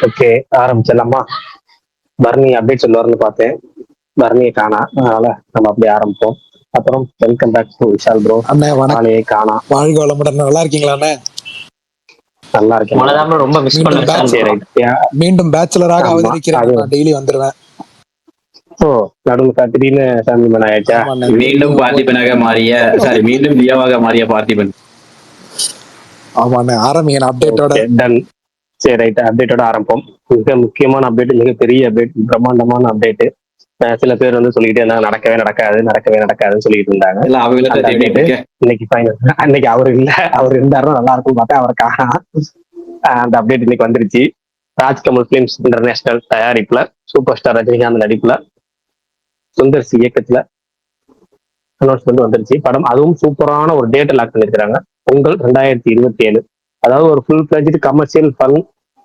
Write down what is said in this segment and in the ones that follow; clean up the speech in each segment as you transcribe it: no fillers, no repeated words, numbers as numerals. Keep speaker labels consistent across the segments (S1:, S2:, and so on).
S1: Okay, ஆரம்பிச்சிடலாமா? Barni update சொல்லுவாருன்னு பார்த்தேன், பர்னியை காணா, அதனால நம்ம அப்படியே ஆரம்பிப்போம். அப்புறம் welcome back to Vishal bro.
S2: அண்ணே வணக்கம்.
S1: ஆளையே காணா.
S2: வாழ்க வளமுடன். நல்லா இருக்கீங்களா அண்ணே?
S1: நல்லா இருக்கேன்.
S3: மனதாம ரொம்ப மிஸ்
S2: மீண்டும்
S3: பண்ண
S1: சரி,
S3: விஷால்.
S1: right.
S2: மீண்டும் பேச்சுலராக
S1: ஆமா,
S2: அவதரிக்கிறேன்.
S1: அது
S2: நான் டெய்லி வந்துருவேன்.
S1: ஓ நடுவில் திடீர்னு ஃபேமிலி மேன் ஆயிடுச்சா?
S2: ஆமாண்ணே.
S3: மீண்டும் பார்த்திபனாக மாறிய மீண்டும் லியோவாக மாறிய பார்த்திபன்.
S2: ஆமாண்ணே, ஆரம்பிங்க அப்டேட்டோட.
S1: Okay, done. சரி, ரைட். அப்டேட்டோட ஆரம்பம். மிக முக்கியமான அப்டேட், மிகப்பெரிய அப்டேட், பிரம்மாண்டமான அப்டேட். சில பேர் வந்து சொல்லிக்கிட்டே இருந்தாங்க நடக்கவே நடக்காது, நடக்கவே நடக்காதுன்னு சொல்லிட்டு இருந்தாங்க.
S3: இல்ல அவங்கள
S1: அந்த
S3: தேடிட்டு
S1: update
S3: இருக்கேன்.
S1: இன்னைக்கு ஃபைனல். அன்னைக்கு அவர் இல்ல, அவர் இருந்தாருன்னா நல்லா இருக்கும் பார்த்தா அவர் காணா. அந்த அப்டேட் இன்னைக்கு வந்துருச்சு. ராஜ்கமல் பிலிம்ஸ் இன்டர்நேஷனல் தயாரிப்புல, சூப்பர் ஸ்டார் ரஜினிகாந்த் நடிப்புல, சுந்தர் சி இயக்கத்துல அனௌன்ஸ்மெண்ட் வந்துருச்சு. படம் அதுவும் சூப்பரான ஒரு டேட்டை லாக் பண்ணிருக்காங்க. பொங்கல் 2027. அதாவது ஒரு full fledged commercial fun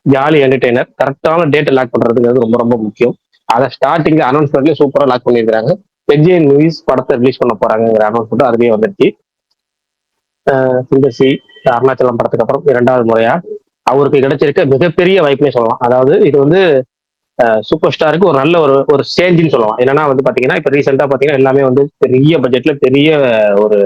S1: jolly entertainer. கரெக்டான டேட்டை லாக் பண்றதுங்கிறது ரொம்ப ரொம்ப முக்கியம். அதை ஸ்டார்டிங்ல அனௌன்ஸ்மெண்ட்லயே சூப்பரா லாக் பண்ணிருக்காங்க. பெஜிஎன் மூவிஸ் படத்தை ரிலீஸ் பண்ண போறாங்கிற அனௌன்ஸ்மெண்ட் அதுலயே வந்துருச்சு. சுந்தர் சி அருணாச்சலம் படத்துக்கு அப்புறம் 2வது முறையா அவருக்கு கிடைச்சிருக்க மிகப்பெரிய வாய்ப்புனே சொல்லலாம். அதாவது இது வந்து சூப்பர் ஸ்டாருக்கு ஒரு நல்ல ஒரு ஸ்டேஜ்னு சொல்லலாம். என்னன்னா வந்து பாத்தீங்கன்னா இப்ப ரீசெண்டா பாத்தீங்கன்னா எல்லாமே வந்து பெரிய பட்ஜெட்ல பெரிய ஒரு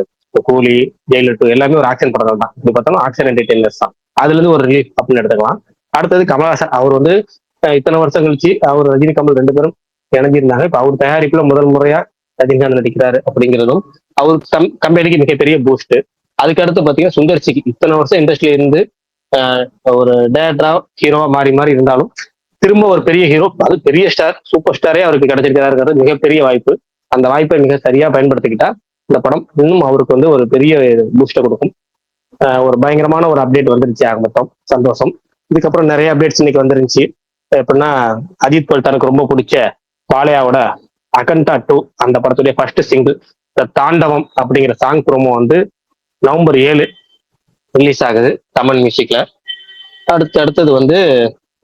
S1: கூலி, ஜெயிலர் 2 எல்லாமே ஒரு ஆக்ஷன் படங்கள் தான். இப்படி பார்த்தாலும் ஆக்ஷன் என்டர்டெய்னர்ஸ் தான். அதுல இருந்து ஒரு ரிலீஃப் அப்படின்னு எடுத்துக்கலாம். அடுத்தது கமல்ஹாசன். அவர் வந்து இத்தனை வருஷம் கழிச்சு அவர் ரஜினி கமல் 2 பேரும் இணைஞ்சிருந்தாங்க. இப்ப அவர் தயாரிப்புல முதல் முறையா ரஜினிகாந்த் நடிக்கிறாரு அப்படிங்கிறதும் அவர் கம்பெனிக்கு மிகப்பெரிய பூஸ்ட். அதுக்கு அடுத்து பாத்தீங்கன்னா சுந்தர்சிக்கு இத்தனை வருஷம் இண்டஸ்ட்ரியில இருந்து ஒரு டேரக்டரா ஹீரோவா மாறி மாறி இருந்தாலும் திரும்ப ஒரு பெரிய ஹீரோ, அது பெரிய ஸ்டார், சூப்பர் ஸ்டாரே அவருக்கு கிடைச்சிருக்காருங்கிறது மிகப்பெரிய வாய்ப்பு. அந்த வாய்ப்பை மிக சரியா பயன்படுத்திக்கிட்டா இந்த படம் இன்னும் அவருக்கு வந்து ஒரு பெரிய பூஸ்டை கொடுக்கும். ஒரு பயங்கரமான ஒரு அப்டேட் வந்துருச்சு. ஆக மொத்தம் சந்தோஷம். இதுக்கப்புறம் நிறைய அப்டேட்ஸ் இன்னைக்கு வந்துருந்துச்சு. எப்படின்னா அஜித் பல் தனக்கு ரொம்ப பிடிச்ச பாலையாவோட அகண்டா 2 அந்த படத்துடைய ஃபர்ஸ்ட் சிங்கிள் தாண்டவம் அப்படிங்கிற சாங் ப்ரோமோ வந்து நவம்பர் 7 ரிலீஸ் ஆகுது தமிழ் மியூசிக்ல. அடுத்தது வந்து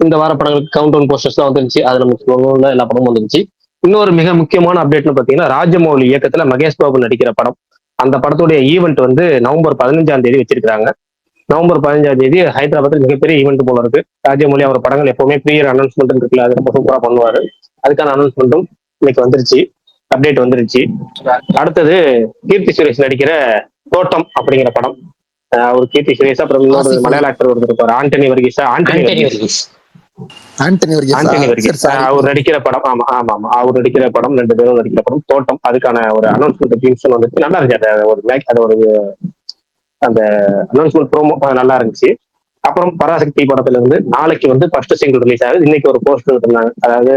S1: இந்த வார படங்களுக்கு கவுண்ட் டவுன் போஸ்டர்ஸ் தான் வந்துருச்சு. அதுல முக்கியமான எல்லா படமும் வந்துருச்சு. இன்னொரு மிக முக்கியமான அப்டேட்னு பாத்தீங்கன்னா ராஜமௌலி இயக்கத்துல மகேஷ் பாபு நடிக்கிற படம். அந்த படத்துடைய ஈவெண்ட் வந்து நவம்பர் 15ஆம் தேதி வச்சிருக்காங்க. நவம்பர் 15ஆம் தேதி ஹைதராபாத்தில் மிகப்பெரிய ஈவெண்ட் போல இருக்கு. ராஜமௌலி அவர் படங்கள் எப்பவுமே ப்ரீயர் அனௌன்ஸ்மெண்ட் இருக்குல்ல, அது ரொம்ப சூப்பரா பண்ணுவாரு. அதுக்கான அனௌன்ஸ்மெண்ட்டும் இன்னைக்கு வந்துருச்சு, அப்டேட் வந்துருச்சு. அடுத்தது கீர்த்தி சுரேஷ் நடிக்கிற தோட்டம் அப்படிங்கிற படம். ஒரு கீர்த்தி சுரேஷ், அப்புறம் இன்னொரு மலையாள ஆக்டர் ஒருத்தர் இருப்பாரு, ஆண்டனி வர்கீஸ். அவர் நடிக்கிற படம். ஆமா ஆமா ஆமா, அவர் நடிக்கிற படம், 2 பேரும் நடிக்கிற படம் தோட்டம். அதுக்கான ஒரு அனௌன்ஸ்மெண்ட் வந்துச்சு. நல்லா இருந்துச்சு. அது ஒரு அந்த அனௌன்ஸ்மெண்ட் ப்ரோமோ நல்லா இருந்துச்சு. அப்புறம் பராசக்தி படத்துல இருந்து நாளைக்கு வந்து ஃபர்ஸ்ட் சிங்கிள் ரிலீஸ் ஆகுது. இன்னைக்கு ஒரு போஸ்டர் இருந்தாங்க. அதாவது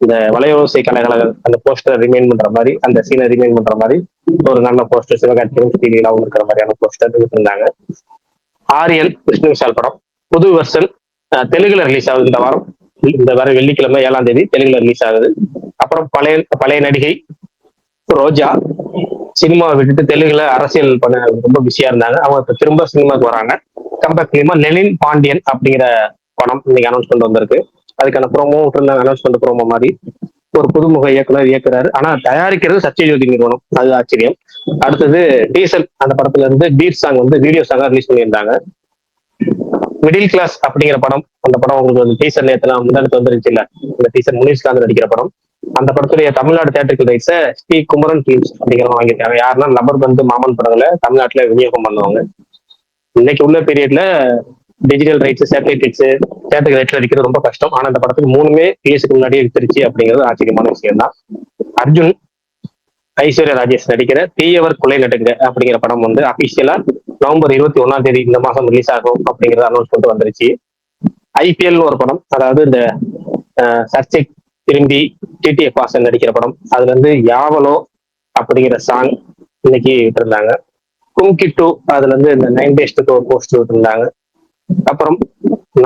S1: இந்த வலையோசை கலைகழக அந்த போஸ்டர் ரிமைன் பண்ற மாதிரி, அந்த சீனை ரிமைன் பண்ற மாதிரி ஒரு நல்ல போஸ்டர் சிவகார்த்திகேயன் இருக்கிற மாதிரியான போஸ்டர் இருந்தாங்க. ஆரியன் விஷ்ணு விஷால் படம் புது வெர்ஷன் தெலுங்குல ரிலீஸ் ஆகுது இந்த வாரம். இந்த வர வெள்ளிக்கிழமை 7ஆம் தேதி தெலுங்குல ரிலீஸ் ஆகுது. அப்புறம் பழைய நடிகை ரோஜா சினிமாவை விட்டுட்டு தெலுங்குல அரசியல் பண்ண ரொம்ப பிஸியா இருந்தாங்க. அவங்க இப்ப திரும்ப சினிமாவுக்கு வராங்க. கம்பேக் சினிமா லெனின் பாண்டியன் அப்படிங்கிற படம் இன்னைக்கு அனௌன்ஸ்மெண்ட் வந்திருக்கு. அதுக்கான ப்ரோமோ விட்டுருந்தாங்க. அனௌன்ஸ்மெண்ட் ப்ரோமோ மாதிரி ஒரு புதுமுக இயக்குனர் இயக்குறாரு. ஆனா தயாரிக்கிறது சத்யஜோதி நிறுவனம், அது ஆச்சரியம். அடுத்தது டீசல் அந்த படத்துல இருந்து பீட் சாங் வந்து வீடியோ சாங்கா ரிலீஸ் பண்ணியிருந்தாங்க. மிடில் கிளாஸ் அப்படிங்கிற படம், அந்த படம் உங்களுக்கு வந்து டீசர் நேரத்துல முன்னாடி வந்துருச்சு இல்ல, இந்த டீசர் முனிஷ்காந்த் நடிக்கிற படம். அந்த படத்துடைய தமிழ்நாடு தியேட்டருக்கு ரைட்ஸை ஸ்ரீ குமரன் ஃபிலிம்ஸ் அப்படிங்கிறவங்க வாங்கியிருக்காங்க. யாருன்னா லப்பர் பந்து மாமன் படங்களை தமிழ்நாட்டுல விநியோகம் பண்ணுவாங்க. இன்னைக்கு உள்ள பீரியட்ல டிஜிட்டல் ரைட்ஸ், சேட்டலைட் ரைட்ஸ், தியேட்டருக்கு ரைட்ஸ் அடிக்கிறது ரொம்ப கஷ்டம். ஆனா அந்த படத்துக்கு 3மே ரிலீஸுக்கு முன்னாடியே வித்துருச்சு அப்படிங்கிறது ஆச்சரியமான விஷயம் தான். அர்ஜுன் ஐஸ்வர்யா ராஜேஷ் நடிக்கிற தீயவர் கொலை நடுங்க அப்படிங்கிற படம் வந்து அபிஷியலா நவம்பர் 21ஆம் தேதி இந்த மாசம் ரிலீஸ் ஆகும் அப்படிங்கறத அனௌன்ஸ்மெண்ட் வந்துருச்சு. ஐபிஎல் ஒரு படம், அதாவது இந்த சர்ச்சை திரும்பி டிடிஎஃப் வாசன் நடிக்கிற படம். அதுல இருந்து யாவலோ அப்படிங்கிற சாங் இன்னைக்கு விட்டுருந்தாங்க. கும்கி 2 அதுல இருந்து இந்த 9 days ஒரு போஸ்ட் விட்டுருந்தாங்க. அப்புறம்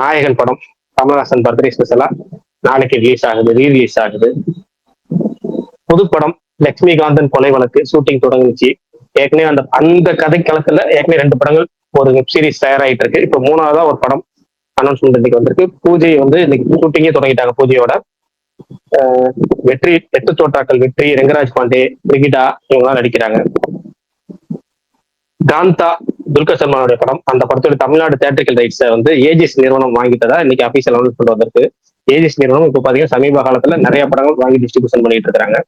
S1: நாயகன் படம் கமல்ஹாசன் பர்த்டே ஸ்பெஷலா நாளைக்கு ரிலீஸ் ஆகுது, ரீரிலீஸ் ஆகுது. புதுப்படம் லட்சுமிகாந்தன் கொலை வழக்கு ஷூட்டிங் தொடங்குச்சு. ஏற்கனவே அந்த கதை களத்துல ஏற்கனவே 2 படங்கள் ஒரு வெப் சீரிஸ் தயாராகிட்டு இருக்கு. இப்ப 3வதா ஒரு படம் அனௌன்ஸ்மெண்ட் இன்னைக்கு வந்திருக்கு. பூஜை வந்து இன்னைக்கு ஷூட்டிங்கே தொடங்கிட்டாங்க. பூஜையோட வெற்றி 8 தோட்டாக்கள் வெற்றி, ரெங்கராஜ் பாண்டே, பிரிகிடா இவங்கெல்லாம் நடிக்கிறாங்க. காந்தா துல்கர் சல்மானுடைய படம். அந்த படத்தோட தமிழ்நாடு தியேட்டரிக்கல் ரைட்ஸை வந்து ஏஜிஎஸ் நிறுவனம் வாங்கிட்டதா இன்னைக்கு அபிஷியல் அனௌன்ஸ்மெண்ட் வந்திருக்கு. ஏஜிஎஸ் நிறுவனம் இப்ப பாத்தீங்கன்னா சமீப காலத்துல நிறைய படங்கள் வாங்கி டிஸ்ட்ரிபியூஷன் பண்ணிட்டு இருக்காங்க.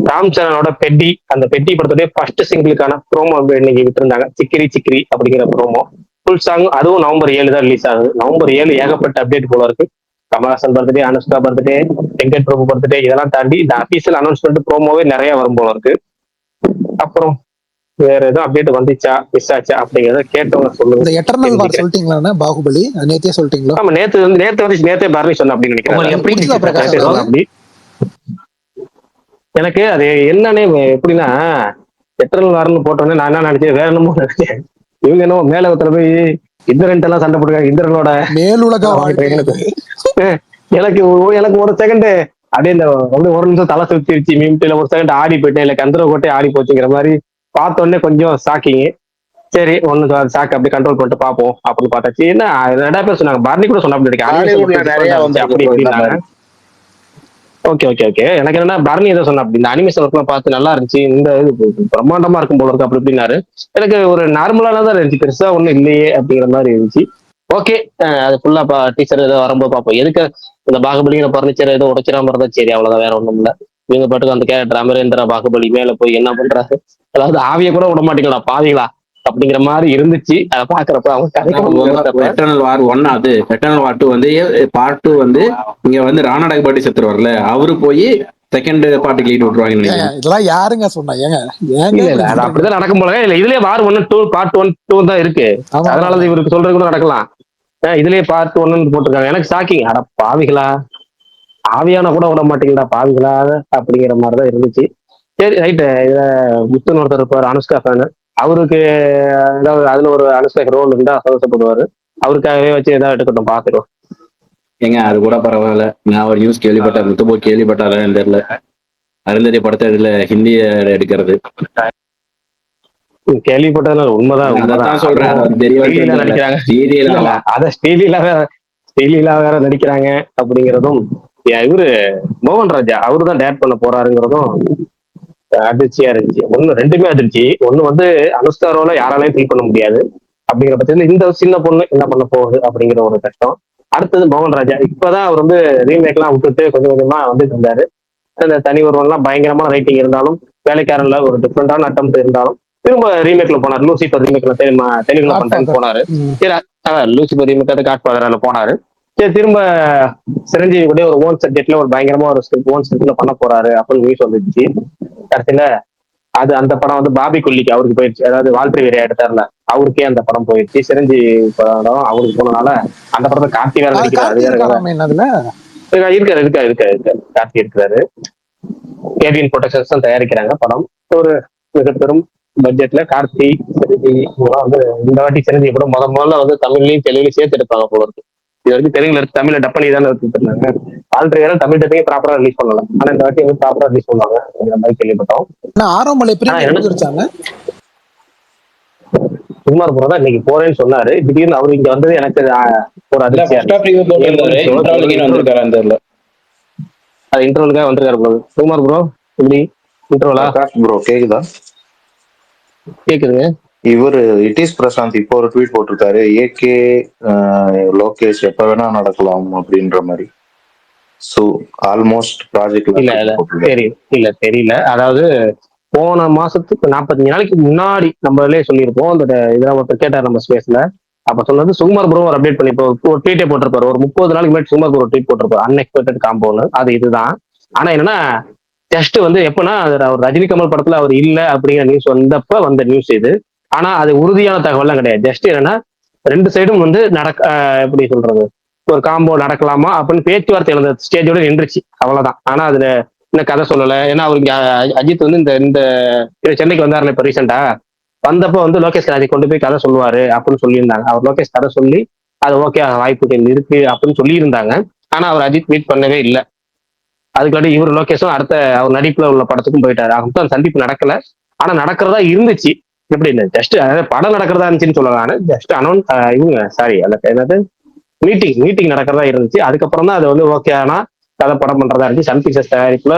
S1: ராம் சரணோட பெட்டி, அந்த பெட்டி படத்துடைய ஃபர்ஸ்ட் சிங்கிளுக்கான ப்ரோமோ இன்னைக்கு விட்டுருந்தாங்க. சிக்கிரி சிக்கிரி அப்படிங்கிற ப்ரோமோ. ஃபுல் சாங் அதுவும் நவம்பர் 7 தான் ரிலீஸ் ஆகுது. நவம்பர் 7 ஏகப்பட்ட அப்டேட் போல இருக்கு. Kamal Haasan birthday, Anushka birthday, Venkat Prabhu birthday, இதெல்லாம் தாண்டி இந்த அபிஷியல் அனௌன்ஸ்மெண்ட் ப்ரோமோவே நிறைய வரும் போல இருக்கு. அப்புறம் வேற எதுவும் அப்டேட் வந்துச்சா மிஸ் ஆச்சா அப்படிங்கறத கேட்டவங்க சொல்லுங்க.
S2: இந்த எட்டர்னல் வார் சொல்லிட்டீங்களா பாகுபலி? நேத்தே சொல்லிட்டீங்களா?
S1: ஆமா, நேத்தே பரணி சொன்ன அப்படின்னு நினைக்கிறேன். அப்படி எனக்கு அது என்னன்னு எப்படின்னா, எட்டர்னல் வார்னு போட்டோன்னே நான் என்ன நினைச்சேன், வேற என்னமோ நினைச்சேன். இவங்க என்னமோ மேலத்துல போய் இந்திரன் எல்லாம் சண்டை போட்டுருக்காங்க. இந்திரனோட
S2: மேலுலக
S1: எனக்கு எனக்கு ஒரு செகண்ட் அப்படியே இந்த ஒரு நிமிஷம் தலை சுத்திருச்சு. மீம்ல ஒரு செகண்ட் ஆடி போயிட்டேன். இல்ல கந்தர கோட்டை ஆடி போச்சுங்கிற மாதிரி பார்த்தோன்னே கொஞ்சம் ஷாக்கிங். சரி, ஒண்ணு ஷாக் அப்படி கண்ட்ரோல் பண்ணிட்டு பாப்போம் அப்படின்னு பார்த்தாச்சு. என்ன நிறைய பேர் சொன்னாங்க, பரணி கூட சொன்ன அப்படி இப்படின்னாங்க. Okay okay okay. எனக்கு என்னன்னா பரணி ஏதோ சொன்ன அப்படி இந்த அனிமேஷன் ஒர்க் எல்லாம் பார்த்து நல்லா இருந்துச்சு, இந்த இது பிரம்மாண்டமா இருக்கும் போல இருக்கு அப்படி இப்படின்னாரு. எனக்கு ஒரு நார்மலானதான் இருந்துச்சு, பெருசா ஒண்ணும் இல்லையே அப்படிங்கிற மாதிரி இருந்துச்சு. ஓகே, அது ஃபுல்லா டீச்சர் ஏதோ வரும்போது பார்ப்போம். எதுக்கு இந்த பாகுபலிங்கிற பர்னிச்சர் ஏதோ உடைச்சிடாம இருந்தா சரி, அவ்வளவுதான், வேற ஒண்ணும் இல்ல. இவங்க பாட்டுக்கு அந்த கேரக்டர் அமரேந்திரா பாகுபலி மேல போய் என்ன பண்றாரு, அதாவது ஆவிய கூட விட மாட்டீங்களா பாவிகளா அப்படிங்கிற மாதிரி இருந்துச்சு. அதை பாக்குறப்ப அவங்க
S3: எட்டர்னல் வார் 1 அது எட்டர்னல் வார் 2 வந்து பார்ட் 2 வந்து இங்க வந்து ராணா டக்பாட்டி செத்துரு வரல, அவரு போய் செகண்ட் பார்ட்டுக்கு லீட் விட்டுருவாங்க.
S2: இதெல்லாம் யாருங்க சொன்னா?
S1: அப்படிதான் நடக்கும் போல. இல்ல இதுலயே வார் 1 2 பார்ட் 1 2 தான் இருக்கு. அதனால இவருக்கு சொல்றது கூட நடக்கலாம். இதுலயே பார்ட் 1 போட்டிருக்காங்க. எனக்கு ஷாக்கிங். அட பாவிகளா, ஆவியான கூட விட மாட்டீங்களா பாவிகளா அப்படிங்கிற மாதிரிதான் இருந்துச்சு. சரி ரைட்டு. இதுல முத்துன்னு ஒருத்தர் இருப்பாரு, அனுஷ்கா ஃபேனு. அவருக்கு ஏதாவது அதுல ஒரு அனுஷ்கா ரோல் இருந்தா சந்தோஷப்படுவாரு. அவருக்காகவே வச்சு ஏதாவது எடுக்கட்டும், பாத்துருவோம்.
S3: ஏங்க அது கூட பரவாயில்ல. நான் ஒரு நியூஸ் கேள்விப்பட்டேன், முத்துபோ கேள்விப்பட்டாரன்னு தெரியல, அருந்ததி படத்தை இதுல ஹிந்தி எடுக்கிறது
S1: கேள்விப்பட்டதுல உண்மைதான் சொல்றேன். நடிக்கிறாங்க, அத ஸ்ரீலீலா வேற நடிக்கிறாங்க அப்படிங்கிறதும், இவரு மோகன் ராஜா அவரு தான் டேரக்ட் பண்ண போறாருங்கிறதும் அதிர்ச்சியா இருந்துச்சு. ஒண்ணு ரெண்டுமே அதிர்ச்சி. ஒண்ணு வந்து அனுஷ்கா ரோல யாராலையும் ஃபீல் பண்ண முடியாது அப்படிங்கிற பட்சத்துல இந்த சின்ன பொண்ணு என்ன பண்ண போகுது அப்படிங்கிற ஒரு கஷ்டம். அடுத்தது மோகன் ராஜா இப்பதான் அவர் வந்து ரீமேக் எல்லாம் விட்டுட்டு கொஞ்சம் கொஞ்சமா வந்துட்டு இருந்தாரு. அந்த தனி ஒருவன்லாம் பயங்கரமான ரைட்டிங் இருந்தாலும், வேலைக்காரன்ல ஒரு டிஃப்ரெண்டான அட்டம் இருந்தாலும், திரும்ப ரீமேக்ல போனாரு. லூசிபர் ரீமேக்ல தெலுங்குல பண்றேன்னு போனாரு. சரி, லூசிபர் ரீமேக் காட்பாதரால போனாரு. சரி, திரும்ப சிரஞ்சீவி கூட ஒரு ஓன் சப்ஜெக்ட்ல ஒரு பயங்கரமா ஒரு ஓன் ஸ்கிரிப்ட்ல பண்ண போறாரு அப்படின்னு நியூஸ் வந்துச்சு. கடைசியில அது அந்த படம் வந்து பாபி கொல்லிக்கு அவருக்கு போயிடுச்சு. அதாவது வாழ்க்கை வேற எடுத்தாருல, அவருக்கே அந்த படம் போயிடுச்சு. சிரஞ்சீவி படம் அவருக்கு போனனால அந்த படத்தை கார்த்தி வேற நடிக்கிறாரு. இருக்காரு கார்த்தி இருக்கிறாரு. ஏவியன் ப்ரொடக்ஷன்ஸ் தான் தயாரிக்கிறாங்க படம். ஒரு மிக பெரும் பட்ஜெட்ல கார்த்தி சிரஞ்சீவி வந்து இந்த வாட்டி சிரஞ்சீவி கூட முதல்ல வந்து தமிழ்லயும் தெலுங்குலையும் சேர்த்து எடுப்பாங்க போல இருக்கு. இது வரைக்கும் தெலுங்குல எடுத்து தமிழ்ல டப் பண்ணி தானே எடுத்துருந்தாங்க. ஆல்ரெடி தமிழ் டப்பையும் ப்ராப்பரா ரிலீஸ் பண்ணலாம். ஆனா இந்த வாட்டி வந்து ப்ராப்பரா ரிலீஸ் பண்ணுவாங்க அப்படிங்கிற மாதிரி கேள்விப்பட்டோம். சுகுமார் ப்ரோ தான் இன்னைக்கு போறேன்னு சொன்னாரு. திடீர்னு அவரு இங்க வந்தது எனக்கு ஒரு அதிர்ச்சியா அது இன்டர்வலுக்காக வந்திருக்காரு ப்ரோ. சுகுமார் ப்ரோ எப்படி இன்டர்வலா
S4: ப்ரோ? கேக்குதா?
S1: கேக்குதுங்க.
S4: இவரு இட்டிஸ் பிரசாந்த் இப்போ ஒரு ட்வீட் போட்டிருக்காரு, ஏகே லோகேஷ் எப்ப வேணா நடக்கலாம் அப்படின்ற மாதிரி. சோ ஆல்மோஸ்ட் ப்ராஜெக்ட்
S1: இல்ல தெரியல. அதாவது போன மாசத்துக்கு 45 நாளைக்கு முன்னாடி நம்மளே சொல்லியிருப்போம். அந்த இதெல்லாம் ஒருத்தர் கேட்டார் நம்ம ஸ்பேஸ்ல. அப்ப சொன்னது சுகுமார் ப்ரோ ஒரு அப்டேட் பண்ணி ஒரு ட்வீட்டே போட்டிருப்பாரு. ஒரு 30 நாளைக்கு முன்னாடி சுகுமார் ப்ரோ ட்வீட் போட்டிருப்பாரு, அன்எக்ஸ்பெக்டட் காம்போன்னு. அது இதுதான். ஆனா என்னன்னா ஜஸ்ட் வந்து எப்பன்னா அவர் ரஜினி கமல் படத்துல அவர் இல்ல அப்படிங்கிற நியூஸ் வந்தப்ப வந்த நியூஸ் இது. ஆனா அது உறுதியான தகவல்லாம் கிடையாது. ஜஸ்ட் என்னன்னா 2 சைடும் வந்து எப்படி சொல்றது, ஒரு காம்போ நடக்கலாமா அப்படின்னு பேச்சுவார்த்தை எழுந்த ஸ்டேஜோட நின்றுச்சு, அவ்வளவுதான். ஆனா அதுல இன்னும் கதை சொல்லலை. ஏன்னா அவருக்கு அஜித் வந்து இந்த சென்னைக்கு வந்தாருல இப்ப ரீசெண்டா வந்தப்ப வந்து லோகேஷ் கதை கொண்டு போய் கதை சொல்லுவாரு அப்படின்னு சொல்லியிருந்தாங்க. அவர் லோகேஷ் கதை சொல்லி அது ஓகே வாய்ப்புகள் இருக்கு அப்படின்னு சொல்லியிருந்தாங்க. ஆனா அவர் அஜித் மீட் பண்ணவே இல்லை. அதுக்காண்டி இவர் லோகேஷும் அடுத்த அவர் நடிப்புல உள்ள படத்துக்கும் போயிட்டாரு. அவங்க அந்த சந்திப்பு நடக்கல. ஆனா நடக்கிறதா இருந்துச்சு. எப்படி இல்லை, ஜஸ்ட் அதாவது படம் நடக்கிறதா இருந்துச்சுன்னு சொல்லலாம். ஜஸ்ட் என்னது மீட்டிங் நடக்கிறதா இருந்துச்சு. அதுக்கப்புறம் தான் அது வந்து ஓகே ஆனா கதை படம் பண்றதா இருந்துச்சு. சன் பிக்சர்ஸ் தயாரிப்புல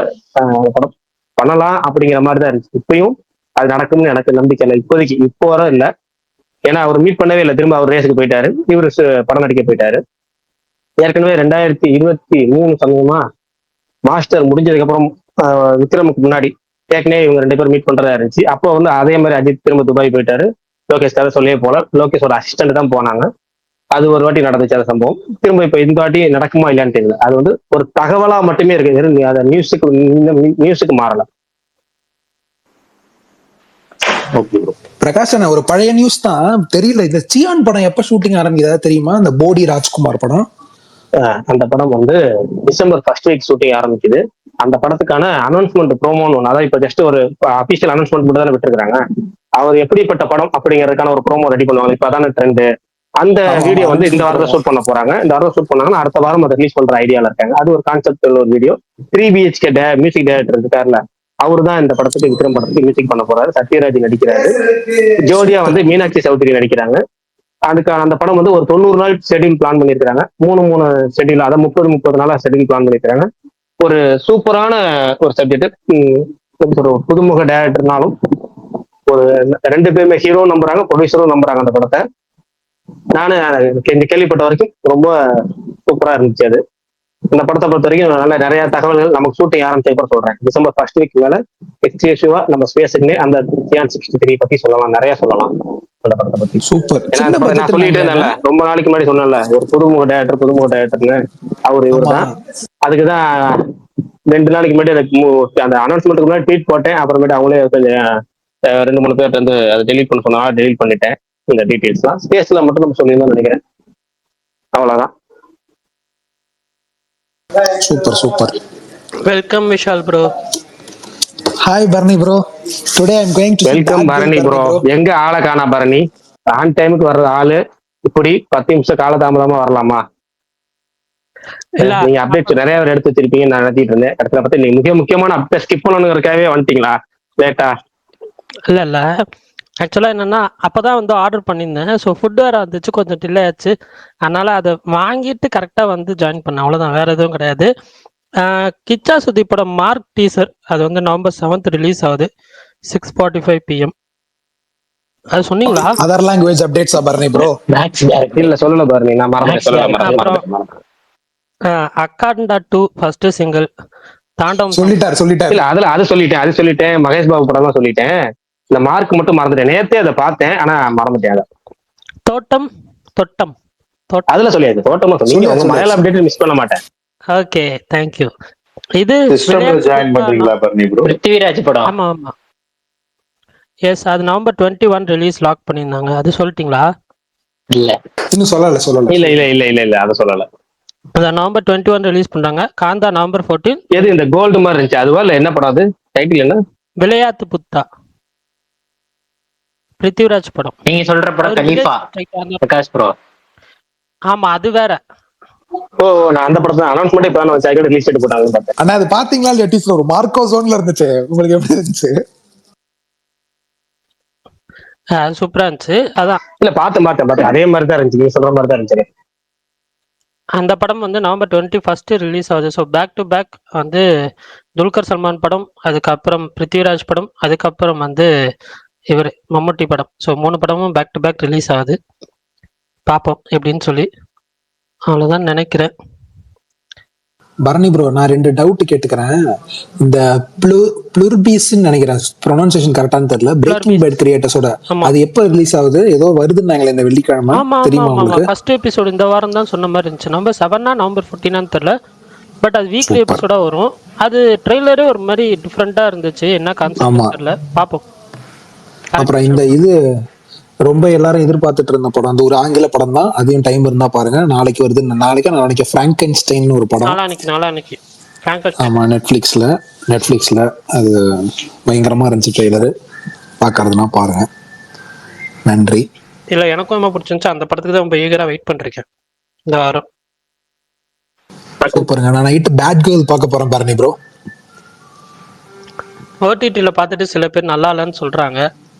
S1: படம் பண்ணலாம் அப்படிங்கிற மாதிரி தான் இருந்துச்சு. இப்பயும் அது நடக்கும்னு எனக்கு நம்பிக்கை இல்லை இப்போதைக்கு. இப்போ வர இல்லை, ஏன்னா அவர் மீட் பண்ணவே இல்லை, திரும்ப அவர் ரேஸுக்கு போயிட்டாரு, இவரு படம் நடிக்க போயிட்டாரு. ஏற்கனவே 2023 சமயமா மாஸ்டர் முடிஞ்சதுக்கு அப்புறம் விக்ரமுக்கு முன்னாடி ஏற்கனவே இவங்க 2 பேரும் மீட் பண்றதா இருந்துச்சு. அப்போ வந்து அதே மாதிரி அஜித் திரும்ப துபாய் போயிட்டாரு. லோகேஷ் கதை சொல்லியே போல, லோகேஷோட அசிஸ்டன்ட் தான் போனாங்க. அது ஒரு வாட்டி நடந்துச்சு அந்த சம்பவம். திரும்ப இப்ப இந்த வாட்டி நடக்குமா இல்லையான்னு தெரியல. அது வந்து ஒரு தகவலா மட்டுமே இருக்கு, வெறும் அதை நியூஸுக்கு மாறல. Okay bro.
S2: பிரகாஷ் அண்ணா, ஒரு பழைய நியூஸ் தான், தெரியல இந்த சியான் படம் எப்ப ஷூட்டிங் ஆரம்பிக்குதா தெரியுமா? இந்த போடி ராஜ்குமார் படம்.
S1: அந்த படம் வந்து டிசம்பர் 1st வீக் ஷூட்டிங் ஆரம்பிக்குது. அந்த படத்துக்கான அனௌன்ஸ்மெண்ட் ப்ரோமோன்னு ஒன்று, அதான் இப்ப ஜஸ்ட் ஒரு அபிஷியல் அனௌன்ஸ்மெண்ட் மட்டும் தானே விட்டுருக்காங்க. அவர் எப்படிப்பட்ட படம் அப்படிங்கிறதுக்கான ஒரு ப்ரோமோ ரெடி பண்ணுவாங்க. இப்ப அதான ட்ரெண்ட். அந்த வீடியோ வந்து இந்த வாரத்தை ஷூட் பண்ண போறாங்க. இந்த வாரம் ஷூட் பண்ணாங்கன்னா அடுத்த வாரம் அதை ரிலீஸ் பண்ற ஐடியால இருக்காங்க. அது ஒரு கான்செப்ட் ஒரு வீடியோ. 3 BHK மியூசிக் டைரக்டர் இருக்காருல, அவரு தான் இந்த படத்துக்கு, விக்ரம் படத்துக்கு மியூசிக் பண்ண போறாரு. சத்யராஜ் நடிக்கிறாரு, ஜோடியா வந்து மீனாட்சி சௌத்ரி நடிக்கிறாங்க. அதுக்கான அந்த படம் வந்து ஒரு 90 நாள் ஷெட்யூல் பிளான் பண்ணியிருக்காங்க. 3 ஷெட்யூல், அதை 30 நாளா ஷெட்யூல் பிளான் பண்ணியிருக்காங்க. ஒரு சூப்பரான ஒரு சப்ஜெக்ட். ஒரு புதுமுக டைரக்டர்னாலும் ஒரு 2 பேருமே ஹீரோ நம்புறாங்க, ப்ரொடியூசரும் நம்புறாங்க அந்த படத்தை. நானு கேள்விப்பட்ட வரைக்கும் ரொம்ப சூப்பரா இருந்துச்சு. அது இந்த படத்தை பொறுத்த வரைக்கும் நல்ல நிறைய தகவல்கள் நமக்கு ஷூட்டிங் ஆரம்பிச்ச சொல்றேன். டிசம்பர் 1st வீக் மேல எக்ஸ்க்ளூசிவா நம்ம ஸ்பேஸுக்குன்னே அந்த சியான் 63 பத்தி சொல்லலாம், நிறைய சொல்லலாம் அந்த படத்தை பத்தி.
S2: சூப்பர்.
S1: ஏன்னா அந்த படம் நான் சொல்லிட்டே இருந்தேன்ல, ரொம்ப நாளைக்கு முன்னாடி சொன்னேன்ல, ஒரு புதுமுக டைரக்டர்னு அவரு இவர் தான். அதுக்குதான் 2 நாளைக்கு முன்னாடி அந்த அனௌன்ஸ்மெண்ட்டுக்கு முன்னாடி ட்வீட் போட்டேன். அப்புறமேட்டு அவங்களே கொஞ்சம் 2-3 பேர்ட்டு வந்து அதை டெலீட் பண்ண சொன்னா டெலீட் பண்ணிட்டேன். இந்த டீடைல்ஸ்லாம் ஸ்பேஸ்ல மட்டும் நம்ம சொல்லியிருந்தோம்னு நினைக்கிறேன். அவ்வளவுதான்.
S2: Super super.
S5: Welcome Vishal bro.
S2: Hi Bharani bro. Today I am going to
S1: welcome Bharani bro. எங்க ஆளை காணா பரணி? ஆன் டைமுக்கு வர்ற ஆளு இப்படி 10 நிமிஷம் காலதாமதமா வரலாமா? நீங்க அப்டேட் நிறைய பேர் எடுத்து வச்சிருப்பீங்க, நான் நினைச்சிட்டு இருந்தேன். கடைசியில பார்த்து நீங்க மிக முக்கியமான அப்டேட் ஸ்கிப் பண்ணணுங்கிறதுக்காகவே வந்துட்டீங்களா லேட்டா?
S5: இல்ல ஆக்சுவலா என்னன்னா, அப்பதான் வந்து ஆர்டர் பண்ணியிருந்தேன். ஸோ ஃபுட் வேற வந்துச்சு, கொஞ்சம் டிலே ஆச்சு. அதனால அதை வாங்கிட்டு கரெக்டா வந்து ஜாயின் பண்ணேன், அவ்வளவுதான், வேற எதுவும் கிடையாது. கிச்சா சுதி படம் மார்க் டீசர் அது வந்து நவம்பர் 7th ரிலீஸ் ஆகுது, 6:45 PM. அது சொன்னீங்களா?
S2: Other language updates Bharani bro?
S1: இல்ல சொல்லல பரணி, நான் மறந்துட்டேன்.
S5: அக்காண்டா 2 ஃபர்ஸ்ட் சிங்கிள் தாண்டம்
S2: சொல்லிட்டாரு.
S1: இல்ல அது சொல்லிட்டேன். மகேஷ் பாபு படம் தான் சொல்லிட்டேன். இந்த மார்க் மட்டும் மறந்துட்டேன். நேத்தே அதை பார்த்தேன், ஆனா மறந்துட்டேன்.
S5: தோட்டம்
S1: அதுல சொல்லியாச்சு. தோட்டமா சொன்னீங்க. உங்க மலையாள அப்டேட் மிஸ் பண்ண மாட்டேன்.
S5: Okay, thank you. இது
S4: ஜாயின் பண்றீங்களா பரணி ப்ரோ?
S1: பிருத்திவிராஜ் படம்.
S5: ஆமா. எஸ், அது நவம்பர் 21 ரிலீஸ் லாக் பண்ணியிருந்தாங்க. அது சொல்லிட்டீங்களா?
S1: இல்ல
S2: இன்னும் சொல்லல.
S1: இல்ல அதை சொல்லல.
S5: அதான் நவம்பர் 21 ரிலீஸ் பண்றாங்க. காந்தா நவம்பர் 14.
S1: எது இந்த கோல்டு மாதிரி இருந்துச்சு அதுவா இல்ல என்ன படம்? அது டைட்டில் என்ன?
S5: விளையாட்டு புத்தா, பிருத்திவிராஜ் படம்.
S6: நீங்க சொல்ற படம் கலீஃபா பிரகாஷ் ப்ரோ.
S5: ஆமா, அது வேற.
S1: ஓ, நான் அந்த படத்தை அனௌன்ஸ்மெண்ட் இப்ப நான் வச்சு ரிலீஸ் டேட் போட்டாங்கன்னு பார்த்தேன்.
S2: ஆனா அது பாத்தீங்களா இல்லையா? டீசர் ஒரு மார்க்கோ ஜோன்ல இருந்துச்சு. உங்களுக்கு எப்படி இருந்துச்சு?
S5: சூப்பரா இருந்துச்சு. அதான்
S1: இல்ல பார்த்தேன். அதே மாதிரி தான் இருந்துச்சு, நீங்க சொல்ற மாதிரி தான் இருந்துச்சு.
S5: அந்த படம் வந்து நவம்பர் 21 ரிலீஸ் ஆகுது. ஸோ பேக் டு பேக் வந்து துல்கர் சல்மான் படம், அதுக்கப்புறம் பிருத்திவிராஜ் படம், அதுக்கப்புறம் வந்து இவர் மம்முட்டி படம். ஸோ 3 படமும் பேக் டு பேக் ரிலீஸ் ஆகுது. பார்ப்போம் எப்படின்னு சொல்லி. அவ்வளோதான் நினைக்கிறேன்.
S2: பரணி ப்ரோ, நான் 2 டவுட் கேட்டுக்கிறேன். இந்த ப்ளூர்பீஸ்ன்னு நினைக்கிறேன், ப்ரொனன்சியேஷன் கரெக்டானு தெரியல, பிரேக்கிங் பேட் கிரியேட்டர்ஸோட அது எப்ப ரிலீஸ் ஆகுது? ஏதோ வருதுன்னாங்களே இந்த வெள்ளிக்கிழமை, தெரியுமா உங்களுக்கு?
S5: ஃபர்ஸ்ட் எபிசோட் இந்த வாரம் தான் சொன்ன மாதிரி இருந்துச்சு. நவம்பர் 7 நவம்பர் 14 தெரியல, பட் அது வீக்லி எபிசோடா வரும். அது ட்ரெய்லரே ஒரு மாதிரி டிஃப்ரெண்டா இருந்துச்சு, என்ன கான்செப்ட் தெரியல, பார்ப்போம்.
S2: அப்புறம் இந்த இது ரொம்ப எல்லாரும் எதிர்பார்த்துட்டு இருந்த படம், அந்த ஒரு ஆங்கில படம் தான், அதையும் டைம் இருந்தா பாருங்க. நாளைக்கு வருது. நாளைக்கு பிராங்கென்ஸ்டைன் ஒரு படம்.
S5: நாளானிக்கு
S2: ஆமா, நெட்ஃபிளிக்ஸ்ல அது பயங்கரமா இருந்துச்சு ட்ரெய்லரு. பாக்குறதுனா பாருங்க. நன்றி.
S5: இல்ல, எனக்கும் ரொம்ப பிடிச்சிருந்துச்சு. அந்த படத்துக்கு தான் ரொம்ப ஈகரா வெயிட் பண்றேன் இந்த வாரம்.
S2: சூப்பருங்க. நான் நைட்டு பேட் கேர்ள் பார்க்க போறேன் பரணி ப்ரோ.
S5: ஓடிடில பார்த்துட்டு சில பேர் நல்லா இல்லைன்னு சொல்றாங்க.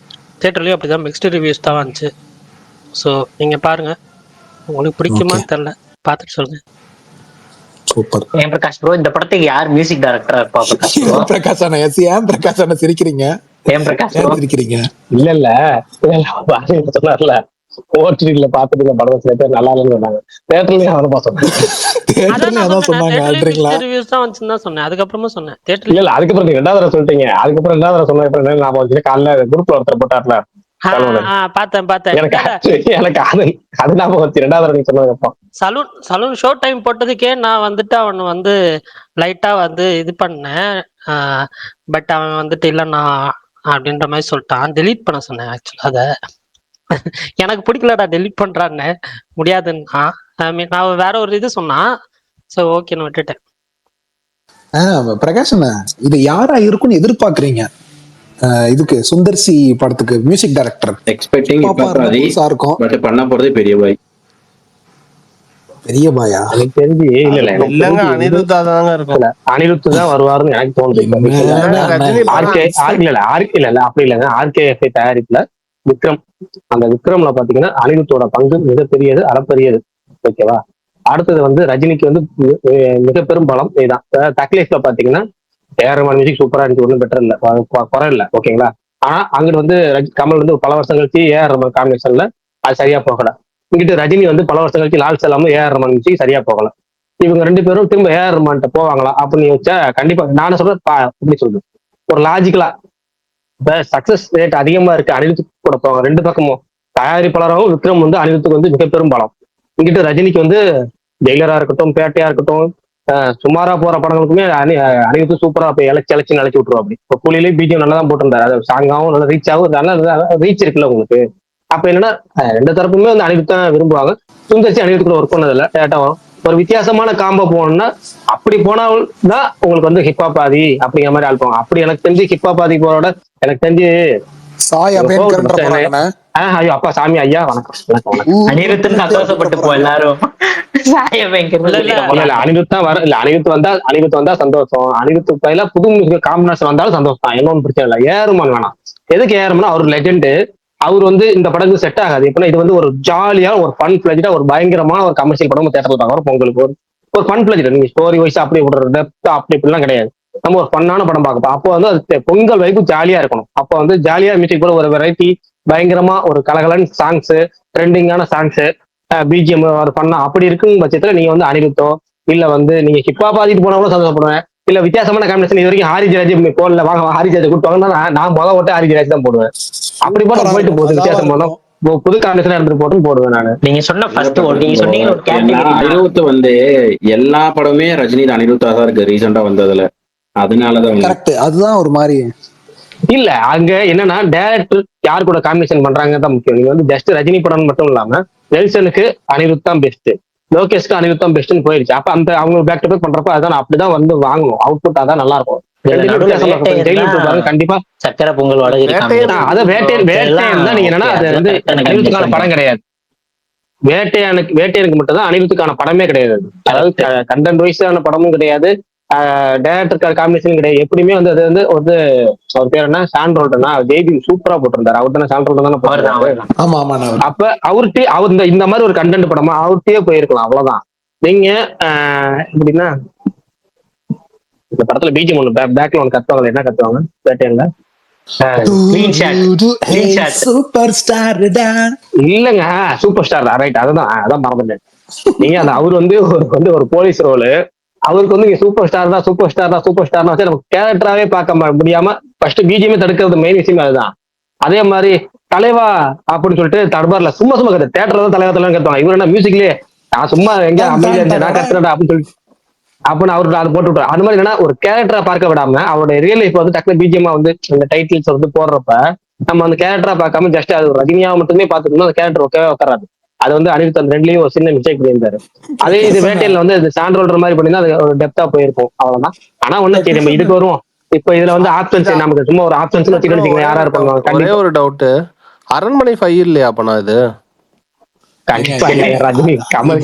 S5: தியேட்டர்லயும் அப்படிதான் மிக்ஸ்டு ரிவ்யூஸ் தான் வந்துச்சு. ஸோ நீங்க பாருங்க, உங்களுக்கு பிடிக்குமான்னு தெரியல, பார்த்துட்டு சொல்லுங்க.
S2: சூப்பர்.
S6: ஏன் பிரகாஷ் ப்ரோ, இந்த படத்துக்கு யார் மியூசிக் டைரக்டரா இருப்பா?
S2: பிரகாஷ் அண்ணா. ஏன் பிரகாஷ் அண்ணா சிரிக்கிறீங்க?
S6: ஏன் பிரகாஷ்
S2: சிரிக்கிறீங்க?
S1: இல்ல சொன்னார்ல, ஓடிடில பாத்துட்டு இந்த படம் சில பேர் நல்லா இல்லைன்னு சொன்னாங்க. தேட்டர்லயும் அவரை பார்த்தோம்.
S5: அதான் நான்
S2: அதான்
S5: சொன்னேன்
S2: சொன்னாங்க
S5: தேட்டர்லயும்
S2: அல்றீங்களா?
S5: ரிவ்யூஸ் தான் வந்துச்சுன்னு தான் சொன்னேன். அதுக்கப்புறமா சொன்னேன்
S1: இல்ல
S5: தேட்டர்ல.
S1: இல்ல அதுக்கப்புறம் நீங்க 2வது தடவை சொல்லிட்டீங்க. அதுக்கப்புறம் 2வது தடவை சொன்ன அப்புறம் ஞாபகம் வந்துச்சு. காலைல குரூப்ல ஒருத்தர் போட்டார்ல சலூன்.
S5: பார்த்தேன்.
S1: எனக்கு
S5: இல்ல
S1: எனக்கு அது ஞாபகம் வந்துச்சு 2வது தடவை நீங்க சொன்னதுக்கு அப்புறம்.
S5: சலூன் ஷோ டைம் போட்டதுக்கே நான் வந்துட்டு அவனை வந்து லைட்டா வந்து இது பண்ணேன். பட் அவன் வந்துட்டு இல்லைண்ணா அப்படின்ற மாதிரி சொல்லிட்டான். டெலீட் பண்ண சொன்னேன் ஆக்சுவலா அதை. எனக்கு பிடிக்கலடா டெலீட் பண்றான்னு. முடியாதுன்னா நான் வேற ஒரு இது சொன்னான். ஸோ ஓகேன்னு விட்டுட்டேன்.
S2: பிரகாஷ் அண்ணா, இது யாரா இருக்கும்னு எதிர்பார்க்கறீங்க? இதுக்கு சுந்தர் சி படத்துக்கு மியூசிக் டைரக்டர்
S3: எக்ஸ்பெக்டிங்
S2: இருக்கும்.
S3: பட் பண்ண போறதே பெரிய பாய்.
S2: பெரிய பாயா?
S1: எனக்கு தெரிஞ்சு
S7: இல்லங்க அனிருத்தா தாங்க இருக்கும்.
S1: அனிருத் தான் வருவாருன்னு எனக்கு தோணுது. அப்படி இல்லைங்க. RKFA தயாரிப்புல விக்ரம், அந்த விக்ரம்ல பாத்தீங்கன்னா அனிருத்தோட பங்கு மிகப்பெரியது, அளப்பரியது. ஓகேவா? அடுத்தது வந்து ரஜினிக்கு வந்து மிக பெரும் பலம் இதுதான். தக்லீஃப்ல பாத்தீங்கன்னா ஏஆர் மியூசிக் சூப்பரா இருக்கு, ஒன்றும் பெட்டர் இல்ல, குறை இல்ல. ஓகேங்களா? ஆனா அங்கிட்டு வந்து கமல் வந்து பல வருஷம் கழிச்சு ஏஆர் காம்பினேஷன்ல அது சரியா போகல. இங்கிட்டு ரஜினி வந்து பல வருஷம் கழிச்சு லால் சலாம் ஏஆர் மியூசிக் சரியா போகல. இவங்க 2 பேரும் திரும்ப ஏஆர் ரஹ்மான்ட்ட போவாங்களா அப்படின்னு யோசிச்சா கண்டிப்பா நானும் சொல்றேன். எப்படி சொல்றது, ஒரு லாஜிக்கலா இப்ப சக்சஸ் ரேட் அதிகமா இருக்கு அனிருத் கூட போவாங்க. 2 பக்கமும் தயாரிப்பாளராகவும் விக்ரம் வந்து அனிருத்துக்கு வந்து மிக பெரும் பலம். இங்கிட்டு ரஜினிக்கு வந்து ஜெயிலரா இருக்கட்டும், பேட்டையா இருக்கட்டும், சுமாரா போற படங்களுக்குமே அனிருத்து சூப்பரா போய் இழைச்சு நினைச்சு விட்டுருவோம். அப்படி இப்போ கூலியிலே பிஜிஎம் நல்லா தான் போட்டிருந்தாரு. அது சாங்காவும் நல்லா ரீச் ஆகும், நல்லா ரீச் இருக்குல்ல உங்களுக்கு. அப்ப என்னன்னா 2 தரப்புமே வந்து அனிருத் தான் விரும்புவாங்க. சுந்தர்சி அனிருத் கூட ஒர்க் பண்ணதில்ல. டேட்டாவும் ஒரு வித்தியாசமான காம்போ போகணும்னா அப்படி போனால்தான் உங்களுக்கு வந்து ஹிப்ஹாப் ஆதி அப்படிங்கிற மாதிரி ஆள்பாங்க. அப்படி எனக்கு தெரிஞ்சு ஹிப்ஹாப் ஆதி போறோட எனக்கு தெரிஞ்சு ஐயோ அப்பா சாமி ஐயா வணக்கம்.
S6: அனிருத்துன்னு சந்தோஷப்பட்டு போ எல்லாரும்.
S1: அனிருத் தான் வர இல்ல, அனிருத் வந்தா சந்தோஷம். அனிருத் பயில புது மியூசிக் காம்பினேஷன் வந்தாலும் சந்தோஷம் தான், என்ன பிரச்சனை இல்லை. ஏறுமான் வேணாம். எதுக்கு ஏறும்னா அவர் லெஜெண்டு. அவர் வந்து இந்த படத்துக்கு செட் ஆகாது. இப்ப இது வந்து ஒரு ஜாலியா ஒரு ஃபன் பிளஜா ஒரு பயங்கரமான ஒரு கமர்ஷியல் படம் தேட்டர்ல பார்க்குறோம். பொங்கலுக்கு ஒரு ஃபன் பிளஜ், நீங்க ஸ்டோரி வைஸ் அப்படி விடுற டெப்த் அப்படி இப்படிலாம் கிடையாது. நம்ம ஒரு ஃபன்னான படம் பார்க்கப்போம். அப்போ வந்து அது பொங்கல் வரைக்கும் ஜாலியா இருக்கணும். அப்போ வந்து ஜாலியா மியூசிக் போல ஒரு வெரைட்டி பயங்கரமா ஒரு கலகலன் சாங்ஸ், ட்ரெண்டிங்கான சாங்ஸ், பிஜிஎம் ஒரு பண்ணா அப்படி இருக்கும் பட்சத்துல நீங்க வந்து அனிருத்தோ இல்ல வந்து நீங்க ஹிப்ஹாப் ஆதிட்டு போனா கூட சந்தோஷப்படுவேன். இல்ல வித்தியாசமான காம்பினேஷன் இது வரைக்கும் ஹாரிஜராஜ் போடல, வாங்க ஹாரிஜராஜ் கூப்பிட்டாங்கன்னா நான் முதல் ஓட்டு ஹாரிஜராஜ் தான் போடுவேன். அப்படி போல போயிட்டு போகுது வித்தியாசம் போனோம். புது காம்பினேஷன் எடுத்துட்டு போட்டு போடுவேன் நான்.
S6: நீங்க சொன்ன ஃபர்ஸ்ட் நீங்க சொன்னீங்க
S3: அனிருத் வந்து எல்லா படமே ரஜினி அனிருத்தா தான் இருக்கு ரீசெண்டா வந்ததுல. அதனாலதான்
S2: கரெக்ட். அதுதான் ஒரு மாதிரி
S1: இல்ல அங்க என்னன்னா டைரக்டர் யார் கூட காம்பினேஷன் பண்றாங்க தான் முக்கியம். நீங்க வந்து ஜஸ்ட் ரஜினி படம் மட்டும் இல்லாம நெல்சனுக்கு அனிருத் தான் பெஸ்ட், லோகேஷ்க்கு அனிருத் தான் பெஸ்ட்னு போயிடுச்சு. அப்ப அந்த அவங்க பேக் டு பேக் பண்றப்ப அதான் அப்படிதான் வந்து வாங்கணும். அவுட்புட் அதான் நல்லா இருக்கும். கண்டிப்பா
S6: சக்கரை பொங்கல்
S1: அதான் வேட்டையன் தான். நீங்க என்னன்னா அது வந்து அனிருத்துக்கான படம் கிடையாது. வேட்டையனுக்கு மட்டும் தான் அனிருத்துக்கான படமே கிடையாது. அதாவது கண்டென்ட் வைஸான படமும் கிடையாது, டைரக்டர் காம்பினேஷன் கிடையாது. எப்படியுமே வந்து அது வந்து அவர் பேர் என்ன சாண்ட்ரோல்டனா ஜெய்பி சூப்பரா போட்டிருந்தாரு. அவர் தானே சாண்ட்ரோல்டன் தானே போட்டிருந்தாரு. அப்ப அவர்கிட்ட அவர் இந்த மாதிரி ஒரு கண்டென்ட் படமா அவர்கிட்டயே போயிருக்கலாம். அவ்வளவுதான். நீங்க எப்படின்னா இந்த படத்துல பிஜிஎம் ஒண்ணு பேக்ல ஒண்ணு கத்துவாங்க. என்ன கத்துவாங்க வேட்டையன்ல?
S2: சூப்பர் ஸ்டார்
S1: இல்லங்க, சூப்பர் ஸ்டார் ரைட். அதான் மறந்துட்டேன். நீங்க அந்த அவர் வந்து ஒரு போலீஸ் ரோலு, அவருக்கு வந்து சூப்பர் ஸ்டார்னா வச்சு நமக்கு கேரக்டராவே பார்க்க முடியாம ஃபர்ஸ்ட் பிஜிஎம் தடுக்கிறது மெயின் விஷயம் அதுதான். அதே மாதிரி தலைவா அப்படின்னு சொல்லிட்டு தர்பார்ல சும்மா கத்து தேட்டர்ல தான் தலைவா கத்துவாங்க. இவர் என்ன மியூசிக்லயே நான் சும்மா எங்க அமைதியா நான் கத்துறேன் அப்படின்னு சொல்லிட்டு அப்படின்னு அவருக்கு அதை போட்டு விட்டுரு. அது மாதிரி என்னன்னா ஒரு கேரக்டரா பார்க்க விடாம அவருடைய ரியல் லைஃப் வந்து டக்குனு பிஜிஎம்மா வந்து இந்த டைட்டில்ஸ் வந்து போடுறப்ப நம்ம அந்த கேரக்டரா பார்க்காம ஜஸ்ட் அது ரஜினியாவை மட்டுமே பார்த்துக்கணும். அந்த கேரக்டர் ஓகேவா உட்காராது. அது வந்து அனிருத் அந்த 2லயும் ஒரு சின்ன மிஸ்டேக் பண்ணியிருந்தாரு. அதே இது வேட்டையில வந்து இது சாண்ட்ரோல்டர் மாதிரி பண்ணினா அது ஒரு டெப்தா போயிருக்கும். அவ்வளவுதான். ஆனா ஒண்ணு சரி நம்ம இதுக்கு வருவோம். இப்ப இதுல வந்து ஆப்ஷன்ஸ் நமக்கு சும்மா ஒரு ஆப்ஷன்ஸ் வச்சுக்கணும். யாரா இருப்பாங்க?
S7: ஒரே ஒரு டவுட், அரண்மனை 5 இல்லையா அப்பனா? இது
S1: கண்டிப்பா ரஜினி கமல்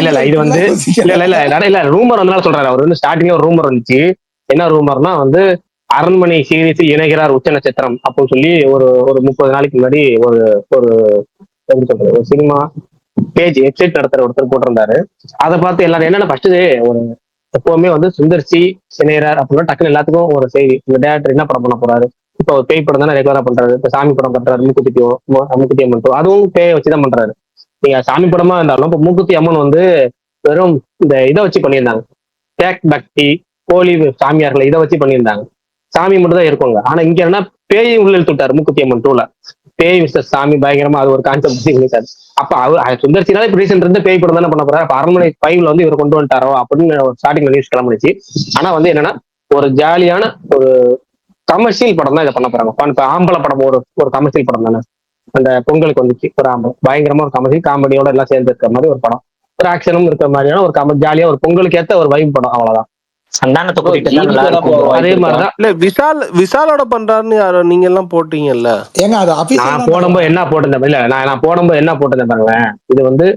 S1: இல்ல இது வந்து இல்ல ரூமர் வந்தாலும் சொல்றாரு. அவர் வந்து ஸ்டார்டிங்ல ஒரு ரூமர் வந்துச்சு. என்ன ரூமர்னா வந்து அரண்மனை சீரீஸில் இணைகிறார் உச்ச நட்சத்திரம் அப்படின்னு சொல்லி ஒரு 30 நாளைக்கு முன்னாடி ஒரு எப்படி சொல்றது ஒரு சினிமா பேஜ் வெப்சைட் நடத்துற ஒருத்தர் போட்டிருந்தாரு. அதை பார்த்து எல்லாரும் என்னன்னா ஃபர்ஸ்ட் ஒரு எப்பவுமே வந்து சுந்தர்சி இணைகிறார் அப்படின்னா டக்குன்னு எல்லாத்துக்கும் ஒரு செய்தி, இந்த டேரக்டர் என்ன படம் பண்ண போறாரு, இப்போ ஒரு பேய் படம் தானே ரெகுலரா பண்றாரு. இப்ப சாமி படம் பண்றாரு, மூக்குத்தி அம்மன் 2 அதுவும் பேயை வச்சுதான் பண்றாரு. நீங்க சாமி படமா இருந்தாலும் இப்ப மூக்குத்தி அம்மன் வந்து வெறும் இந்த இதை வச்சு பண்ணியிருந்தாங்க. தேக் பக்தி, போலி சாமியார்களை இதை வச்சு பண்ணியிருந்தாங்க. சாமி மட்டும் தான் இருக்குங்க. ஆனா இங்க என்ன, பேயை உள்ள இழுத்து விட்டாரு மூக்குத்தி அம்மன் 2ல. பேய் மிஸ்டர் சாமி பயங்கரமா அது ஒரு கான்செப்ட். அப்ப அவர் சுந்தர்சினால இப்ப ரீசெண்ட் இருந்து பேய் படம் தானே பண்ண போறாரு. அப்ப அரண்மனை 5ல வந்து இவர் கொண்டு வந்துட்டாரோ அப்படின்னு ஸ்டார்டிங்ல நியூஸ் கிளம்பிச்சு. ஆனா வந்து என்னன்னா, ஒரு ஜாலியான ஒரு கமர்ஷியல் படம் தான் இதை பண்ண போறாங்க. இப்ப ஆம்பளை படம் ஒரு கமர்ஷியல் படம் தானே. அந்த பொங்கலுக்கு வந்துச்சு ஒரு ஆம்பளை பயங்கரமா ஒரு கமர்ஷியல் காமெடியோட எல்லாம் சேர்ந்து இருக்கிற மாதிரி ஒரு படம், ஒரு ஆக்ஷனும் இருக்கிற மாதிரியான ஒரு ஜாலியா ஒரு பொங்கலுக்கு ஏத்த ஒரு வைப் படம், அவ்வளவுதான்.
S6: சந்தானத்தை கூட்டிட்டு தான் நல்லா இருக்கும்.
S1: அதே மாதிரிதான்
S7: இல்ல விசாலோட பண்றாருன்னு யாரோ நீங்க எல்லாம் போட்டீங்கல்ல.
S2: ஏங்க அது
S1: நான்
S2: அபிஷியல்
S1: போடும்போது என்ன போட்டிருந்தேன், இல்ல நான் போடும்போது என்ன போட்டிருந்தேன் பாருங்களேன். இது வந்து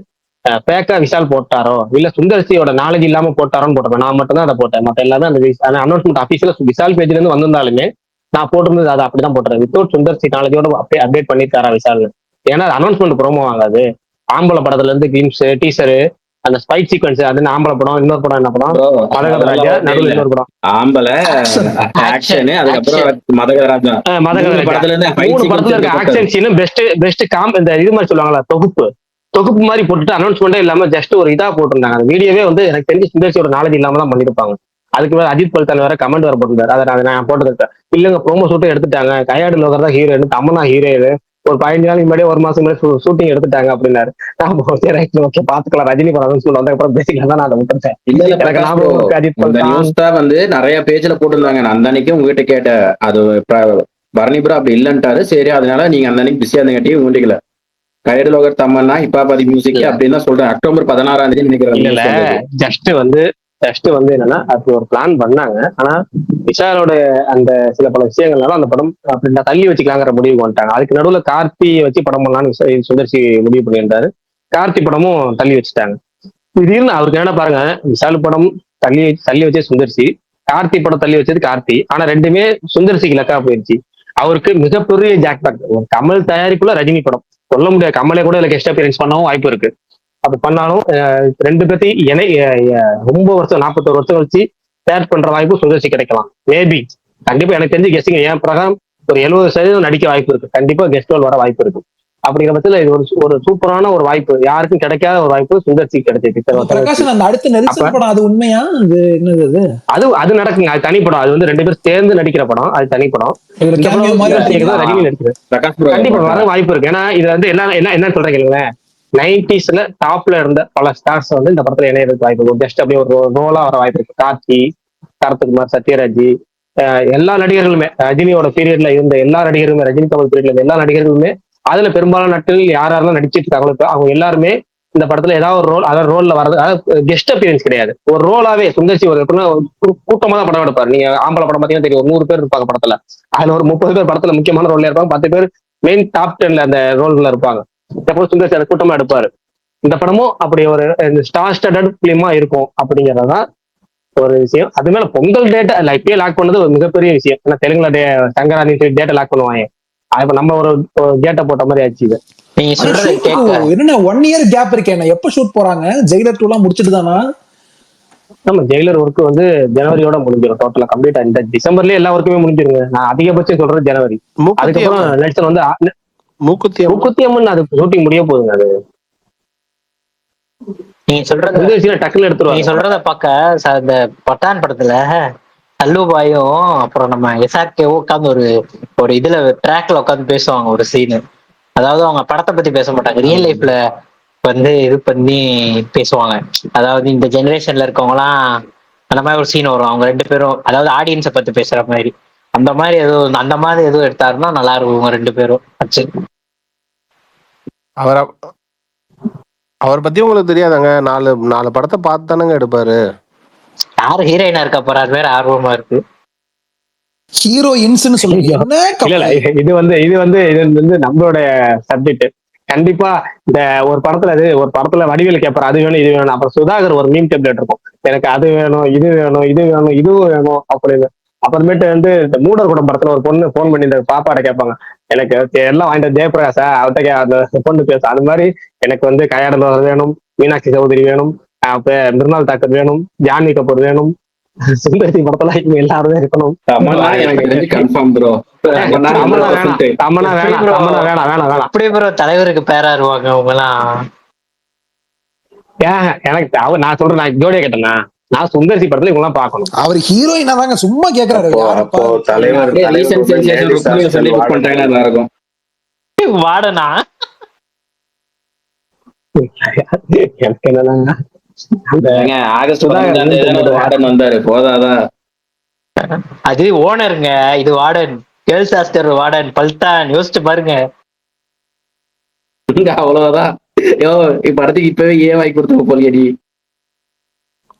S1: பேக்கா விஷால் போட்டாரோ இல்ல சுந்தர்சியோட நாலேஜ் இல்லாம போட்டாரோன்னு போட்டிருப்பேன். நான் மட்டும் தான் அதை போட்டேன். மத்த எல்லாமே அந்த அனௌன்ஸ்மெண்ட் அபிஷியலா விஷால் பேஜ்ல இருந்து வந்திருந்தாலுமே நான் போட்டிருந்தது அதை அப்படிதான் போட்டுறேன். வித்தவுட் சுந்தர்சி நாலேஜோட அப்படியே அப்டேட் பண்ணிருக்காரா விஷால். ஏன்னா அனௌன்ஸ்மெண்ட் ப்ரோமோ வாங்காது. ஆம்பளை படத்துல இருந்து கிளிம்ஸ், டீசரு, அந்த ஸ்பைட் சீக்வன்ஸ், அது ஆம்பளை படம். இன்னொரு படம் என்ன படம், மதகராஜா. நடுவில் இன்னொரு படம்
S3: ஆம்பளை ஆக்ஷன், அதுக்கப்புறம் மதகராஜா.
S1: படத்துல இருந்து 3 படத்துல இருக்க ஆக்ஷன் சீன் பெஸ்ட் இந்த இது மாதிரி சொல்லுவாங்களா, தொகுப்பு மாதிரி போட்டுட்டு அனௌன்ஸ்மெண்டே இல்லாம ஜஸ்ட் ஒரு இதா போட்டிருந்தாங்க. அந்த வீடியோவே வந்து எனக்கு தெரிஞ்சு சுந்தர்சியோட நாலேஜ் இல்லாம தான் பண்ணிருப்பாங்க. அதுக்கு மேல அஜித் பல்தான் வேற கமெண்ட் வேற போட்டிருந்தாரு. அதை நான் போட்டுருக்கேன். இல்லங்க ப்ரோமோ ஷூட்டும் எடுத்துட்டாங்க, கையாடு லோகர் தான் ஹீரோயின், தமன்னா ஹீரோயின், ஒரு 15 நாளைக்கு முன்னாடி ஒரு மாசம் முன்னாடி ஷூட்டிங் எடுத்துட்டாங்க அப்படின்னாரு. ஓகே பாத்துக்கலாம், ரஜினி படம் வந்ததுக்கப்புறம் பேசிக்கலாம் தான் நான் அதை விட்டுருக்கேன். எனக்கு ஞாபகம் அஜித் பல்தான்
S3: வந்து நிறைய பேஜ்ல போட்டிருந்தாங்க. நான் அந்த அன்னைக்கு உங்ககிட்ட கேட்டேன், அது பரணி ப்ரோ அப்படி இல்லன்ட்டாரு. சரி, அதனால நீங்க அந்த அன்னைக்கு பிஸியா இருந்தங்காட்டியும் ஊண்டிக்கல. கைடு லோகர் தம்மன்னா இப்பாபாதி மியூசிக் அப்படின்னு தான் சொல்றேன். அக்டோபர் 16 நினைக்கிறேன்.
S1: ஜஸ்ட் வந்து என்னன்னா, அது ஒரு பிளான் பண்ணாங்க. ஆனா விஷாலோட அந்த சில பல விஷயங்கள்னால அந்த படம் அப்படி தள்ளி வச்சுக்கலாங்கிற முடிவுக்கு வந்துட்டாங்க. அதுக்கு நடுவுல கார்த்தி வச்சு படம் பண்ணலாம்னு சுந்தர்சி முடிவு பண்ணியிருந்தாரு. கார்த்தி படமும் தள்ளி வச்சுட்டாங்க. திடீர்னு அவருக்கு என்ன பாருங்க, விஷால் படம் தள்ளி வச்சே சுந்தர்சி, கார்த்தி படம் தள்ளி வச்சது கார்த்தி. ஆனா ரெண்டுமே சுந்தர்சிக்கு இலக்கா போயிடுச்சு. அவருக்கு மிகப்பெரிய ஜாக்பாட். ஒரு கமல் தயாரிப்புல ரஜினி படம் சொல்ல முடியாது. கமலே கூட இதுல கெஸ்ட் அப்பியரன்ஸ் பண்ணவும் வாய்ப்பு இருக்கு. அப்ப பண்ணாலும் ரெண்டு பேர்த்தையும் ரொம்ப வருஷம் 41 வருஷம் கழிச்சு ஷேர் பண்ற வாய்ப்பு சுந்தர்சி கிடைக்கலாம். மேபி கண்டிப்பா எனக்கு தெரிஞ்சு கெஸ்டிங் என் பிரகாரம் ஒரு 70% நடிக்க வாய்ப்பு இருக்கு. கண்டிப்பா கெஸ்ட் ரோல் வர வாய்ப்பு இருக்கு. அப்படிங்கிற பட்சத்துல இது ஒரு சூப்பரான ஒரு வாய்ப்பு, யாருக்கும் கிடைக்காத ஒரு வாய்ப்பு சுந்தர்சி கிடைச்சிருக்கு.
S2: பிரகாஷன் அந்த அடுத்த நெரிசல் படம் அது உண்மையா? அது என்னது? அது
S1: நடக்குங்க. அது தனிப்படம். அது வந்து 2 பேரும் சேர்ந்து நடிக்கிற படம். அது தனிப்படம். ரஜினி நடிக்கிறது கண்டிப்பா வர வாய்ப்பு இருக்கு. ஏன்னா இது வந்து என்ன சொல்றீங்க, 90sல டாப்ல இருந்த பல ஸ்டார்ஸ் வந்து இந்த படத்துல இணையறதுக்கு வாய்ப்பு இருக்கும். ஜஸ்ட் அப்படியே ஒரு ரோலா வர வாய்ப்பு இருக்கு. கார்த்தி, சரத்குமார், சத்யராஜ், எல்லா நடிகர்களுமே, ரஜினியோட பீரியட்ல இருந்த எல்லா நடிகர்களுமே, ரஜினி கமல் பீரியட்ல இருந்த எல்லா நடிகர்களுமே, அதுல பெரும்பாலான நாட்கள் யாரெல்லாம் நடிச்சிட்டு இருக்காங்களோ அவங்க எல்லாருமே இந்த படத்துல ஏதாவது ஒரு ரோல், அதாவது ரோல்ல வர்றது, அதாவது கெஸ்ட் அப்பியரன்ஸ் கிடையாது, ஒரு ரோலாவே சுந்தர்சி ஒரு எப்படின்னா கூட்டமா தான் படம் எடுப்பாரு. நீங்க ஆம்பளை படம் பாத்தீங்கன்னா தெரியும், 100 பேர் இருப்பாங்க படத்துல. அதுல ஒரு 30 பேர் படத்துல முக்கியமான ரோல்ல இருப்பாங்க, 10 பேர் மெயின் டாப் 10ல அந்த ரோல்ல இருப்பாங்க. எப்போ சுந்தர்சி அதை கூட்டமா எடுப்பாரு. இந்த படமும் அப்படி ஒரு ஸ்டார் ஸ்டடட் பிலிமா இருக்கும் அப்படிங்கறதுதான் ஒரு விஷயம். அது மேல பொங்கல் டேட்டா இப்பயே லாக் பண்ணது ஒரு மிகப்பெரிய விஷயம். ஏன்னா தெலுங்குல சங்கராணி டேட்டா லாக் பண்ணுவாங்க. இப்ப நம்ம ஒரு டேட்டா போட்ட மாதிரி ஆச்சு. இது
S6: நீங்க சொல்றது
S2: என்ன 1 இயர் கேப் இருக்கேன். எப்ப ஷூட் போறாங்க? ஜெயிலர் 2 எல்லாம் முடிச்சிட்டு தானா?
S1: நம்ம ஜெயிலர் ஒர்க் வந்து ஜனவரியோட முடிஞ்சிடும். டோட்டலா கம்ப்ளீட். இந்த டிசம்பர்லயே எல்லா ஒர்க்குமே முடிஞ்சிருங்க. நான் அதிகபட்சம் சொல்றது ஜனவரி. அதுக்கப்புறம் நெக்ஸ்ட் வந்து மூக்குத்தி அம்மன் அது ஷூட்டிங் முடிய போகுதுங்க. அது
S6: நீங்க சொல்றது
S1: டக்குன்னு எடுத்துருவாங்க.
S6: நீங்க சொல்றத பார்க்க இந்த பட்டான் படத்துல அல்லுபாயும் அப்புறம் நம்ம எஸ்ஆர்கேவும் உட்காந்து ஒரு இதுல ட்ராக்ல உட்காந்து பேசுவாங்க ஒரு சீனு. அதாவது அவங்க படத்தை பத்தி பேச மாட்டாங்க, ரியல் லைஃப்ல வந்து இது பண்ணி பேசுவாங்க. அதாவது இந்த ஜெனரேஷன்ல இருக்கவங்க எல்லாம் அந்த மாதிரி ஒரு சீன் வரும். அவங்க 2 பேரும் அதாவது ஆடியன்ஸை பத்தி பேசுற மாதிரி அந்த மாதிரி எதுவும் எடுத்தாருன்னா நல்லா இருக்கும். 2 பேரும் வச்சு.
S7: அவர் பத்தி உங்களுக்கு தெரியாதாங்க? 4 படத்தை பார்த்து தானங்க எடுப்பாரு.
S6: யாரு ஹீரோயினா இருக்க போறாரு வேற ஆர்வமா இருக்கு.
S2: ஹீரோயின்ஸ்னு சொல்லுங்க.
S1: இது வந்து நம்மளோட சப்ஜெக்ட். கண்டிப்பா இந்த ஒரு படத்துல வடிவேல் கேட்பாரு, அது வேணும் இது வேணும். அப்புறம் சுதாகர் ஒரு மீம் டெம்ப்ளேட் இருக்கும், எனக்கு அது வேணும் இது வேணும் இது வேணும் இதுவும் வேணும் அப்படின்னு. அப்புறமேட்டு வந்து இந்த மூடர் குடம் படத்துல ஒரு பொண்ணு போன் பண்ணி இந்த பாப்பாட கேட்பாங்க, எனக்கு எல்லாம் வாங்கிட்டு ஜெயபிரகாஷா அவர்கிட்ட அந்த பொண்ணு பேச. அது மாதிரி எனக்கு வந்து கையாடல் வேணும், மீனாட்சி சௌதரி வேணும், மிருனால் தாக்கர் வேணும், ஜான்வி கபூர் வேணும், சுந்தர்சி படத்துல இப்ப எல்லாருமே இருக்கணும்.
S3: தமன்னா எனக்கு தெரிஞ்சு கன்ஃபார்ம் ப்ரோ.
S1: தமன்னா வேணாம், தமன்னா வேணாம், தமன்னா வேணாம், வேணாம், வேணாம்.
S6: அப்படியே ப்ரோ தலைவருக்கு பேரா இருவாங்க அவங்க எல்லாம்.
S1: ஏன் எனக்கு நான் சொல்றேன், நான் ஜோடியா கேட்டேன்னா நான் சுந்தர்சி படத்துல இவங்க எல்லாம் பாக்கணும்.
S2: அவர் ஹீரோயினா தாங்க சும்மா கேக்குறாரு.
S4: அப்போ தலைவர்
S3: ரீசன்ட் சென்சேஷன் ருக்மிணியை சொல்லி புக் பண்ணிட்டாங்கன்னா நல்லா இருக்கும்.
S6: வாடனா
S1: எனக்கு என்னன்னா
S3: ஏங்க, ஆகஸ்ட் 15 வார்டன் வந்தாரு போதாதா?
S6: அது ஓனருங்க, இது warden. Girls hostel warden Paltan. யோசிச்சு பாருங்க.
S3: இங்க அவ்வளவுதான். படத்துக்கு இப்பவே ஏன் வாங்கி கொடுத்த போலியடி.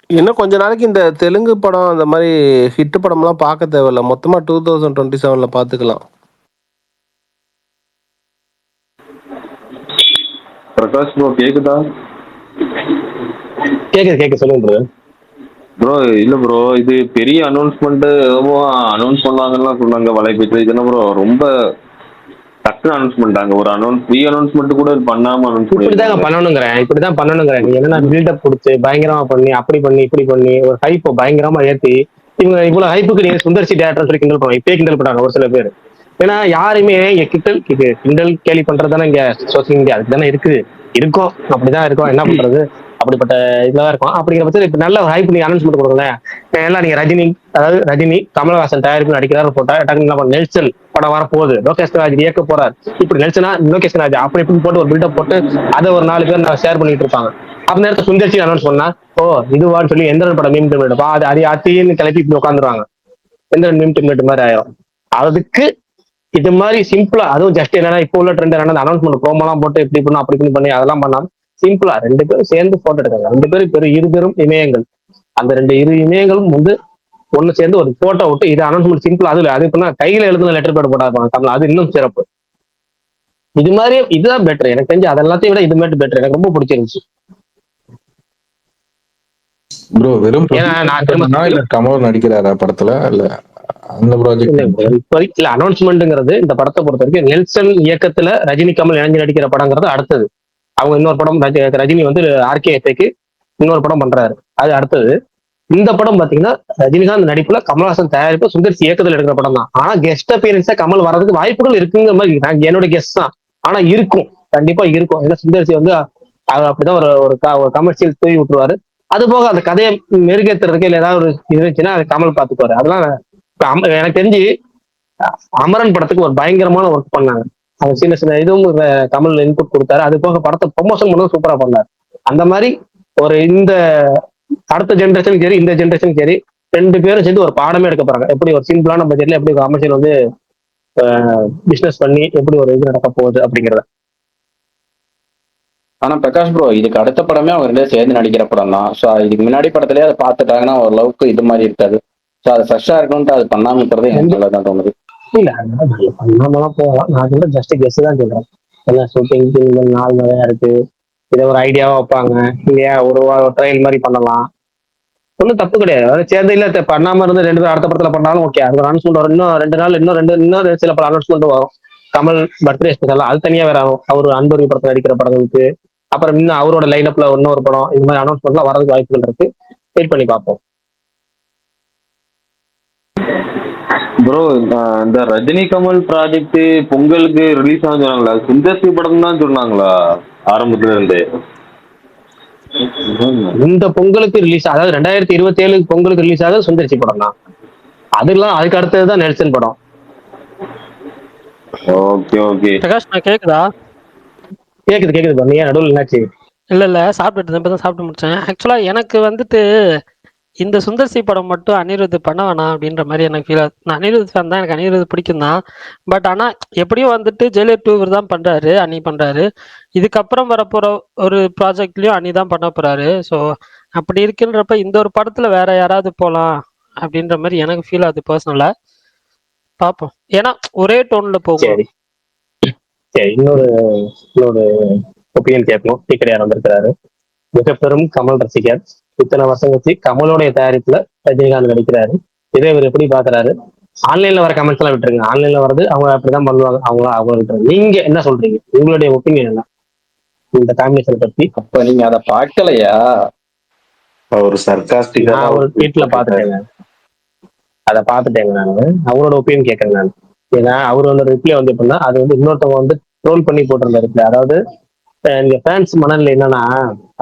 S7: இன்னும் கொஞ்ச நாளைக்கு இந்த தெலுங்கு படம் அந்த மாதிரி ஹிட் படம்லாம் பார்க்க தேவையில்ல, மொத்தமா 2027 பாத்துக்கலாம்.
S8: பிரகாஷ் ப்ரோ கேக்குதா?
S1: கேக்குது சொல்லுங்க
S8: ப்ரோ. இல்ல ப்ரோ, இது பெரிய அனௌன்ஸ்மெண்ட் அனௌன்ஸ் பண்ணாங்கன்னு சொன்னாங்க வலைபேச்சு. இது என்ன ப்ரோ ரொம்ப டக்குன்னு அனௌன்ஸ் பண்ணிட்டாங்க. ஒரு அனௌன்ஸ்மெண்ட் கூட பண்ணாம அனௌன்ஸ்
S1: இப்படிதான் பண்ணணுங்கிறேன். நீ என்னன்னா பில்டப் கொடுத்து பயங்கரமா பண்ணி அப்படி பண்ணி இப்படி பண்ணி ஒரு ஹைப் பயங்கரமா ஏத்தி இவங்க இவ்வளவு ஹைப்புக்கு நீங்க சுந்தர்சி டேரக்டர் சொல்லி கிண்டல் பண்ணுவாங்க. இப்பயே கிண்டல் பண்றாங்க ஒரு சில பேர். ஏன்னா யாருமே கிண்டல் கேலி பண்றதுதானே இங்க சோசியல் மீடியா அதுக்கு தானே இருக்கும். அப்படிதான் இருக்கும். என்ன பண்றது, அப்படிப்பட்ட இதுதான் இருக்கும். அப்படிங்கிற பட்சத்தில் இப்ப நல்ல ஹைப் நீங்க அனௌன்ஸ்மெண்ட் கொடுக்கல. எல்லாம் நீங்க ரஜினி கமலஹாசன் தயாரிப்பு நடிக்கிறாரு போட்டா டக்குனு நெல்சன் படம் வர போகுது, லோகேஷ் ராஜ் இயக்க போறாரு, இப்படி நெல்சனா லோகேஷ் ராஜ் அப்படி இப்படி போட்டு ஒரு பில்டப் போட்டு அதை ஒரு 4 பேர் ஷேர் பண்ணிட்டு இருப்பாங்க. அப்ப நேரத்தை சுந்தர்சி அனௌன்ஸ் பண்ணா இதுவான்னு சொல்லி எந்திரன் படம் மீம் டெம்ப்ளேட் அது அத்தின்னு கிளப்பி இப்படி உட்காந்துருவாங்க. எந்திரன் மீம் டெம்ப்ளேட் மாதிரி ஆயிரும். அதுக்கு இது மாதிரி சிம்பிளா, அதுவும் ஜஸ்ட் என்னன்னா இப்போ உள்ள ட்ரெண்ட் என்னன்னா அனௌன்ஸ்மெண்ட் ப்ரோமோலாம் போட்டு இப்படி பண்ணணும் அப்படி பண்ணி அதெல்லாம் பண்ணாம சிம்பிளா 2 பேரும் சேர்ந்து போட்டோ எடுக்காங்க. 2 பேரும் இருபெரும் இமயங்கள். அந்த 2 இமயங்களும் ஒண்ணு சேர்ந்து ஒரு போட்டோ விட்டு இது அனௌன்ஸ்மெண்ட் சிம்பிளா. அது இப்ப கையில எழுதுன லெட்டர் பேட் போட்டாங்க, அது இன்னும் சிறப்பு. இது மாதிரி இதுதான் பெட்டர் எனக்கு தெரிஞ்சு. அதெல்லாத்தையும் விட இது மாதிரி பெட்டர். எனக்கு ரொம்ப பிடிச்சிருந்துச்சு
S4: ப்ரோ. வெறும்
S1: நான்
S4: கமல் நடிக்கிறாரா படத்துல? இல்ல அந்த ப்ராஜெக்ட்
S1: இல்ல அனௌன்ஸ்மெண்ட்ங்கிறது இந்த படத்தை பொறுத்த வரைக்கும் நெல்சன் இயக்கத்துல ரஜினி கமல் இணைஞ்சு நடிக்கிற படங்கிறது அடுத்தது. அவங்க இன்னொரு படம் ரஜினி RKFக்கு இன்னொரு படம் பண்றாரு, அது அடுத்தது. இந்த படம் பாத்தீங்கன்னா ரஜினிகாந்த் நடிப்புல கமல்ஹாசன் தயாரிப்பு சுந்தர்சி இயக்கத்துல எடுக்கிற படம் தான். ஆனா கெஸ்ட் அப்பியரன்ஸா கமல் வர்றதுக்கு வாய்ப்புகள் இருக்குங்கிற மாதிரி என்னோட கெஸ்ட் தான். ஆனா இருக்கும், கண்டிப்பா இருக்கும். ஏன்னா சுந்தர்சி அப்படிதான் ஒரு கமர்ஷியல் தூவி விட்டுருவாரு. அது போக அந்த கதையை மெருகேற்றுறதுக்கு இல்லை ஏதாவது ஒரு இருந்துச்சுன்னா அது கமல் பார்த்துக்குவாரு. அதெல்லாம் எனக்கு தெரிஞ்சு அமரன் படத்துக்கு ஒரு பயங்கரமான ஒர்க் பண்ணாங்க. அவங்க சின்ன இதுவும் கமல் இன்புட் கொடுத்தாரு. அது போக படத்தை ப்ரொமோஷன் பண்ணதும் சூப்பரா பண்ணாரு. அந்த மாதிரி இந்த அடுத்த ஜென்ரேஷனுக்கு சரி இந்த ஜென்ரேஷனுக்கு சரி 2 பேரும் சேர்ந்து ஒரு பாடமே எடுக்க போறாங்க. எப்படி ஒரு சிம்பிளான பட்ஜெட்ல எப்படி கமர்ஷியல் பிசினஸ் பண்ணி எப்படி ஒரு இது நடக்க போகுது அப்படிங்கிறத.
S3: ஆனா பிரகாஷ் ப்ரோ, இதுக்கு அடுத்த படமே அவங்க 2 சேர்ந்து நடிக்கிற படம் தான். ஸோ இதுக்கு முன்னாடி படத்துலயே அதை பார்த்துட்டாங்கன்னா ஓரளவுக்கு இது மாதிரி இருக்காது. ஸோ அது ஃப்ரெஷ்ஷா இருக்கணும்ட்டு அது பண்ணாம இருக்கிறது எனக்கு நல்லதான் தோணுது.
S1: இல்ல பண்ணாமலாம் போகலாம். நான் சொல்ல ஜஸ்ட் கெஸ் தான் சொல்றேன். எல்லாம் ஷூட்டிங் நாள் நிறையா இருக்கு. இதை ஒரு ஐடியாவா வைப்பாங்க இல்லையா, ஒரு ட்ரையல் மாதிரி பண்ணலாம், ஒன்றும் தப்பு கிடையாது. அதாவது சேர்ந்து இல்ல பண்ணாம இருந்து 2 பேரும் அடுத்த படத்துல பண்ணாலும் ஓகே. அது ஒரு அனௌன்ஸ்மெண்ட் வரும். இன்னும் 2 நாள் இன்னும் சில பல அனௌன்ஸ்மெண்ட் வரும். கமல் பர்த்டே ஸ்பெஷல் அது தனியா வேற ஆகும். அவர் அன்புரி படத்துல நடிக்கிற படங்களுக்கு அப்புறம் இன்னும் அவரோட லைனப்ல இன்னொரு படம், இது மாதிரி அனௌன்ஸ்மெண்ட்லாம் வரதுக்கு வாய்ப்புகள் இருக்கு. வெயிட் பண்ணி பார்ப்போம்.
S8: ப்ரோ, இந்த ரஜினி கமல் ப்ராஜெக்ட் பொங்கலுக்கு ரிலீஸ் ஆகும் சொன்னாங்களா? சுந்தர்சி படம் தான் சொன்னாங்களா ஆரம்பத்துல இருந்து?
S1: இந்த பொங்கலுக்கு ரிலீஸ், அதாவது 2027 பொங்கலுக்கு ரிலீஸ் ஆகுது சுந்தர்சி படம் தான். அதுக்கு அடுத்ததுதான் நெல்சன் படம்.
S8: ஓகே.
S5: பிரகாஷ் நான் கேக்குதா?
S1: கேக்குது. நீ நடுவில் என்னாச்சு?
S5: இல்ல சாப்பிட்டு இப்பதான் சாப்பிட்டு முடிச்சேன். ஆக்சுவலா எனக்கு இந்த சுந்தர்சி படம் மட்டும் அனிருத் பண்ண வேணாம் அப்படின்ற மாதிரி எனக்கு ஃபீல் ஆகுது. நான் அனிருத் ஃபேன் தான், எனக்கு அனிருத் பிடிக்கும் தான். பட் ஆனா எப்படியும் ஜெயிலர் 2 தான் பண்றாரு, அனி பண்றாரு. இதுக்கப்புறம் வரப்போற ஒரு ப்ராஜெக்ட்லயும் அனி தான் பண்ண போறாரு. ஸோ அப்படி இருக்குன்றப்ப இந்த ஒரு படத்துல வேற யாராவது போலாம் அப்படின்ற மாதிரி எனக்கு ஃபீல் ஆகுது பர்சனலா. பார்ப்போம். ஏன்னா ஒரே டோன்ல போகும்.
S1: சரி, இன்னொரு ஒப்பீனியன் கேட்கணும். டீக்கடையார் வந்திருக்கிறாரு. மிக பெரும் கமல் ரசிகர். இத்தனை வருஷம் வச்சு கமலோடைய தயாரிப்புல ரஜினிகாந்த் நடிக்கிறாரு. இதை இவர் எப்படி பாக்குறாரு? ஆன்லைன்ல வர கமெண்ட்ஸ் எல்லாம் விட்டுருங்க. ஆன்லைன்ல வர்றது அவங்க அப்படிதான் பண்ணுவாங்க. அவங்க விட்டுருங்க. நீங்க என்ன சொல்றீங்க? உங்களுடைய ஒப்பீனியன் என்ன இந்த காம்பினேஷன் பத்தி?
S3: அப்ப நீங்க அதை பார்க்கலையா?
S4: அவர் சர்காஸ்டிக்கா
S1: நான்
S4: தான்
S1: ஒரு ட்வீட்ல பாத்துட்டேங்க, அதை பாத்துட்டேங்க. நான் அவரோட ஒப்பீனியன் கேட்கறேன் நான். ஏன்னா அவர் வந்து ரிப்ளை வந்து எப்படின்னா, அது வந்து இன்னொருத்தவங்க வந்து ட்ரோல் பண்ணி போட்டிருந்த ரிப்ளை. அதாவது இந்த ஃபேன்ஸ் மனநிலை என்னன்னா,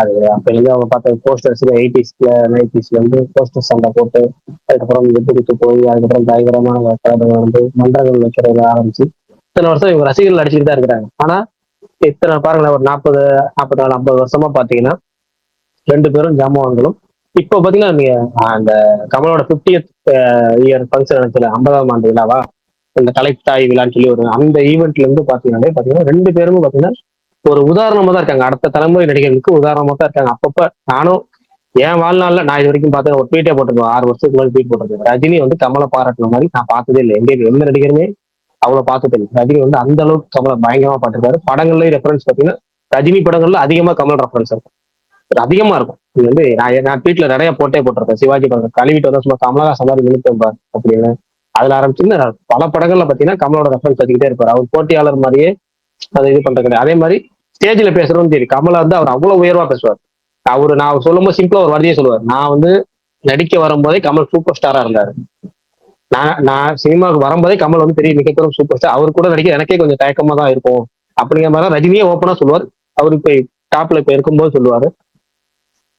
S1: அது அப்ப இருந்து அவங்க பார்த்த போஸ்டர்ஸ் 80ஸ்ல 90ஸ்ல இருந்து போஸ்டர்ஸ் சண்டை போட்டு, அதுக்கப்புறம் எதிர்த்து போய், அதுக்கப்புறம் பயங்கரமான வந்து மன்றங்கள் வைக்கிறத ஆரம்பிச்சு இத்தனை வருஷம் இவங்க ரசிகர்கள் அடிச்சுட்டு தான் இருக்கிறாங்க. ஆனா இத்தனை பாருங்களேன், ஒரு 44 50 வருஷமா பாத்தீங்கன்னா ரெண்டு பேரும் ஜாம்பவான்களும். இப்போ பாத்தீங்கன்னா நீங்க அந்த கமலோட 50th இயர் ஃபங்க்ஷன் நினைச்சல 50ஆம் ஆண்டு விழாவா, இந்த கலைத்தாய் விழான்னு சொல்லி ஒரு அந்த ஈவெண்ட்ல இருந்து பாத்தீங்கன்னா ரெண்டு பேரும் பாத்தீங்கன்னா ஒரு உதாரணமா தான் இருக்காங்க. அடுத்த தலைமுறை நடிகர்களுக்கு உதாரணமா தான் இருக்காங்க. அப்பப்ப நானும் என் வாழ்நாள்ல நான் இது வரைக்கும் பார்த்தேன், ஒரு ட்வீட்டே போட்டிருக்கேன், 6 வருஷத்துக்கு முன்னாடி ட்வீட் போட்டிருக்கேன். ரஜினி வந்து கமலை பாராட்டுன மாதிரி நான் பார்த்ததே இல்லை. எந்த நடிகருமே அவ்வளவு பார்த்தது இல்லை. ரஜினி வந்து அந்த அளவுக்கு கமலை பயங்கரமா பாட்டுருக்காரு. படங்கள்லயும் ரெஃபரன்ஸ் பாத்தீங்கன்னா ரஜினி படங்கள்ல அதிகமா கமல் ரெஃபரன்ஸ் இருக்கும், அதிகமா இருக்கும். இது வந்து நான் ட்வீட்ல நிறைய போட்டிருக்கேன். சிவாஜி படம் கழுவிட்டு வந்தா சும்மா கமலஹாசன் மாதிரி நினைப்பேன் பாரு அப்படின்னு. அதுல ஆரம்பிச்சு பல படங்கள்ல பாத்தீங்கன்னா கமலோட ரெஃபரன்ஸ் வச்சுக்கிட்டே இருப்பாரு. அவர் போட்டியாளர் மாதிரியே அதை இது பண்றது கிடையாது. அதே மாதிரி ஸ்டேஜ்ல பேசுறதும் சரி, கமலா வந்து அவர் அவ்வளவு உயர்வா பேசுவார். நான் சொல்லும்போது சிம்பிளா ஒரு வார்த்தையே சொல்லுவார், நான் வந்து நடிக்க வரும்போதே கமல் சூப்பர் ஸ்டாரா இருந்தாரு. நான் சினிமாவுக்கு வரும்போதே கமல் வந்து பெரிய மிகப்பெரும் சூப்பர் ஸ்டார். அவர் கூட நடிக்க எனக்கே கொஞ்சம் தயக்கமா தான் இருக்கும் அப்படிங்கிற மாதிரி ரஜினியே ஓப்பனா சொல்லுவார். அவர் இப்ப டாப்ல இப்ப இருக்கும்போது சொல்லுவாரு.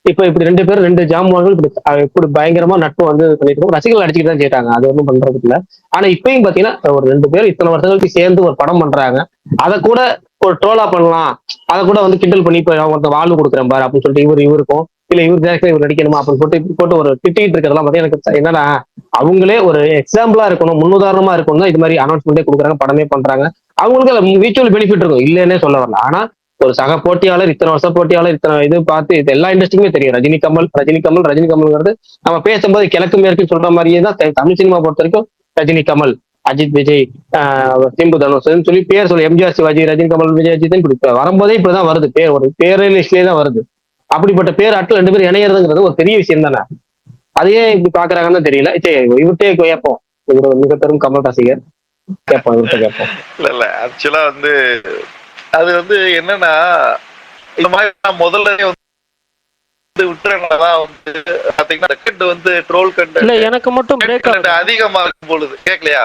S1: இப்ப இப்படி ரெண்டு பேரும் ரெண்டு ஜாம்பவான்கள் இப்படி பயங்கரமா நட்பு வந்து பண்ணிட்டு ரசிகர்கள் அடிச்சுட்டு தான் செய்யறாங்க. அது ஒன்றும் பண்றதுக்கு இல்லை. ஆனா இப்பயும் பாத்தீங்கன்னா ஒரு ரெண்டு பேரும் இத்தனை வருஷங்களுக்கு சேர்ந்து ஒரு படம் பண்றாங்க. அதை கூட ஒரு ட்ரோலா பண்ணலாம், அதை கூட வந்து கிண்டல் பண்ணி இப்போ ஒருத்த வாழ்வு கொடுக்குறேன் பாரு அப்படின்னு சொல்லிட்டு இவருக்கும் இல்ல இவர் டேரக்டா இவர் நடிக்கணுமா அப்படின்னு சொல்லிட்டு போட்டு ஒரு திட்டிட்டு இருக்கிறதெல்லாம் பார்த்தீங்கன்னா எனக்கு என்னன்னா, அவங்களே ஒரு எக்ஸாம்பிளா இருக்கணும், முன்னுதாரணமா இருக்கணும் தான் இது மாதிரி அனௌன்ஸ்மெண்டே கொடுக்குறாங்க, படமே பண்றாங்க. அவங்களுக்கு மியூச்சுவல் பெனிஃபிட் இருக்கும், இல்லைன்னே சொல்ல வரல. ஆனா ஒரு சக போட்டியாளர், இத்தனை வருஷ போட்டியாளர், இத்தனை இது பார்த்து இது எல்லா இண்டஸ்ட்ரிக்குமே தெரியும் ரஜினி கமல்ங்கிறது. நம்ம பேசும்போது கிழக்கு மேற்கு சொல்ற மாதிரியே தான் தமிழ் சினிமா பொறுத்த வரைக்கும் ரஜினி கமல், அஜித் விஜய், சிம்பு தனுஷ் சொல்லி பேர் சொல்லி எம்ஜிஆர் சிவாஜி ரஜினி கமல் விஜய் அஜித் இப்படி வரும்போதே இப்படிதான் வருது. பேர் ஒரு பேரே லிஸ்ட்லயே தான் வருது. அப்படிப்பட்ட பேர் ஆட்கள் ரெண்டு பேரும் இணையறதுங்கிறது ஒரு பெரிய விஷயம் தானே. அதையே இப்படி பாக்குறாங்கன்னு தெரியல. சரி இவர்கிட்டே கேட்போம், இவர் மிக பெரும் கமல் ரசிகர், கேட்போம் இவர்கிட்ட கேட்போம்.
S9: இல்ல ஆக்சுவலா வந்து அது வந்து என்னன்னா, இந்த மாதிரி நான் முதல்ல வந்து விட்டுறேன்னாதான் வந்து பாத்தீங்கன்னா வந்து ட்ரோல் கண்டென்ட்
S5: எனக்கு மட்டும் பிரேக்
S9: அதிகமா இருக்கும் பொழுது கேட்கலையா?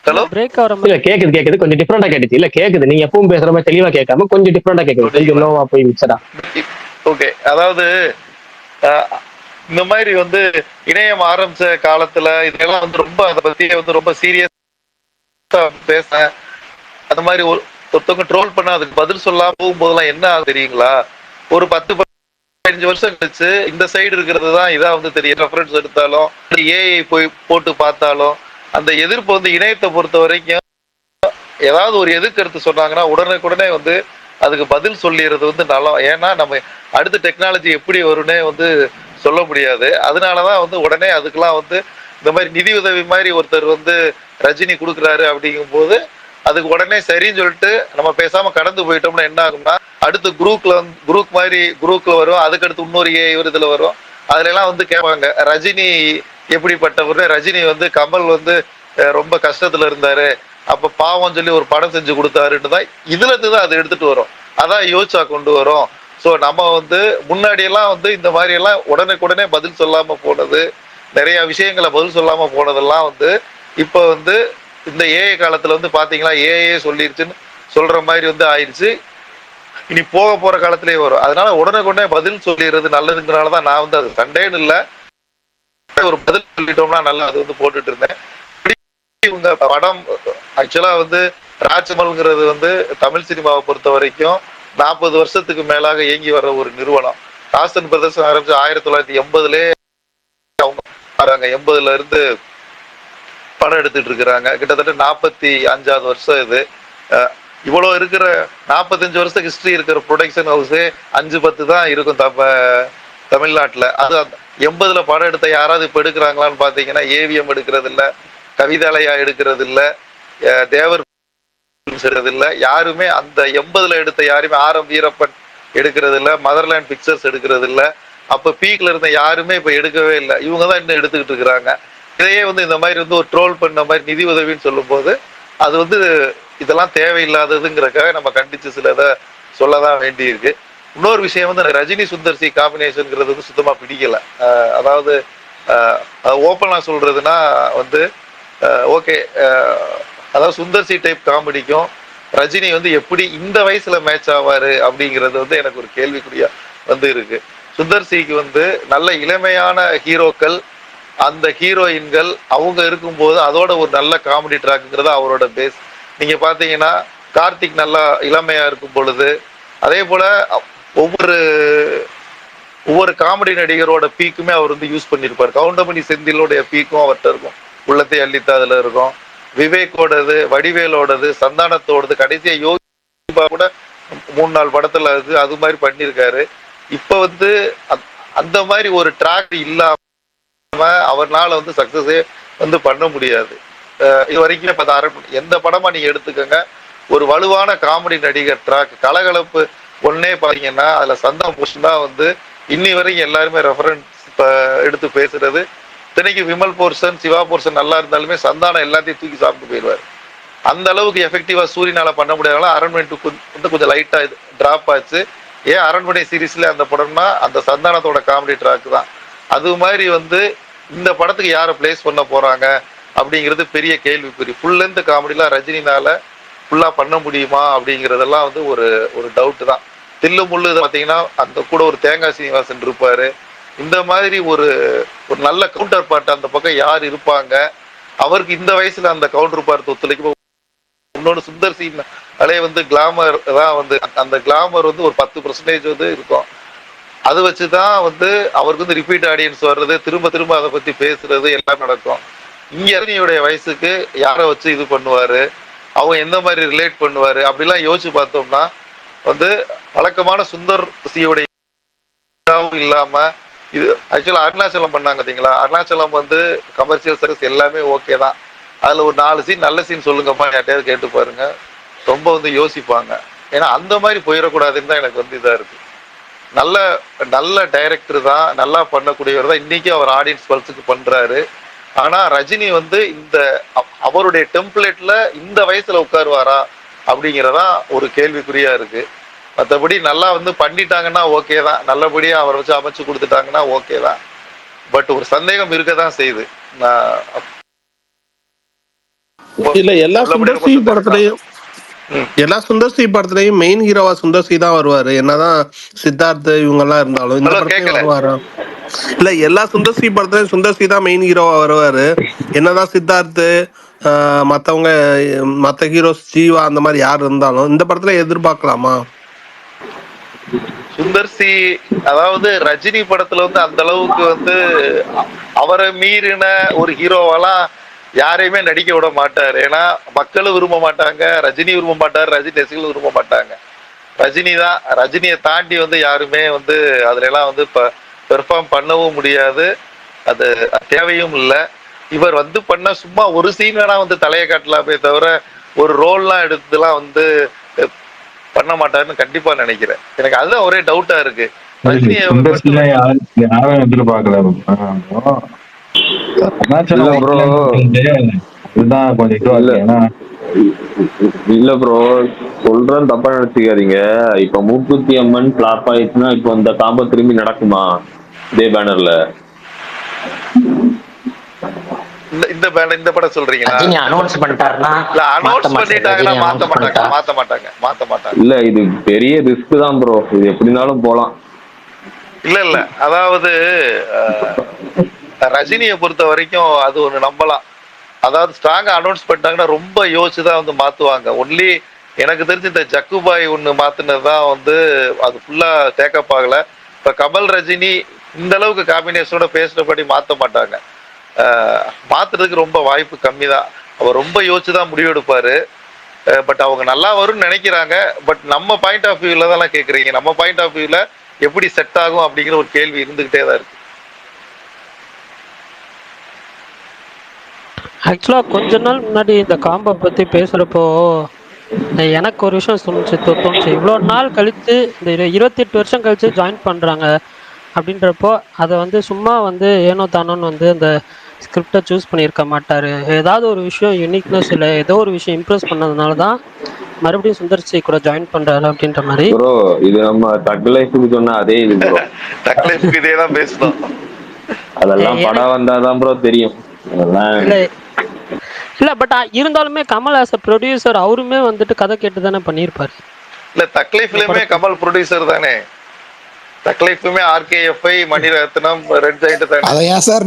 S9: ஹலோ
S5: பிரேக் ஆகிற மாதிரி
S1: இல்ல கேக்குது கொஞ்சம் டிஃபரெண்டா கேட்டுச்சு. இல்ல கேக்குது, நீங்க எப்பவும் பேசுற மாதிரி தெளிவா கேட்காம கொஞ்சம் டிஃபரெண்டா கேக்குது, கொஞ்சம் லோவா போய் மிக்சடா.
S9: ஓகே, அதாவது இந்த மாதிரி வந்து இணையம் ஆரம்பிச்ச காலத்துல இதெல்லாம் வந்து ரொம்ப அதை பத்தி வந்து ரொம்ப சீரியஸா பேச, அந்த மாதிரி ஒருத்தவங்க ட்ரோல் பண்ண அதுக்கு பதில் சொல்லாம போகும்போதெல்லாம் என்ன ஆகுது தெரியுங்களா? ஒரு 10-15 வருஷம் கழிச்சு இந்த சைடு இருக்கிறது தான் இதா வந்து தெரியும். ரெஃபரன்ஸ் எடுத்தாலும் ஏஐ போய் போட்டு பார்த்தாலும் அந்த எதிர்ப்பு வந்து இணையத்தை பொறுத்த வரைக்கும் ஏதாவது ஒரு எதிர்கருத்து சொன்னாங்கன்னா உடனே வந்து அதுக்கு பதில் சொல்லிடுறது வந்து நல்லா. ஏன்னா நம்ம அடுத்த டெக்னாலஜி எப்படி வரும்னே வந்து சொல்ல முடியாது. அதனாலதான் வந்து உடனே அதுக்கெல்லாம் வந்து இந்த மாதிரி நிதி உதவி மாதிரி ஒருத்தர் வந்து ரஜினி கொடுக்குறாரு அப்படிங்கும் போது அதுக்கு உடனே சரின்னு சொல்லிட்டு நம்ம பேசாம கடந்து போயிட்டோம்னா என்ன ஆகும்னா, அடுத்து குரூப்ல வரும், அதுக்கடுத்து இன்னொரு ஒரு இதுல வரும். அதுல எல்லாம் வந்து கேட்பாங்க ரஜினி எப்படிப்பட்டவர், ரஜினி வந்து கமல் வந்து ரொம்ப கஷ்டத்துல இருந்தாரு அப்ப பாவம் சொல்லி ஒரு படம் செஞ்சு கொடுத்தாருன்னு தான் இதுல இருந்துதான் அது எடுத்துட்டு வரும். அதான் யோசிச்சா கொண்டு வரும். ஸோ நம்ம வந்து முன்னாடி எல்லாம் வந்து இந்த மாதிரி எல்லாம் உடனே பதில் சொல்லாம போனது, நிறைய விஷயங்களை பதில் சொல்லாம போனதெல்லாம் வந்து இப்ப வந்து இந்த ஏஐ காலத்துல வந்து பாத்தீங்களா ஏஐ சொல்லிருச்சுன்னு சொல்ற மாதிரி வந்து ஆயிடுச்சு. இனி போற காலத்திலேயே வரும். அதனால உடனே பதில் சொல்லிடுறது நல்லதுங்கிறனாலதான் நான் வந்து அது சண்டேன்னு இல்லை, ஒரு பதில் சொல்லிட்டோம்னா நல்லா அது வந்து போட்டுட்டு இருந்தேன். இவங்க படம் ஆக்சுவலா வந்து ராஜ்மல்ங்கிறது வந்து தமிழ் சினிமாவை பொறுத்த வரைக்கும் 40 வருஷத்துக்கு மேலாக இயங்கி வர்ற ஒரு நிறுவனம். காசன் பிரதர்ஸ் ஆரம்பிச்சு 1980 அவங்க வராங்க. 80ல இருந்து படம் எடுத்துட்டு இருக்கிறாங்க. கிட்டத்தட்ட 45வது வருஷம் இது. இவ்வளவு இருக்கிற 45 வருஷம் ஹிஸ்டரி இருக்கிற ப்ரொடக்ஷன் ஹவுஸே 5-10 தான் இருக்கும் தமிழ்நாட்டுல. அது 80ல படம் எடுத்த யாராவது இப்ப எடுக்கிறாங்களான்னு பாத்தீங்கன்னா ஏவிஎம் எடுக்கிறது இல்ல, கவிதாலயா எடுக்கிறது இல்ல, தேவர் எடுக்கிறது இல்ல, யாருமே அந்த 80ல எடுத்த யாருமே ஆரம் வீரப்பன் எடுக்கிறது இல்ல, மதர்லேண்ட் பிக்சர்ஸ் எடுக்கிறது இல்ல, அப்ப பீக்ல இருந்த யாருமே இப்ப எடுக்கவே இல்லை. இவங்கதான் இன்னும் எடுத்துக்கிட்டு இருக்கிறாங்க. இதையே வந்து இந்த மாதிரி வந்து ஒரு ட்ரோல் பண்ண மாதிரி நிதி உதவின்னு சொல்லும் போது அது வந்து இதெல்லாம் தேவையில்லாததுங்கிறக்காக நம்ம கண்டிச்சு சில இதை சொல்லதான் வேண்டியிருக்கு. இன்னொரு விஷயம் வந்து எனக்கு ரஜினி சுந்தர் சி காம்பினேஷன்ங்கிறது வந்து சுத்தமா பிடிக்கல. அதாவது ஓப்பனா சொல்றதுன்னா வந்து ஓகே, அதாவது சுந்தர் சி டைப் காமெடிக்கும் ரஜினி வந்து எப்படி இந்த வயசுல மேட்ச் ஆவாரு அப்படிங்கிறது வந்து எனக்கு ஒரு கேள்விக்குறியா வந்து இருக்கு. சுந்தர் சிக்கு வந்து நல்ல இளமையான ஹீரோக்கள், அந்த ஹீரோயின்கள் அவங்க இருக்கும்போது அதோட ஒரு நல்ல காமெடி ட்ராக்குங்கிறது அவரோட பேஸ். நீங்க பாத்தீங்கன்னா கார்த்திக் நல்லா இளமையா இருக்கும் பொழுது, அதே போல ஒவ்வொரு ஒவ்வொரு காமெடி நடிகரோட பீக்குமே அவர் வந்து யூஸ் பண்ணியிருப்பார். கவுண்டமணி செந்திலோடைய பீக்கும் அவர்கிட்ட இருக்கும், உள்ளத்தை அள்ளித்தா அதுல இருக்கும். விவேக்கோடது, வடிவேலோடது, சந்தானத்தோடது, கடைசியா யோகி கூட 3-4 படத்துல அது மாதிரி பண்ணியிருக்காரு. இப்ப வந்து அந்த மாதிரி ஒரு ட்ராக் இல்லாம அவர்னால வந்து சக்சஸே வந்து பண்ண முடியாது. இது வரைக்கும் எந்த படமா நீங்க எடுத்துக்கோங்க, ஒரு வலுவான காமெடி நடிகர் ட்ராக் கலகலப்பு ஒன்னே பாத்தீங்கன்னா அதுல சந்தானம் போர்ஷன் தான் வந்து இன்னி வரைக்கும் எல்லாருமே ரெஃபரன்ஸ் எடுத்து பேசுறது. இத்தனைக்கு விமல் போர்ஷன், சிவா போர்ஷன் நல்லா இருந்தாலுமே சந்தானம் எல்லாத்தையும் தூக்கி சாப்பிட்டு போயிடுவார். அந்த அளவுக்கு எஃபெக்டிவா சூரியனால பண்ண முடியாதனால அரண்மனை வந்து கொஞ்சம் லைட்டா டிராப் ஆச்சு. ஏன் அரண்மனை சீரீஸ்ல அந்த படம்னா அந்த சந்தானத்தோட காமெடி ட்ராக் தான். அது மாதிரி வந்து இந்த படத்துக்கு யாரை பிளேஸ் பண்ண போறாங்க அப்படிங்கிறது பெரிய கேள்விக்குறி. ஃபுல் லென்த் காமெடிலாம் ரஜினினால ஃபுல்லா பண்ண முடியுமா அப்படிங்கிறதெல்லாம் வந்து ஒரு ஒரு டவுட் தான். தில்லு முள்ளு பாத்தீங்கன்னா அந்த கூட ஒரு தேங்காய் சீனிவாசன் இருப்பாரு. இந்த மாதிரி ஒரு ஒரு நல்ல கவுண்டர் பார்ட் அந்த பக்கம் யார் இருப்பாங்க, அவருக்கு இந்த வயசுல அந்த கவுண்டர் பார்ட் ஒத்துழைக்கும். இன்னொன்று சுந்தர் சீன் அலே வந்து கிளாமர் தான் வந்து அந்த கிளாமர் வந்து ஒரு 10% வந்து இருக்கும். அதை வச்சுதான் வந்து அவருக்கு வந்து ரிப்பீட் ஆடியன்ஸ் வர்றது, திரும்ப திரும்ப அதை பத்தி பேசுறது எல்லாம் நடக்கும். இங்க ரஜினியுடைய வயசுக்கு யாரை வச்சு இது பண்ணுவாரு, அவங்க எந்த மாதிரி ரிலேட் பண்ணுவாரு அப்படிலாம் யோசிச்சு பார்த்தோம்னா வந்து வழக்கமான சுந்தர் சியோடைய இல்லாம இது ஆக்சுவலா அருணாச்சலம் பண்ணாங்க பாத்தீங்களா. அருணாச்சலம் வந்து கமர்ஷியல் சர்வீஸ் எல்லாமே ஓகே தான். அதுல ஒரு 4 சீன் நல்ல சீன் சொல்லுங்கப்பா யார்ட்டையாவது கேட்டு பாருங்க, ரொம்ப வந்து யோசிப்பாங்க. ஏன்னா அந்த மாதிரி போயிடக்கூடாதுன்னு தான் எனக்கு வந்து இதா இருக்கு. நல்ல நல்ல டைரக்டர் தான், நல்லா பண்ணக்கூடியவர் தான், இன்னைக்கு அவர் ஆடியன்ஸ் பல்ஸுக்கு பண்றாரு. ஆனா ரஜினி வந்து இந்த அவருடைய டெம்ப்ளேட்ல இந்த வயசுல உட்காருவாரா அப்படிங்கிறதா ஒரு கேள்விக்குறியா இருக்கு. மற்றபடி நல்லா வந்து பண்ணிட்டாங்கன்னா ஓகே தான், நல்லபடியா அவரை வச்சு அமைச்சு கொடுத்துட்டாங்கன்னா ஓகே தான். பட் ஒரு சந்தேகம் இருக்கதான் செய்யுது.
S7: இல்ல எல்லா சுந்தர்சி படத்துலயும் மெயின் ஹீரோவா சுந்தர்சி தான் வருவாரு, என்னதான் சித்தார்த் இவங்க எல்லாம் இருந்தாலும். இந்த படத்துல வருவாரா? இல்ல எல்லா சுந்தர்சி படத்துலயும் சுந்தர்சி தான் மெயின் ஹீரோவா வருவாரு, என்னதான் சித்தார்த் மத்தவங்க மத்த ஹீரோஸ் ஜீவா அந்த மாதிரி யார் இருந்தாலும் இந்த படத்துல எதிர்பார்க்கலாமா?
S9: சுந்தர்சி அதாவது ரஜினி படத்துல வந்து அந்த அளவுக்கு வந்து அவரை மீறின ஒரு ஹீரோவெல்லாம் யாரையுமே நடிக்க விட மாட்டாரு. ஏன்னா மக்களும் விரும்ப மாட்டாங்க, ரஜினி விரும்ப மாட்டாரு, ரஜினி ரசிகர்களும் விரும்ப மாட்டாங்க. ரஜினி தான், ரஜினியை தாண்டி வந்து யாருமே வந்து அதுல எல்லாம் வந்து பெர்ஃபார்ம் பண்ணவும் முடியாது, அது தேவையும் இல்லை. இவர் வந்து பண்ண சும்மா ஒரு சீன் வேணா வந்து தலையை காட்டலாமே தவிர ஒரு ரோல்லாம் எடுத்துலாம் வந்து பண்ண மாட்டாருன்னு கண்டிப்பா நினைக்கிறேன். எனக்கு அதுதான் ஒரே டவுட்டா இருக்கு.
S8: இல்ல ப்ரோ, சொல்றேன் தப்பா நினைச்சுக்காதீங்க. இப்ப மூக்குத்தி அம்மன் பிளாப் ஆயிடுச்சுன்னா இப்ப இந்த காம்போ திரும்பி நடக்குமா இதே பேனர்ல?
S9: இந்த படம் சொல்றீங்களா?
S6: அனௌன்ஸ் பண்ணிட்டாருன்னா
S9: அனௌன்ஸ் பண்ணிட்டாங்கன்னா மாத்த மாட்டாங்க.
S8: இல்ல இது பெரிய ரிஸ்க் தான் ப்ரோ, இது எப்படினாலும் போலாம்.
S9: இல்ல அதாவது ரஜினியை பொறுத்த வரைக்கும் அது ஒண்ணு நம்பலாம். அதாவது ஸ்ட்ராங்கா அனௌன்ஸ் பண்ணிட்டாங்கன்னா ரொம்ப யோசிச்சுதான் வந்து மாத்துவாங்க. ஒன்லி எனக்கு தெரிஞ்சு இந்த ஜக்குபாய் ஒண்ணு மாத்தினதுதான் வந்து அது ஃபுல்லா டேக்கப் ஆகல. இப்ப கமல் ரஜினி இந்த அளவுக்கு காம்பினேஷனோட பேசுறபடி மாத்த மாட்டாங்க. மாத்துறதுக்கு ரொம்ப வாய்ப்பு கம்மி தான். அவர் ரொம்ப யோசிச்சுதான் முடிவெடுப்பாரு. பட் அவங்க நல்லா வரும்னு நினைக்கிறாங்க. பட் நம்ம பாயிண்ட் ஆஃப் வியூல தான் கேக்குறீங்க, நம்ம பாயிண்ட் ஆஃப் வியூல எப்படி செட் ஆகும் அப்படிங்கிற ஒரு கேள்வி இருந்துகிட்டே தான் இருக்கு.
S5: ஆக்சுவலா கொஞ்ச நாள் முன்னாடி இந்த காம்போ பத்தி பேசுறப்போ எனக்கு ஒரு விஷயம் தோணுச்சு. இவ்வளோ நாள் கழிச்சு இந்த 28 வருஷம் கழிச்சு ஜாயின் பண்றாங்க அப்படின்றப்போ அதை வந்து சும்மா வந்து ஏனோ தானோன்னு வந்து அந்த ஸ்கிரிப்டை சூஸ் பண்ணியிருக்க மாட்டாரு. ஏதாவது ஒரு விஷயம் யூனிக்னஸ் இல்லை ஏதோ ஒரு விஷயம் இம்ப்ரெஸ் பண்ணதுனால தான் மறுபடியும் சுந்தர்சி கூட ஜாயின் பண்றாரு அப்படின்ற மாதிரி.
S8: ப்ரோ இது நம்ம தக் லைஃப்க்கு சொன்ன அதே இது ப்ரோ.
S9: தக் லைஃப்க்கு இதே தான் பேசணும்.
S8: அதெல்லாம் படம் வந்தாதான் ப்ரோ தெரியும்.
S5: இல்ல பட் இருந்தாலுமே கமல் ஆஸ் அ ப்ரொடியூசர் அவருமே வந்துட்டு கதை கேட்டு தானே பண்ணியிருப்பாரு.
S9: இல்ல தக் லைஃப்லயுமே கமல் ப்ரொடியூசர் தானே. தக் லைஃப்லயுமே RKFI மணிரத்னம் ரெட் ஜெயண்ட் தானே.
S2: அத ஏன் சார்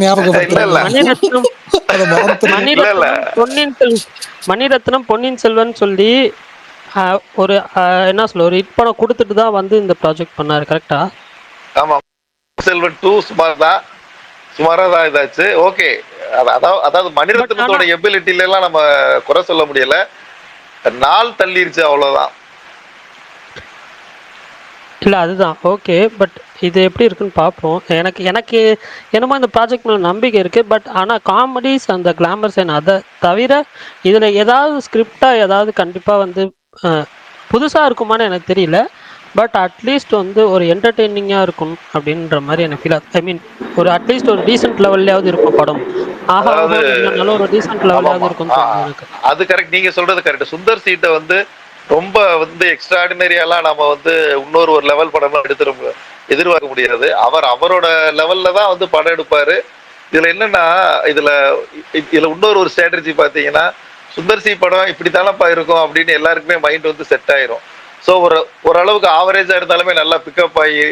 S5: மணிரத்னம் பொன்னியின் செல்வன் சொல்லி ஒரு என்ன சொல்ல ஒரு ஹிட் படம் கொடுத்துட்டு தான் வந்து இந்த ப்ராஜெக்ட் பண்ணாரு. கரெக்டா?
S9: ஆமா. செல்வன் 2 சுமாரா தான் இதாச்சு. ஓகே. அதாவது மணிரத்னத்தோட எபிலிட்டில எல்லாம் நம்ம குறை சொல்ல முடியல. நாள் தள்ளிருச்சு அவ்வளவுதான்.
S5: இல்ல அதுதான் ஓகே. பட் இது எப்படி இருக்குன்னு பார்ப்போம். எனக்கு என்னமோ இந்த ப்ராஜெக்ட் மேலே நம்பிக்கை இருக்கு. பட் ஆனால் காமெடிஸ் அந்த கிளாமர் சைன் அதை தவிர இதில் ஏதாவது ஸ்கிரிப்டாக ஏதாவது கண்டிப்பாக வந்து புதுசாக இருக்குமான்னு எனக்கு தெரியல. பட் அட்லீஸ்ட் வந்து ஒரு என்டர்டெய்னிங்காக இருக்கும் அப்படின்ற மாதிரி எனக்கு ஃபீல் ஆகுது. ஐ மீன் ஒரு அட்லீஸ்ட் ஒரு டீசென்ட் லெவல்லையாவது இருக்கும் படம். நல்ல ஒரு டீசென்ட் லெவல்லையாவது இருக்கும் எனக்கு.
S9: அது கரெக்ட். நீங்க சொல்றது கரெக்ட். சுந்தர் சீட்டை வந்து ரொம்ப வந்து எக்ஸ்ட்ராடினரியாலாம் நம்ம வந்து இன்னொரு ஒரு லெவல் படம்லாம் எதிர்பார்க்க முடியாது. அவரோட லெவல்ல தான் வந்து படம் எடுப்பாரு. இதுல என்னன்னா இதுல இன்னொரு ஒரு ஸ்ட்ராட்டஜி பாத்தீங்கன்னா சுந்தர்சி படம் இப்படித்தானப்பா இருக்கும் அப்படின்னு எல்லாருக்குமே மைண்ட் வந்து செட் ஆயிரும். ஸோ ஓரளவுக்கு ஆவரேஜா இருந்தாலுமே நல்லா பிக்கப் ஆகி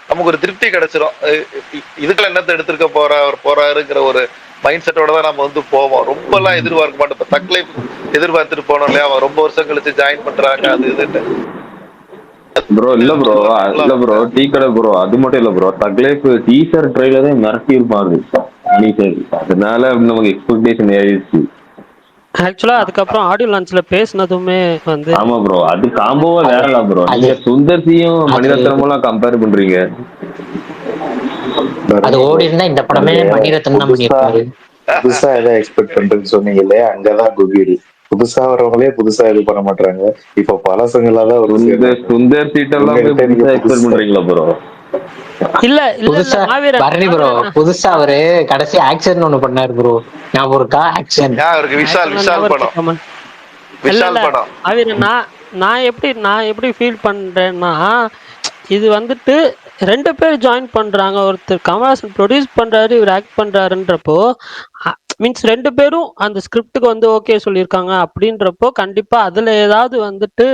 S9: நமக்கு ஒரு திருப்தி கிடைச்சிரும். இதுக்குள்ள என்னத்தை எடுத்திருக்க போறாருங்கிற ஒரு மைண்ட் செட்டோட தான் நம்ம வந்து போவோம். ரொம்ப எல்லாம் எதிர்பார்க்க மாட்டோம். இப்போ தக் லைஃப் எதிர்பார்த்துட்டு போனோம் இல்லையா, அவன் ரொம்ப வருஷம் கழிச்சு ஜாயின் பண்றாங்க அது இதுன்னு.
S8: ப்ரோ இல்ல ப்ரோ டீ கடை ப்ரோ அது மட்டும் இல்ல ப்ரோ. தக் லைஃப் டீசர் ட்ரைலரே மிரட்டி இருப்பாரு. அதனால நமக்கு எக்ஸ்பெக்டேஷன் ஏறிடுச்சு.
S5: ஆக்சுவலா அதுக்கப்புறம் ஆடியோ லான்ச்ல பேசினதுமே வந்து
S8: ஆமா ப்ரோ அது காம்போவா வேறலாம் ப்ரோ. நீங்க சுந்தர்சியும் மணிரத்னமும் கம்பேர் பண்றீங்க.
S6: அது ஓடி இருந்தா இந்த படமே மணிரத்னம் தான் பண்ணிருப்பாரு.
S4: புதுசா ஏதோ எக்ஸ்பெக்ட் பண்றேன்னு சொன்னீங்களே அங்கதான் குபீரி. புதுசா வரவங்களே புதுசா இது பண்ண மாட்டாங்க. இப்ப பழசங்களாதான் ஒரு
S8: சுந்தர் சீட்டெல்லாம் எக்ஸ்பெக்ட் பண்றீங்களா ப்ரோ?
S5: இல்ல
S6: புதுசா பரணி ப்ரோ புதுசா அவரு கடைசி ஆக்ஷன் ஒண்ணு பண்ணாரு ப்ரோ. ஞாபகம் இருக்கா? ஆக்ஷன்
S9: விஷால் படம்.
S5: நான் எப்படி ஃபீல் பண்றேன்னா இது வந்துட்டு 2 பேர் ஜாயின் பண்றாங்க. ஒருத்தர் கமல்ஹாசன் ப்ரொடியூஸ் பண்றாரு, இவர் ஆக்ட் பண்றாருன்றப்போ மீன்ஸ் 2 பேரும் அந்த ஸ்கிரிப்டுக்கு வந்து ஓகே சொல்லியிருக்காங்க அப்படின்றப்போ கண்டிப்பா அதுல ஏதாவது வந்துட்டு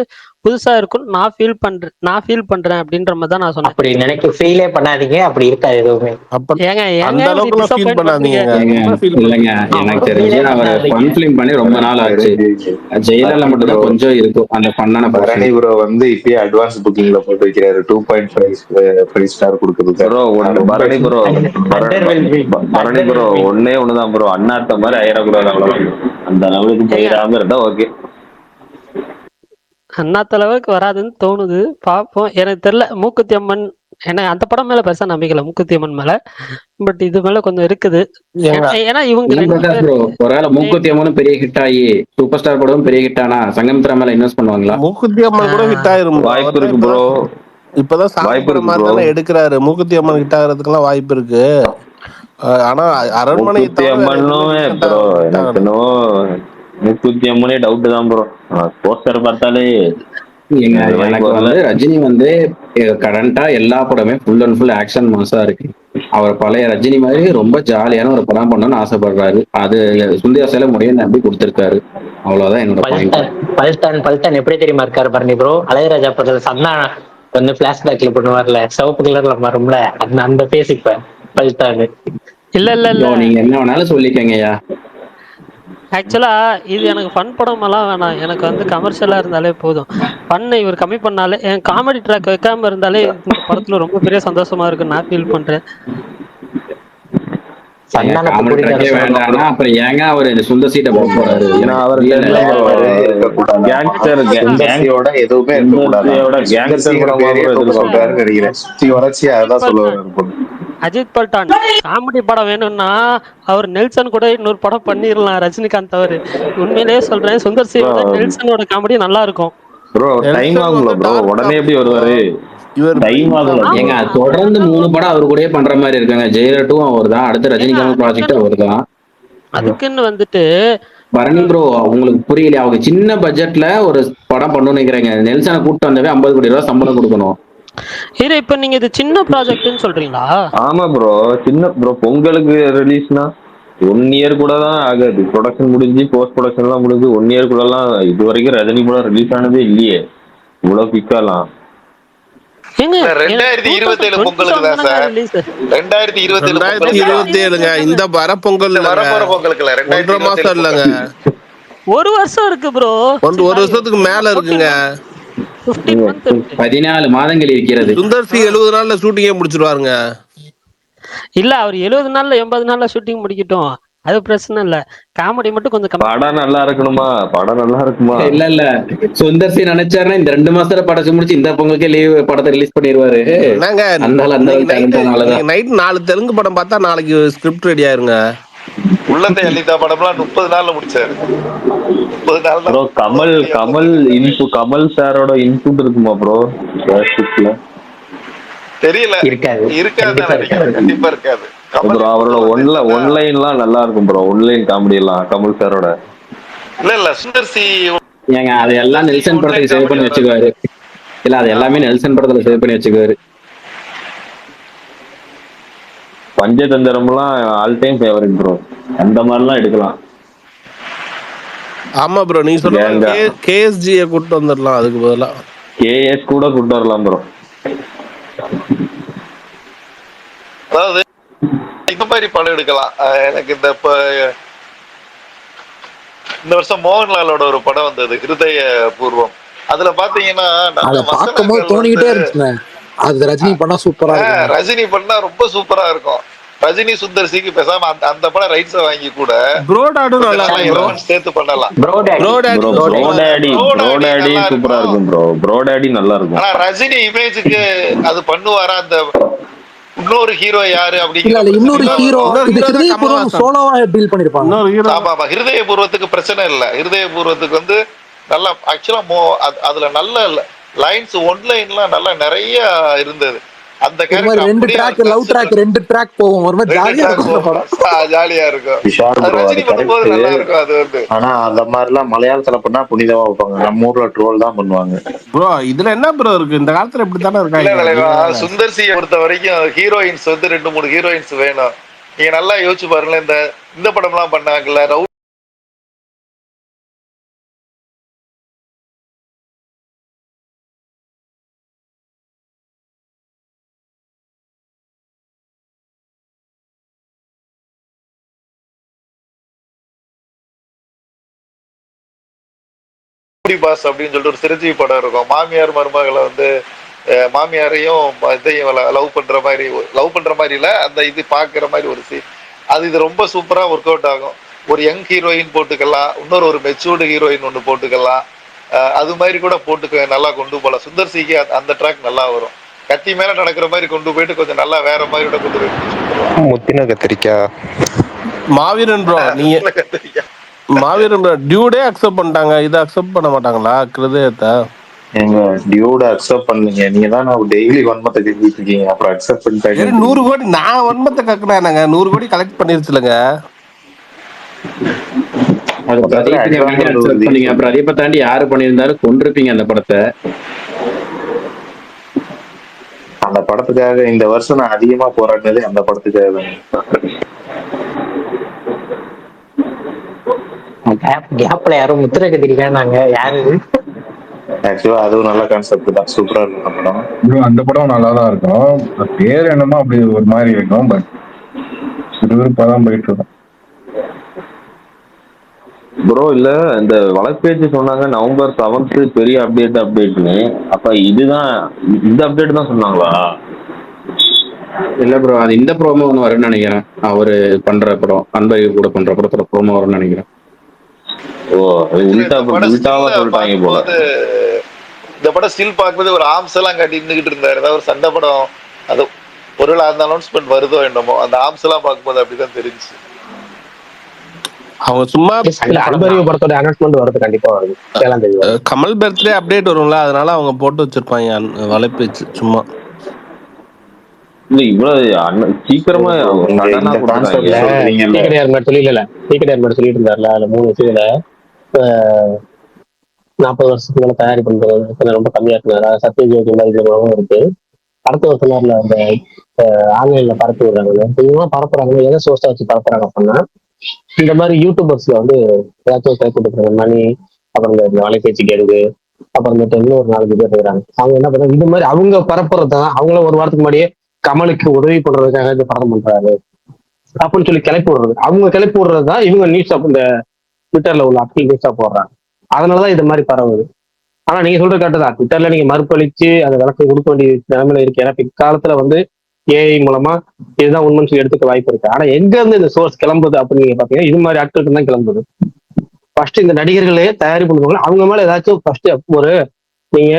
S5: புதுசா இருக்கும்னு நான் ஃபீல் பண்றேன் அப்படின்ற மாதிரி தான் நான் சொன்னேன்.
S6: அப்படி நினைக்க ஃபீலே பண்ணாதீங்க. அப்படி இருக்காது எதுவுமே.
S7: அந்த அளவுக்கு ஃபீல் பண்ணாதீங்க.
S3: இல்லங்க எனக்கு தெரிஞ்சு அவர் ஃபன் ஃபிலிம் பண்ணி ரொம்ப நாள் ஆச்சு. ஜெயிலர்ல மட்டும் தான் கொஞ்சம் இருக்கும் அந்த ஃபன்னான
S4: பரணி ப்ரோ வந்து இப்பயே அட்வான்ஸ் புக்கிங்ல போட்டு வைக்கிறாரு 2.5 ஸ்டார் கொடுக்குறது.
S8: பரணி ப்ரோ ஒண்ணுதான் ப்ரோ. அண்ணாத்த மாதிரி ஆயிடக்கூடாது அவ்வளவுதான். அந்த அளவுக்கு போயிடாம இருந்தா ஓகே.
S5: அண்ணாத்த அளவுக்கு வராதுன்னு தோணுது. பார்ப்போம். எனக்கு தெரியல. மூக்குத்தி அம்மன் ஏன்னா அந்த படம் மேல பெருசா நம்பிக்கல மூக்குத்தி அம்மன் மேல. பட் இது மேல கொஞ்சம் இருக்குது. ஏன்னா இவங்க
S3: ஒருவேளை மூக்குத்தி அம்மனும் பெரிய ஹிட் ஆகி சூப்பர் ஸ்டார் படமும் பெரிய ஹிட் ஆனா சங்கமித்ரா மேல இன்வெஸ்ட் பண்ணுவாங்களா?
S7: மூக்குத்தி அம்மன் கூட ஹிட் ஆயிரும்.
S8: வாய்ப்பு இருக்கு ப்ரோ.
S7: இப்பதான் சாப்பிடுற மாதிரி தானே எடுக்கிறாரு. மூக்குத்தி அம்மன் ஹிட் ஆகிறதுக்கெல்லாம் வாய்ப்பு இருக்கு. ஆனா அரண்மனை
S8: மூக்குத்தி அம்மனே டவுட் தான் ப்ரோ. போஸ்டர் பார்த்தாலே
S3: எனக்கு வந்து ரஜினி வந்து கரண்டா எல்லா படமே ஃபுல் அண்ட் ஃபுல் ஆக்ஷன் மாசா இருக்கு. அவர் பழைய ரஜினி மாதிரி ரொம்ப ஜாலியான ஒரு படம் பண்ணணும்னு ஆசைப்படுறாரு. அது சுந்தர் முறையை நம்பி கொடுத்திருக்காரு. அவ்வளவுதான் என்னோட பாயிண்ட்.
S6: பல்டன் எப்படி தெரியுமா இருக்காரு பரணி ப்ரோ? அழகராஜா படத்துல சந்தா வந்து பிளாஷ்பேக்ல பண்ணுவார்ல சிவப்பு கலர்ல மாறும்ல அந்த பேஸ் இப்ப பல்தான்.
S5: இல்ல
S3: நீங்க என்ன வேணாலும் சொல்லிக்கங்கய்யா.
S5: ஆக்சுவலா இது எனக்கு ஃபன் படம் எல்லாம் வேணாம். எனக்கு வந்து கமர்ஷியலா இருந்தாலே போதும். ஃபன் இவர் கம்மி பண்ணாலே என் காமெடி ட்ராக் வைக்காம இருந்தாலே இந்த படத்துல ரொம்ப பெரிய சந்தோஷமா இருக்கு நான் ஃபீல் பண்றேன்.
S3: அப்புறம் ஏங்க அவர் சுந்தர் சீட்டை போக போறாரு?
S4: ஏன்னா அவர்
S5: அஜித் பல்டான் காமெடி படம் வேணும்னா அவர் நெல்சன் கூட இன்னொரு படம் பண்ணிடலாம். ரஜினிகாந்த் அவரு உண்மையிலேயே சொல்றேன். சுந்தர் சி நெல்சனோட காமெடி நல்லா இருக்கும்.
S8: உடனே எப்படி வருவாரு?
S3: தொடர்ந்து 3 படம் அவரு கூட பண்ற மாதிரி இருக்காங்க. ஜெயிலர் 2 அவர் தான். அடுத்து ரஜினிகாந்த் ப்ராஜெக்ட் அவர் தான்.
S5: அதுக்குன்னு வந்துட்டு
S3: பரணி ப்ரோ உங்களுக்கு புரியலையா? அவங்க சின்ன பட்ஜெட்ல ஒரு படம் பண்ணணும்னு நினைக்கிறாங்க. நெல்சனை கூப்பிட்டு வந்தவே 50 கோடி ரூபாய் சம்பளம் கொடுக்கணும்.
S5: இது இப்ப நீங்க இது சின்ன ப்ராஜெக்ட்னு சொல்றீங்களா?
S8: ஆமா ப்ரோ, சின்ன ப்ரோ பொங்கலுக்கு ரிலீஸ்னா 1 இயர் கூட தான் ஆகாது. ப்ரொடக்ஷன் முடிஞ்சு போஸ்ட் ப்ரொடக்ஷன் எல்லாம் முடிஞ்சு 1 இயர் கூட எல்லாம் இது வரைக்கும் ரஜினி படம் ரிலீஸ் ஆனதே இல்லையே இவ்வளவு பிக்கலாம்.
S5: ஏங்க
S9: 2027 பொங்கலுக்கு தான் சார்.
S7: 2027ங்க இந்த வர பொங்கல்
S9: வரப்போற பொங்கலுக்கு இல்ல,
S7: 1.5 மாசம் இல்லங்க,
S5: ஒரு வருஷம் இருக்கு ப்ரோ.
S7: ஒரு வருஷத்துக்கு மேல இருக்குங்க.
S5: 15 months இருக்கு.
S3: 14 மாதங்கள் இருக்கிறது.
S7: சுந்தர் சி 70 நாள்ல ஷூட்டிங்கே முடிச்சிருவாருங்க.
S5: இல்ல அவர் 70 நாள்ல 80 நாள்ல ஷூட்டிங் முடிக்கட்டும், அது பிரச்சனை இல்ல. காமெடி மட்டும் கொஞ்சம் கம்மி.
S8: படம் நல்லா இருக்கணுமா, படம் நல்லா இருக்குமா?
S3: இல்ல சுந்தர் சி நினைச்சாருன்னா இந்த 2 மாசத்துல படத்தை முடிச்சு இந்த பொங்கலுக்கே லீவ் படத்தை ரிலீஸ் பண்ணிடுவாரு.
S7: என்னங்க நைட் 4 தெலுங்கு படம் பார்த்தா நாளைக்கு ஸ்கிரிப்ட் ரெடி ஆயிருங்க.
S9: உள்ளத்தை அள்ளித்தா படம்லாம் 30 நாள்ல முடிச்சாரு. 30 நாள்
S8: ப்ரோ. கமல் சாரோட இன்புட் இருக்குமா ப்ரோ?
S9: தெரியல, இருக்காது கண்டிப்பா இருக்காது.
S8: அவரோட ஒன்லைன்லாம் நல்லா இருக்கும் ப்ரோ. ஒன்லைன் காமெடி எல்லாம் கமல் சாரோட.
S9: இல்ல சுந்தர் சி
S3: ஏங்க அது எல்லாம் நெல்சன் படத்துக்கு சேவ் பண்ணி வச்சுக்குவாரு. இல்ல அது எல்லாமே நெல்சன் படத்துல சேவ் பண்ணி வச்சுக்குவாரு.
S8: பஞ்சதந்திரம்லாம் ஆல் டைம் ஃபேவரட் ப்ரோ. அந்த மாதிரிலாம் எடுக்கலாம்.
S7: ஆமா ப்ரோ, நீ சொல்லுங்க. கேஎஸ்ஜியை கூட்டு வந்துடலாம், அதுக்கு பதிலா
S8: கேஎஸ் கூட கூட்டு வரலாம் ப்ரோ.
S9: அதாவது இந்த மாதிரி படம் எடுக்கலாம். எனக்கு இந்த வருஷம் மோகன்லாலோட ஒரு படம் வந்தது, ஹிருதய பூர்வம். அதுல பாத்தீங்கன்னா
S2: தோணிக்கிட்டே இருந்துச்சுங்க, அது ரஜினி பண்ணா சூப்பரா இருக்கும்.
S9: ரஜினி பண்ணா ரொம்ப சூப்பரா இருக்கும். ரஜினி சுந்தர் சிக்கு பேசாம அந்த படம் ரைட்ஸ் வாங்கி கூட சேர்த்து பண்ணலாம்.
S8: சூப்பரா இருக்கும் ப்ரோ. ப்ரோடாடி நல்லா இருக்கும்.
S9: ஆனா ரஜினி இமேஜுக்கு அது பண்ணுவாரா? அந்த இன்னொரு ஹீரோ யாரு அப்படிங்கிற
S2: இன்னொரு ஹீரோ சோலோவா டீல் பண்ணிருப்பாங்க.
S9: ஆமா ஆமா, ஹிருதய பூர்வத்துக்கு பிரச்சனை இல்ல. ஹிருதய பூர்வத்துக்கு வந்து நல்லா ஆக்சுவலா அதுல நல்ல லைன்ஸ் ஒன்லைன்லாம் நல்லா நிறைய இருந்தது. அந்த character
S2: 2 track love track 2 track போகும், ஒரு மாதிரி ஜாலியா இருக்கும்.
S9: ஜாலியா இருக்கும். ரஜினி பண்ணும்போது நல்லா இருக்கும் அது வந்து.
S4: ஆனா அந்த மாதிரிலாம் மலையாளத்துல பண்ணா புனிதமா வைப்பாங்க, நம்ம ஊர்ல ட்ரோல் தான் பண்ணுவாங்க
S7: ப்ரோ. இதுல என்ன ப்ரோ இருக்கு, இந்த காலத்துல இப்படி தானே இருக்காங்க.
S9: சுந்தர் சியை பொறுத்த வரைக்கும் ஹீரோயின்ஸ் வந்து 2-3 ஹீரோயின்ஸ் வேணும். நீங்க நல்லா யோசிச்சு பாருங்களேன், இந்த படம் எல்லாம் பண்ணாங்கல்ல, பாஸ் அப்படின்னு சொல்லிட்டு ஒரு சிரஞ்சீவி படம் இருக்கும். மாமியார் மருமகளை வந்து மாமியாரையும் இதையும் லவ் பண்ற மாதிரி இல்ல, அந்த இது பாக்குற மாதிரி ஒரு சீன். இது ரொம்ப சூப்பரா ஒர்க் அவுட் ஆகும். ஒரு யங் ஹீரோயின் போட்டுக்கலாம், ஒரு மெச்சூர்டு ஹீரோயின் ஒண்ணு போட்டுக்கலாம். அது மாதிரி கூட போட்டு நல்லா கொண்டு போகலாம். சுந்தர் சிக்கு அந்த ட்ராக் நல்லா வரும். கத்தி மேல நடக்கிற மாதிரி கொண்டு போயிட்டு கொஞ்சம் நல்லா வேற மாதிரி கூட கொண்டு போயிட்டு
S4: முத்தின கத்திரிக்கா
S7: மாவீரன் ப்ரோ. நீங்க மாவீரன் டியூடே அக்செப்ட் பண்ணிட்டாங்க, இதை அக்செப்ட் பண்ண மாட்டாங்களா ஹிருதயத்தை?
S4: எங்க டியூட அக்செப்ட் பண்ணீங்க, நீங்க தான் டெய்லி வன்மத்தை கேட்டுட்டு இருக்கீங்க, அப்புறம் அக்செப்ட் பண்ணிட்டாங்க.
S7: 100 கோடி நான் வன்மத்தை கக்குனாங்க, 100 கோடி கலெக்ட் பண்ணிருச்சுலங்க.
S3: பிரதீபை தாண்டி யாரு பண்ணியிருந்தாலும் கொண்டிருப்பீங்க அந்த படத்தை.
S4: அந்த படத்துக்காக இந்த வருஷம் நான் அதிகமா போராடினது அந்த படத்துக்காக தான்.
S6: கேப்ல யாரும் முத்திரை கத்திரிக்காங்க யாரு?
S4: ஆக்சுவலா அதுவும் நல்ல கான்செப்ட் தான், சூப்பரா இருக்கும் அந்த படம்.
S10: அந்த படம் நல்லா தான் இருக்கும், பேர் என்னமோ அப்படி ஒரு மாதிரி இருக்கும், பட் சுறுசுறுப்பாதான் போயிட்டு இருக்கும்
S8: ப்ரோ. இல்ல இந்த வழக்கு சொன்னாங்க November 7th பெரிய அப்டேட்னு. அப்ப இதுதான் இந்த அப்டேட் தான் சொன்னாங்களா?
S3: இல்ல ப்ரோ, அது இந்த ப்ரோமோ ஒன்று வரும்னு நினைக்கிறேன். அவரு பண்ற படம் அன்பழகி கூட பண்ற படத்துல ப்ரோமோ வரும்னு நினைக்கிறேன்.
S8: ஓ, உல்டாவா சொல்லிட்டாங்க போல.
S9: இந்த படம் ஸ்டில் பார்க்கும்போது ஒரு ஆம்ஸ் எல்லாம் காட்டி நின்றுகிட்டு இருந்தாரு. ஏதாவது ஒரு சண்டை படம், அது ஒருவேளை அந்த அனௌன்ஸ்மெண்ட் வருதோ என்னமோ, அந்த ஆம்ஸ் எல்லாம் பார்க்கும்போது அப்படிதான் தெரிஞ்சு.
S1: அவங்க சும்மா அன்பறிவு படத்தோட அனௌன்ஸ்மெண்ட் வருது, கண்டிப்பா வருது. கமல் பர்த்டே அப்டேட் வரும்ல, அதனால அவங்க போட்டு வச்சிருப்பாங்க வலைப்பேச்சு சும்மா.
S8: இல்ல இவ்வளவு சீக்கிரமா
S4: நீங்க
S8: சடனா
S4: இந்த
S8: கொடுத்துட்டாங்க.
S4: கான்செப்ட் சொல்றீங்கல்ல,
S1: டிகேடிஆர் மாதிரி சொல்லிட்டு இருந்தாருல, அதுல 3 விஷயத்துல 40 வருஷத்துக்கு மேல தயாரிப்பு பண்றது ரொம்ப கம்மியா இருக்கு. சத்யஜோதி மாதிரி இருக்கு. அடுத்த ஒரு சிலர்ல அந்த ஆன்லைன்ல பரப்பி விடுறாங்க. இவங்க பரப்புறாங்க, எதை சோர்ஸா வச்சு பரப்புறாங்க அப்படின்னா, இந்த மாதிரி யூடியூபர்ஸ்ல வந்து ஏதாச்சும் கை கொடுக்குறாங்க மணி, அப்புறம் இந்த வலைபேச்சு கேடுது, அப்புறமேட்டு இன்னும் ஒரு 4 பேர் இருக்கிறாங்க. அவங்க என்ன பண்றாங்க, இது மாதிரி அவங்க பரப்புறதுதான். அவங்கள ஒரு வாரத்துக்கு முன்னாடியே கமலுக்கு உதவி பண்றதுக்காக இந்த படம் பண்றாரு அப்படின்னு சொல்லி கிளப்பி விடுறது. அவங்க கிளப்பி விடுறதுதான் இவங்க நியூஸ் இந்த ட்விட்டர்ல உள்ள அப்படி நியூஸா போடுறாங்க. அதனாலதான் இது மாதிரி பரவுது. ஆனா நீங்க சொல்ற கரெக்ட் தான். ட்விட்டர்ல நீங்க மறுப்பளிச்சு அந்த விளக்கு கொடுக்க வேண்டிய நிலைமையில இருக்கு. ஏன்னா பிற்காலத்துல வந்து ஏஐ மூலமா இதுதான் உண்மைன்னு சொல்லி எடுத்துக்க வாய்ப்பு இருக்கு. ஆனா எங்க இருந்து இந்த சோர்ஸ் கிளம்புது அப்படின்னு நீங்க பாத்தீங்கன்னா, இது மாதிரி ஆட்களுக்கு தான் கிளம்புது. ஃபர்ஸ்ட் இந்த நடிகர்களே தயாரிப்பு பண்ணுவாங்க, அவங்க மேல ஏதாச்சும் ஃபர்ஸ்ட் ஒரு நீங்க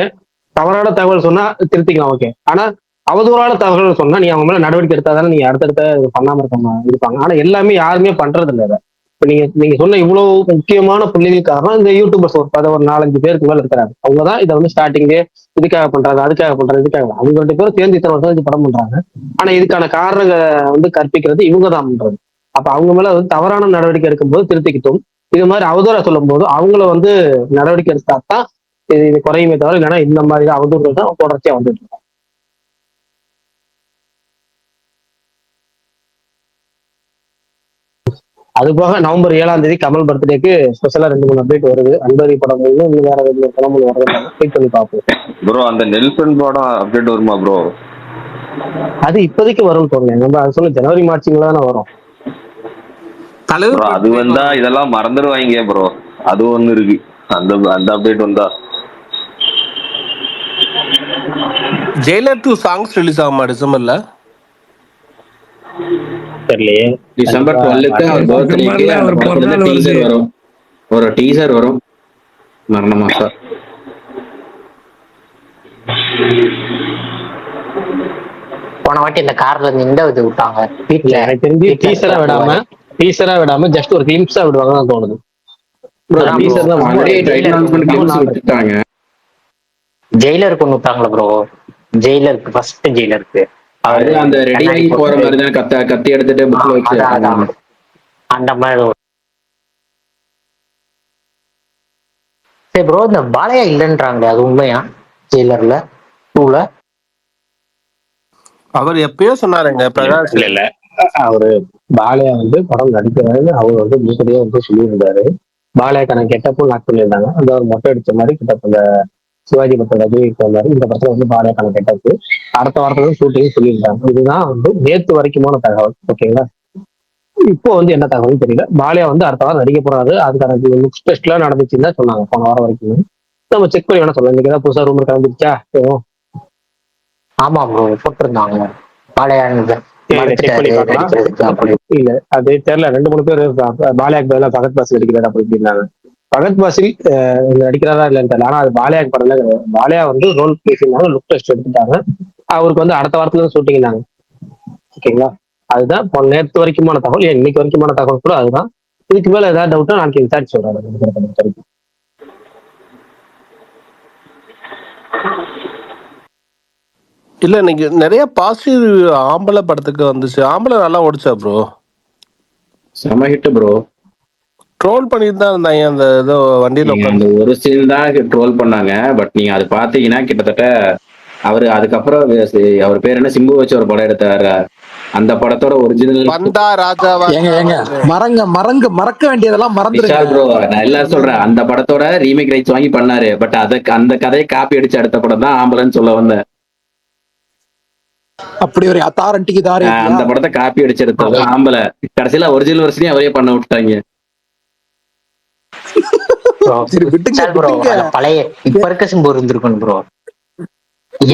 S1: தவறான தகவல் சொன்னா திருத்திக்கலாம், ஓகே. ஆனா அவதூறான தகவல் சொன்னா நீங்க அவங்க மேல நடவடிக்கை எடுத்தாதானே நீங்க அடுத்தடுத்த பண்ணாம இருப்பாங்க. ஆனா எல்லாமே யாருமே பண்றது இல்லை. இப்ப நீங்க சொன்ன இவ்வளவு முக்கியமான புள்ளிகள் காரணம் இந்த யூடியூபர்ஸ் ஒரு 4-5 பேருக்கு மேல இருக்கிறாங்க. அவங்கதான் இதை வந்து ஸ்டார்டிங்கே இதுக்காக பண்றாங்க, அதுக்காக பண்றாங்க, இதுக்காக அவங்க 2 பேரும் சேர்ந்து இத்தனை வருஷம் படம் பண்றாங்க. ஆனா இதுக்கான காரணங்களை வந்து கற்பிக்கிறது இவங்க தான் பண்றது. அப்ப அவங்க மேல வந்து தவறான நடவடிக்கை எடுக்கும்போது திருத்திக்கிட்டும், இது மாதிரி அவதூறா சொல்லும் போது அவங்கள வந்து நடவடிக்கை எடுத்தாதான் இது குறையுமே தவிர, இல்லைன்னா இந்த மாதிரி அவதூறுகள் தான் தொடர்ச்சியா வந்துட்டு இருக்கும். அது போக நவம்பர் 7ஆம் தேதி கமல் பர்த்டேக்கு ஸ்பெஷலா 2-3 அப்டேட் வருது. அன்பரி படம் இன்னும் வேற 2 படமும் வரதுனால வெயிட் பண்ணி பார்ப்போம்.
S8: ப்ரோ அந்த நெல்சன் படம் அப்டேட் வருமா ப்ரோ?
S1: அது இப்போதைக்கு வரும்னு தோணுங்க. நம்ம அது சொல்ல ஜனவரி மார்ச்ல தானே வரும்.
S7: தலைவர்
S8: ப்ரோ அது வந்தா இதெல்லாம் மறந்துடுவாங்க ப்ரோ. அது ஒண்ணு இருக்கு. அந்த அந்த அப்டேட் வந்தா
S7: ஜெயிலர் 2 சாங்ஸ் ரிலீஸ் ஆகுமா டிசம்பர்ல?
S1: தெரியலையே.
S3: டிசம்பர் 12க்கு அவர் பர்த்டேக்கு அந்த படத்துல டீசர் வரும். ஒரு டீசர் வரும் மரண மாசம்.
S6: போன வாட்டி இந்த கார்ல இருந்து இந்த இது விட்டாங்க வீட்டுல.
S1: எனக்கு தெரிஞ்சு டீசரா விடாம ஜஸ்ட் ஒரு கிளிம்ஸா விடுவாங்கன்னு தோணுது. ஜெயிலருக்கு ஒண்ணு விட்டாங்களா ப்ரோ? ஜெயிலருக்கு ஃபர்ஸ்ட் ஜெயிலருக்கு
S3: அது அந்த ரெடி ஆகி போற மாதிரி தான் கத்தி எடுத்துட்டு புக்ல வச்சு
S6: அந்த மாதிரி. சரி ப்ரோ, இந்த பாலையா இல்லைன்றாங்களே அது உண்மையா? ஜெயிலர்ல 2ல
S7: அவர் எப்பயோ சொன்னாருங்க பிரகாஷ்.
S1: இல்ல அவரு பாலையா வந்து படம் நடிக்கிறாருன்னு அவர் வந்து முன்னாடியே வந்து சொல்லியிருந்தாரு. பாலையாக்கான கெட்டப்பும் லாக் பண்ணியிருந்தாங்க. அந்த ஒரு மொட்டை அடிச்ச மாதிரி கிட்டப்ப இந்த சிவாஜி படத்தை ரஜினி மாதிரி இந்த படத்துல வந்து பாலையாக்கான கெட்டப்பு அடுத்த வாரத்துல ஷூட்டிங் சொல்லியிருந்தாங்க. இதுதான் வந்து நேத்து வரைக்குமான தகவல், ஓகேங்களா? இப்போ வந்து என்ன தகவல் தெரியல. பாலையா வந்து அடுத்த வாரம் நடிக்க போறாரு. அதுக்கான லுக்ஸ் டெஸ்ட் எல்லாம் நடந்துச்சுன்னு தான் சொன்னாங்க போன வாரம் வரைக்கும். நம்ம செக் பண்ணி வேணா சொல்லலாம். இன்னைக்கு ஏதாவது புதுசா ரூமர் கிளம்பிடுச்சா?
S6: ஆமா ப்ரோ போட்டிருந்தாங்க பாலையா
S1: இல்ல அது தெரியல. 2-3 பேர் பாலியாக் பதிலாக பகத் பாசில் நடிக்கிறாரு அப்படி இப்படின்னாங்க. பகத் பாசில் நடிக்கிறாரா இல்லைன்னு தெரியல. ஆனா அது பாலியாக் படம் கிடையாது. பாலியா வந்து ரோல் பேசியிருந்தாங்க, லுக் டெஸ்ட் எடுத்துட்டாங்க. அவருக்கு வந்து அடுத்த வாரத்துல இருந்து ஷூட்டிங்னாங்க, ஓகேங்களா? அதுதான் நேற்று வரைக்குமான தகவல். இன்னைக்கு வரைக்குமான தகவல் கூட அதுதான். இதுக்கு மேல ஏதாவது டவுட்டா நாளைக்கு விசாரிச்சு சொல்றாரு.
S7: இல்ல இன்னைக்கு நிறைய பாசிட்டிவ் ஆம்பளை படத்துக்கு வந்துச்சு. ஆம்பளை நல்லா ஓடிச்சா ப்ரோ?
S3: செம ஹிட் ப்ரோ.
S7: ட்ரோல் பண்ணிட்டு தான் இருந்தாங்க அந்த ஏதோ வண்டியில
S3: அந்த ஒரு சீன் தான் ட்ரோல் பண்ணாங்க. பட் நீங்க அது பாத்தீங்கன்னா கிட்டத்தட்ட அவரு அதுக்கப்புறம் அவர் பேர் என்ன, சிம்பு வச்சு ஒரு படம் எடுத்தாரு. அந்த படத்தோட ஒரிஜினல்
S7: வந்தா ராஜாவா
S2: மறக்க வேண்டியதெல்லாம் மறந்துருங்க
S3: ப்ரோ. நான் எல்லாரும் சொல்றேன், அந்த படத்தோட ரீமேக் ரைட்ஸ் வாங்கி பண்ணாரு. பட் அந்த கதையை காப்பி அடிச்சு அடுத்த படம் தான் ஆம்பளைன்னு சொல்ல வந்தேன்.
S2: அப்படி ஒரு அத்தாரண்டிக்கு தாரு
S3: அந்த படத்தை காப்பி அடிச்சு எடுத்தது ஆம்பளை. கடைசியில ஒரிஜினல் வெர்ஷனே அவரே பண்ண விட்டாங்க.
S6: பழைய இப்ப இருக்க சிம்பு இருந்திருக்கணும் ப்ரோ.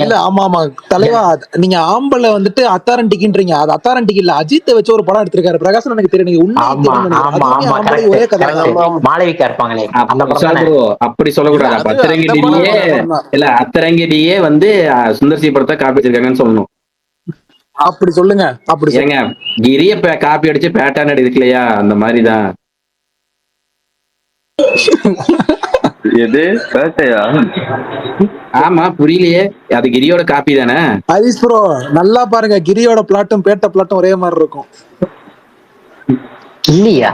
S2: இல்ல ஆமா ஆமா தலைவா, நீங்க ஆம்பளை வந்துட்டு அத்தாரண்டிக்குன்றீங்க. அது அத்தாரண்டிக்கு இல்ல, அஜித்தை வச்சு ஒரு படம் எடுத்திருக்காரு பிரகாஷ். எனக்கு தெரியும்
S6: ஒரே கதை. மாளவிகா இருப்பாங்களே
S3: அப்படி சொல்லக்கூடாது. அத்தரங்கடியே இல்ல, அத்தரங்கடியே வந்து சுந்தர்சி படத்தை காப்பி வச்சிருக்காங்கன்னு சொல்லணும்.
S2: அப்படி சொல்லுங்க. அப்படி
S3: ஏங்க கிரிய காப்பி அடிச்சு பேட்டான் எடுக்கலையா? அந்த மாதிரிதான்.
S8: எது பேட்டையா?
S3: ஆமா புரியலையே, அது கிரியோட காப்பி தானே.
S2: ஹரிஸ் ப்ரோ நல்லா பாருங்க, கிரியோட பிளாட்டும் பேட்ட பிளாட்டும் ஒரே மாதிரி இருக்கும்.
S6: இல்லையா?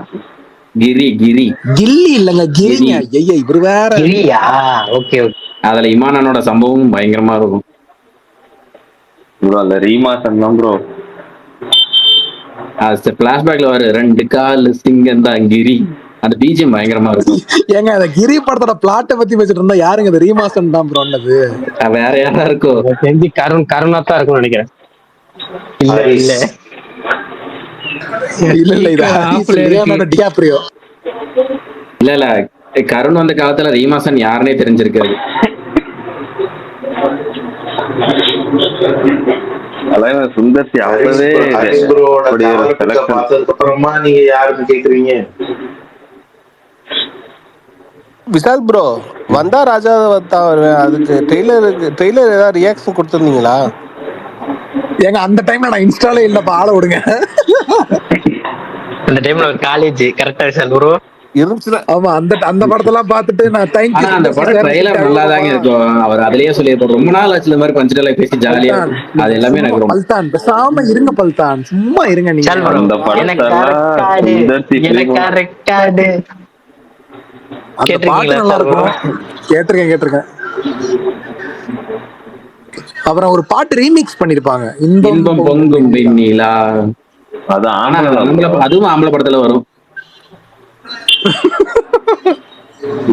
S3: கிரி கிரி
S2: கில்லி இல்லங்க, கிரிங்க. ஐயா இவரு வேற.
S6: இல்லையா? Okay okay.
S3: அதுல இமானனோட சம்பவம் பயங்கரமா இருக்கும்
S8: ப்ரோ. அந்த ரீமாசன் தான் ப்ரோ.
S3: அது பிளாஷ்பேக்ல வர 2 கால் சிங்கம் தான் கிரி, அந்த பிஜிஎம் பயங்கரமா இருக்கும்.
S2: ஏங்க அந்த கிரி படத்தோட பிளாட்டை பத்தி பேசிட்டு இருந்தா யாருங்க இந்த ரீமாசன் தான் ப்ரோ சொன்னது?
S3: வேற யாரா இருக்கும்?
S1: எனக்கு தெரிஞ்சு கருணாத்தான் இருக்கும்னு நினைக்கிறேன்.
S6: இல்ல இல்ல
S2: இல்ல இல்ல, இது ஹரிஸ், லியோனார்டோ டிகாப்ரியோ.
S3: இல்ல கருண் வந்த காலத்துல ரீமாசன் யாருன்னே தெரிஞ்சிருக்காது.
S8: தலைவர் சுந்தர்சி அப்பவே
S4: ஹரிஸ் ப்ரோவோட
S8: அப்படி ஒரு செலக்ஷன்.
S4: பார்த்ததுக்கு அப்புறமா நீங்க யாருக்கு கேக்குறீங்க?
S7: விஷால் ப்ரோ, வந்தா ராஜா தான் வருவேன், அதுக்கு ட்ரெய்லர் ஏதாவது ரியாக்ஷன் கொடுத்துருந்தீங்களா?
S2: ஏங்க அந்த டைம்ல நான் இன்ஸ்டாலே இல்லப்பா, ஆள விடுங்க.
S6: அந்த டைம்ல ஒரு காலேஜ் கரெக்டா சார் ப்ரோ
S7: இருந்துச்சுல.
S2: ஆமா, அந்த படத்தெல்லாம் பார்த்துட்டு நான்
S3: ஆனா அந்த படம் ட்ரெய்லர் நல்லாதாங்க இருக்கும். அவர் அதுலயே சொல்லியிருப்பார், ரொம்ப நாள் ஆச்சு இந்த மாதிரி பஞ்சுடலை பேசி ஜாலியா. அது எல்லாமே எனக்கு ரொம்ப
S2: பல்தான் பேசாம இருங்க, பல்தான் சும்மா இருங்க நீங்க.
S8: அந்த படத்தெல்லாம் சுந்தர்சி
S6: ரெக்கார்டு
S2: அந்த பாட்டு நல்லா இருக்கும். கேட்டிருக்கேன். அப்புறம் ஒரு பாட்டு ரீமிக்ஸ் பண்ணிருப்பாங்க,
S3: இன்பம் பொங்கும் வெண்ணிலா.
S8: அது
S3: அதுவும் ஆம்பளை படத்துல வரும்.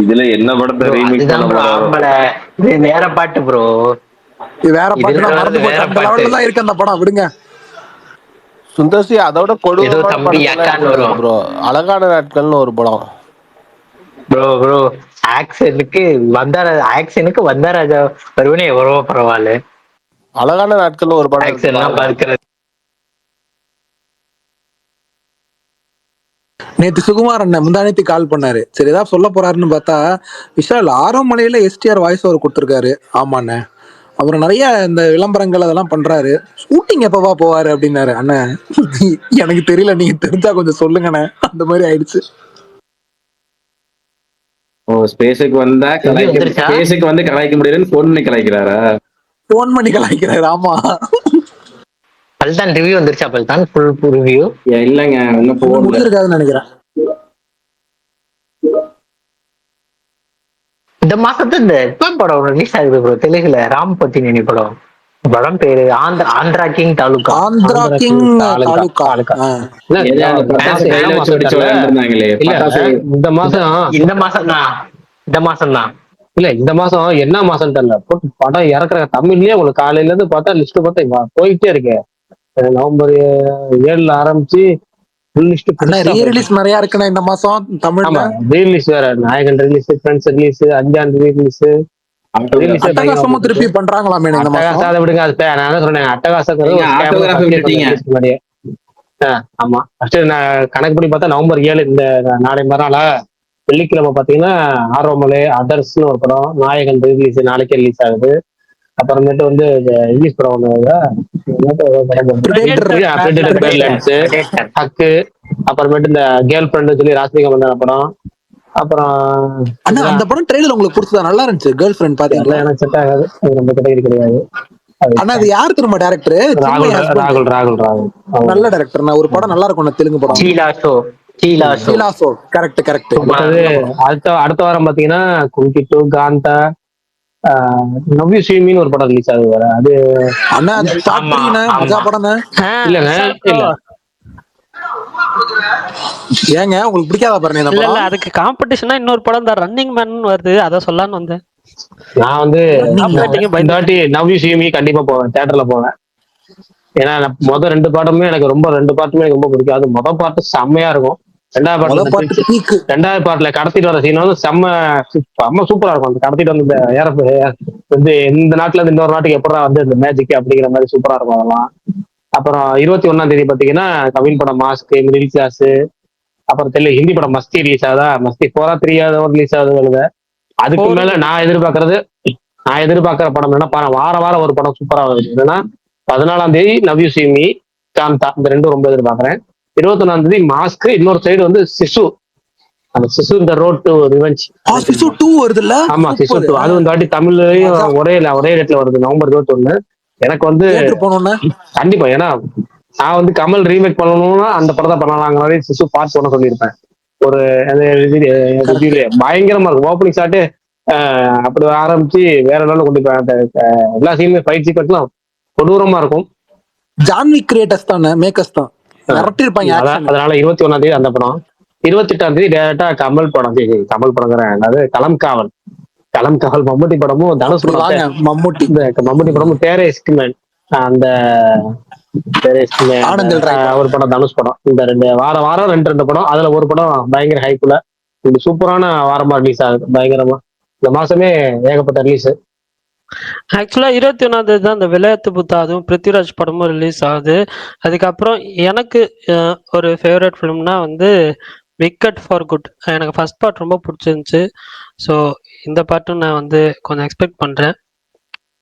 S8: இதுல என்ன படத்தை ரீமிக்ஸ் பண்ண போறாங்க?
S6: இது வேற பாட்டு ப்ரோ,
S2: வேற பாட்டு மறந்து போச்சு. அந்த லெவல்ல தான் இருக்கு அந்த படம், விடுங்க.
S7: சுந்தர்சி அதோட
S6: ஏதோ தம்பி அக்கான்னு வரும்
S7: ப்ரோ, அழகான நாட்கள்னு ஒரு படம்.
S6: ப்ரோ ஆக்ஷனுக்கு வந்தாராஜா வருவனே எவ்வளவோ பரவாயில்ல.
S7: அழகான நாட்கள்னு ஒரு படம்.
S6: ஆக்ஷன் எல்லாம் பார்க்கிறது.
S2: நேத்து சுகுமார் அண்ணன் முந்தானேத்தி கால் பண்ணாரு, சரி ஏதாவது சொல்ல போறாருன்னு பார்த்தா, விஷால் ஆரோமலையில எஸ்டிஆர் வாய்ஸ் ஓவர் கொடுத்துருக்காரு. ஆமாண்ணே, அப்புறம் நிறைய இந்த விளம்பரங்கள் அதெல்லாம் பண்றாரு. ஷூட்டிங் எப்பவா போவாரு அப்படின்னாரு. அண்ணன் எனக்கு தெரியல, நீங்க தெரிஞ்சா கொஞ்சம் சொல்லுங்கண்ணே. அந்த மாதிரி ஆயிடுச்சு.
S3: ஸ்பேஸுக்கு வந்தா ஸ்பேஸுக்கு வந்து கலாய்க்க முடியலன்னு போன் பண்ணி கலாய்க்கிறாரா?
S2: போன் பண்ணி கலாய்க்கிறாரு. ஆமா,
S6: பல்தான் ரிவ்யூ வந்துருச்சா? பல்தான் ஃபுல் ரிவ்யூ
S3: இல்லங்க, இன்னும் போகல,
S2: முடிஞ்சிருக்காதுன்னு நினைக்கிறேன்.
S6: இந்த மாசத்து இந்த படம் ரிலீஸ் ஆகுது ப்ரோ, தெலுங்குல ராம் பத்தினி படம். படம் பேரு ஆந்திரா கிங் தாலுகா.
S2: ஆந்திரா கிங் தாலுகா.
S1: இந்த மாசம்
S6: தான்
S1: இல்ல, இந்த மாசம் என்ன மாசம் தெரியல, படம் இறக்குற தமிழ்லயே உங்களுக்கு காலையில இருந்து பார்த்தா லிஸ்ட் பார்த்தா போயிட்டே இருக்கேன். நவம்பர் 7 ஆரம்பிச்சு
S2: ரீரிலீஸ் நிறைய இருக்குன்னா இந்த மாசம் தமிழ்ல.
S1: ரீரிலீஸ் வேற, நாயகன் ரிலீஸ், ஃப்ரெண்ட்ஸ் ரிலீஸ், 5ஆம் ரிலீஸ்,
S2: அட்டகாசமும் திருப்பி பண்றாங்களாமே இந்த மாசம்.
S1: அதை விடுங்க, அது நான் என்ன சொன்னேன், அட்டகாசம். ஆமா, ஃபர்ஸ்ட் நான் கணக்கு பண்ணி பார்த்தா நவம்பர் 7 இந்த நாளை மறுநாளா வெள்ளிக்கிழமை பாத்தீங்கன்னா ஆரோமலை அதர்ஸ்னு ஒரு படம் நாயகன் ரிலீஸ் நாளைக்கே ரிலீஸ் ஆகுது. அப்புறமேட்டு வந்து இங்கிலீஷ் படம் ஒண்ணு ஹக்கு, அப்புறமேட்டு இந்த கேர்ள் ஃப்ரெண்ட் சொல்லி ராஸ்மிகா மந்தன படம். அப்புறம்
S2: அந்த படம் ட்ரெய்லர் உங்களுக்கு பிடிச்சதா? நல்லா இருந்துச்சு. கேர்ள் ஃப்ரெண்ட் பாத்தீங்களா?
S1: எனக்கு செட் ஆகாது, அது நம்ம கேட்டகரி கிடையாது.
S2: ஆனா அது யாரு திரும்ப டைரக்டர்?
S1: ராகுல்.
S2: நல்ல டைரக்டர். நான் ஒரு படம் நல்லா இருக்கும், தெலுங்கு படம், சீலாசோ. கரெக்ட்.
S1: அடுத்த வாரம் பாத்தீங்கன்னா குங்கிட்டு காந்தா, நவ்யூ சீமின்னு ஒரு படம் ரிலீஸ் ஆகுது வேற. அது இல்லங்க,
S2: ஏங்க உங்களுக்கு பிடிக்காதா பாருங்க?
S5: இல்ல அதுக்கு காம்படிஷனா இன்னொரு படம் தான் ரன்னிங் மேன் வருது, அத சொல்லலாம்னு வந்தேன்.
S1: நான் வந்து நவ்யூ சீமி கண்டிப்பா போவேன், தியேட்டர்ல போவேன். ஏன்னா மொதல் 2 பாட்டுமே எனக்கு ரொம்ப பிடிக்கும். அது மொதல் பாட்டு செம்மையா இருக்கும். ரெண்டாவது பாட்டுல கடத்திட்டு வர சீன் வந்து செம்ம சூப்பரா இருக்கும். அந்த கடத்திட்டு வந்து வந்து இந்த நாட்டுல இருந்து இன்னொரு நாட்டுக்கு எப்படா வந்து இந்த மேஜிக் அப்படிங்கிற மாதிரி சூப்பரா இருக்கும் அதெல்லாம். அப்புறம் 21ஆம் தேதி பாத்தீங்கன்னா தமிழ் படம் மாஸ்க், மிடில் கிளாஸ், அப்புறம் ஹிந்தி படம் மஸ்தி ரிலீஸ் ஆகுதா, மஸ்தி 4 3 ரிலீஸ் ஆகுது. அதுக்கு மேல நான் எதிர்பார்க்கிற படம் என்னன்னா, வாரம் ஒரு படம் சூப்பரா வருது. என்னன்னா 14ஆம் தேதி நவ்யூ சீமி, காந்தா, இந்த 2 ரொம்ப எதிர்பார்க்கிறேன். 21ஆம் தேதி மாஸ்க், இன்னொரு சைடு வந்து சிசு, அந்த சிசு இந்த ரோட் டு ரிவெஞ்ச்.
S2: சிசு 2 வருதுல்ல.
S1: ஆமா சிசு 2 அது இந்த வாட்டி தமிழ்லயும் ஒரே டேட்ல வருது, நவம்பர் 21. எனக்கு வந்து
S2: போனோம்னா
S1: கண்டிப்பா, ஏன்னா நான் வந்து கமல் ரீமேக் பண்ணணும்னா அந்த படத்தை பண்ணலாங்கிற சிசு பார்ட் 1 சொல்லியிருப்பேன். ஒரு பயங்கரமா இருக்கும் ஓப்பனிங் ஷாட்டு. அப்படி ஆரம்பிச்சு வேற லெவலில் கொண்டு போய் எல்லா சீனுமே ஃபைட் சீக்வன்ஸ்லாம் கொடூரமா இருக்கும்.
S2: ஜான்வி கிரியேட்டர்ஸ் தானே, மேக்கர்ஸ் தான் மிரட்டிருப்பாங்க.
S1: அதனால 21 அந்த படம், 28 டேரக்டா கமல் படம். கமல் படங்கிறேன், அதாவது களம் காவல் மம்முட்டி படமும் தனுஷ் மம்முட்டி படமும் டேரேஸ்ட்மேன் அந்த ஒரு படம், தனுஷ் படம். இந்த 2 வாரம் 2 படம். அதுல ஒரு படம் பயங்கர ஹைப்புல இது சூப்பரான வாரமா ரிலீஸ் ஆகுது. பயங்கரமா இந்த மாசமே ஏகப்பட்ட ரிலீஸ்.
S5: ஆக்சுவலா 21 தான் இந்த விளையாட்டு புத்தா, அதுவும் பிருத்திவிராஜ் படமும் ரிலீஸ் ஆகுது. அதுக்கப்புறம் எனக்கு ஒரு ஃபேவரட் ஃபிலிம்னா வந்து விக்கெட் ஃபார் குட். எனக்கு ஃபர்ஸ்ட் பார்ட் ரொம்ப பிடிச்சிருந்துச்சு. ஸோ இந்த பாட்டும் நான் வந்து கொஞ்சம் எக்ஸ்பெக்ட் பண்றேன்,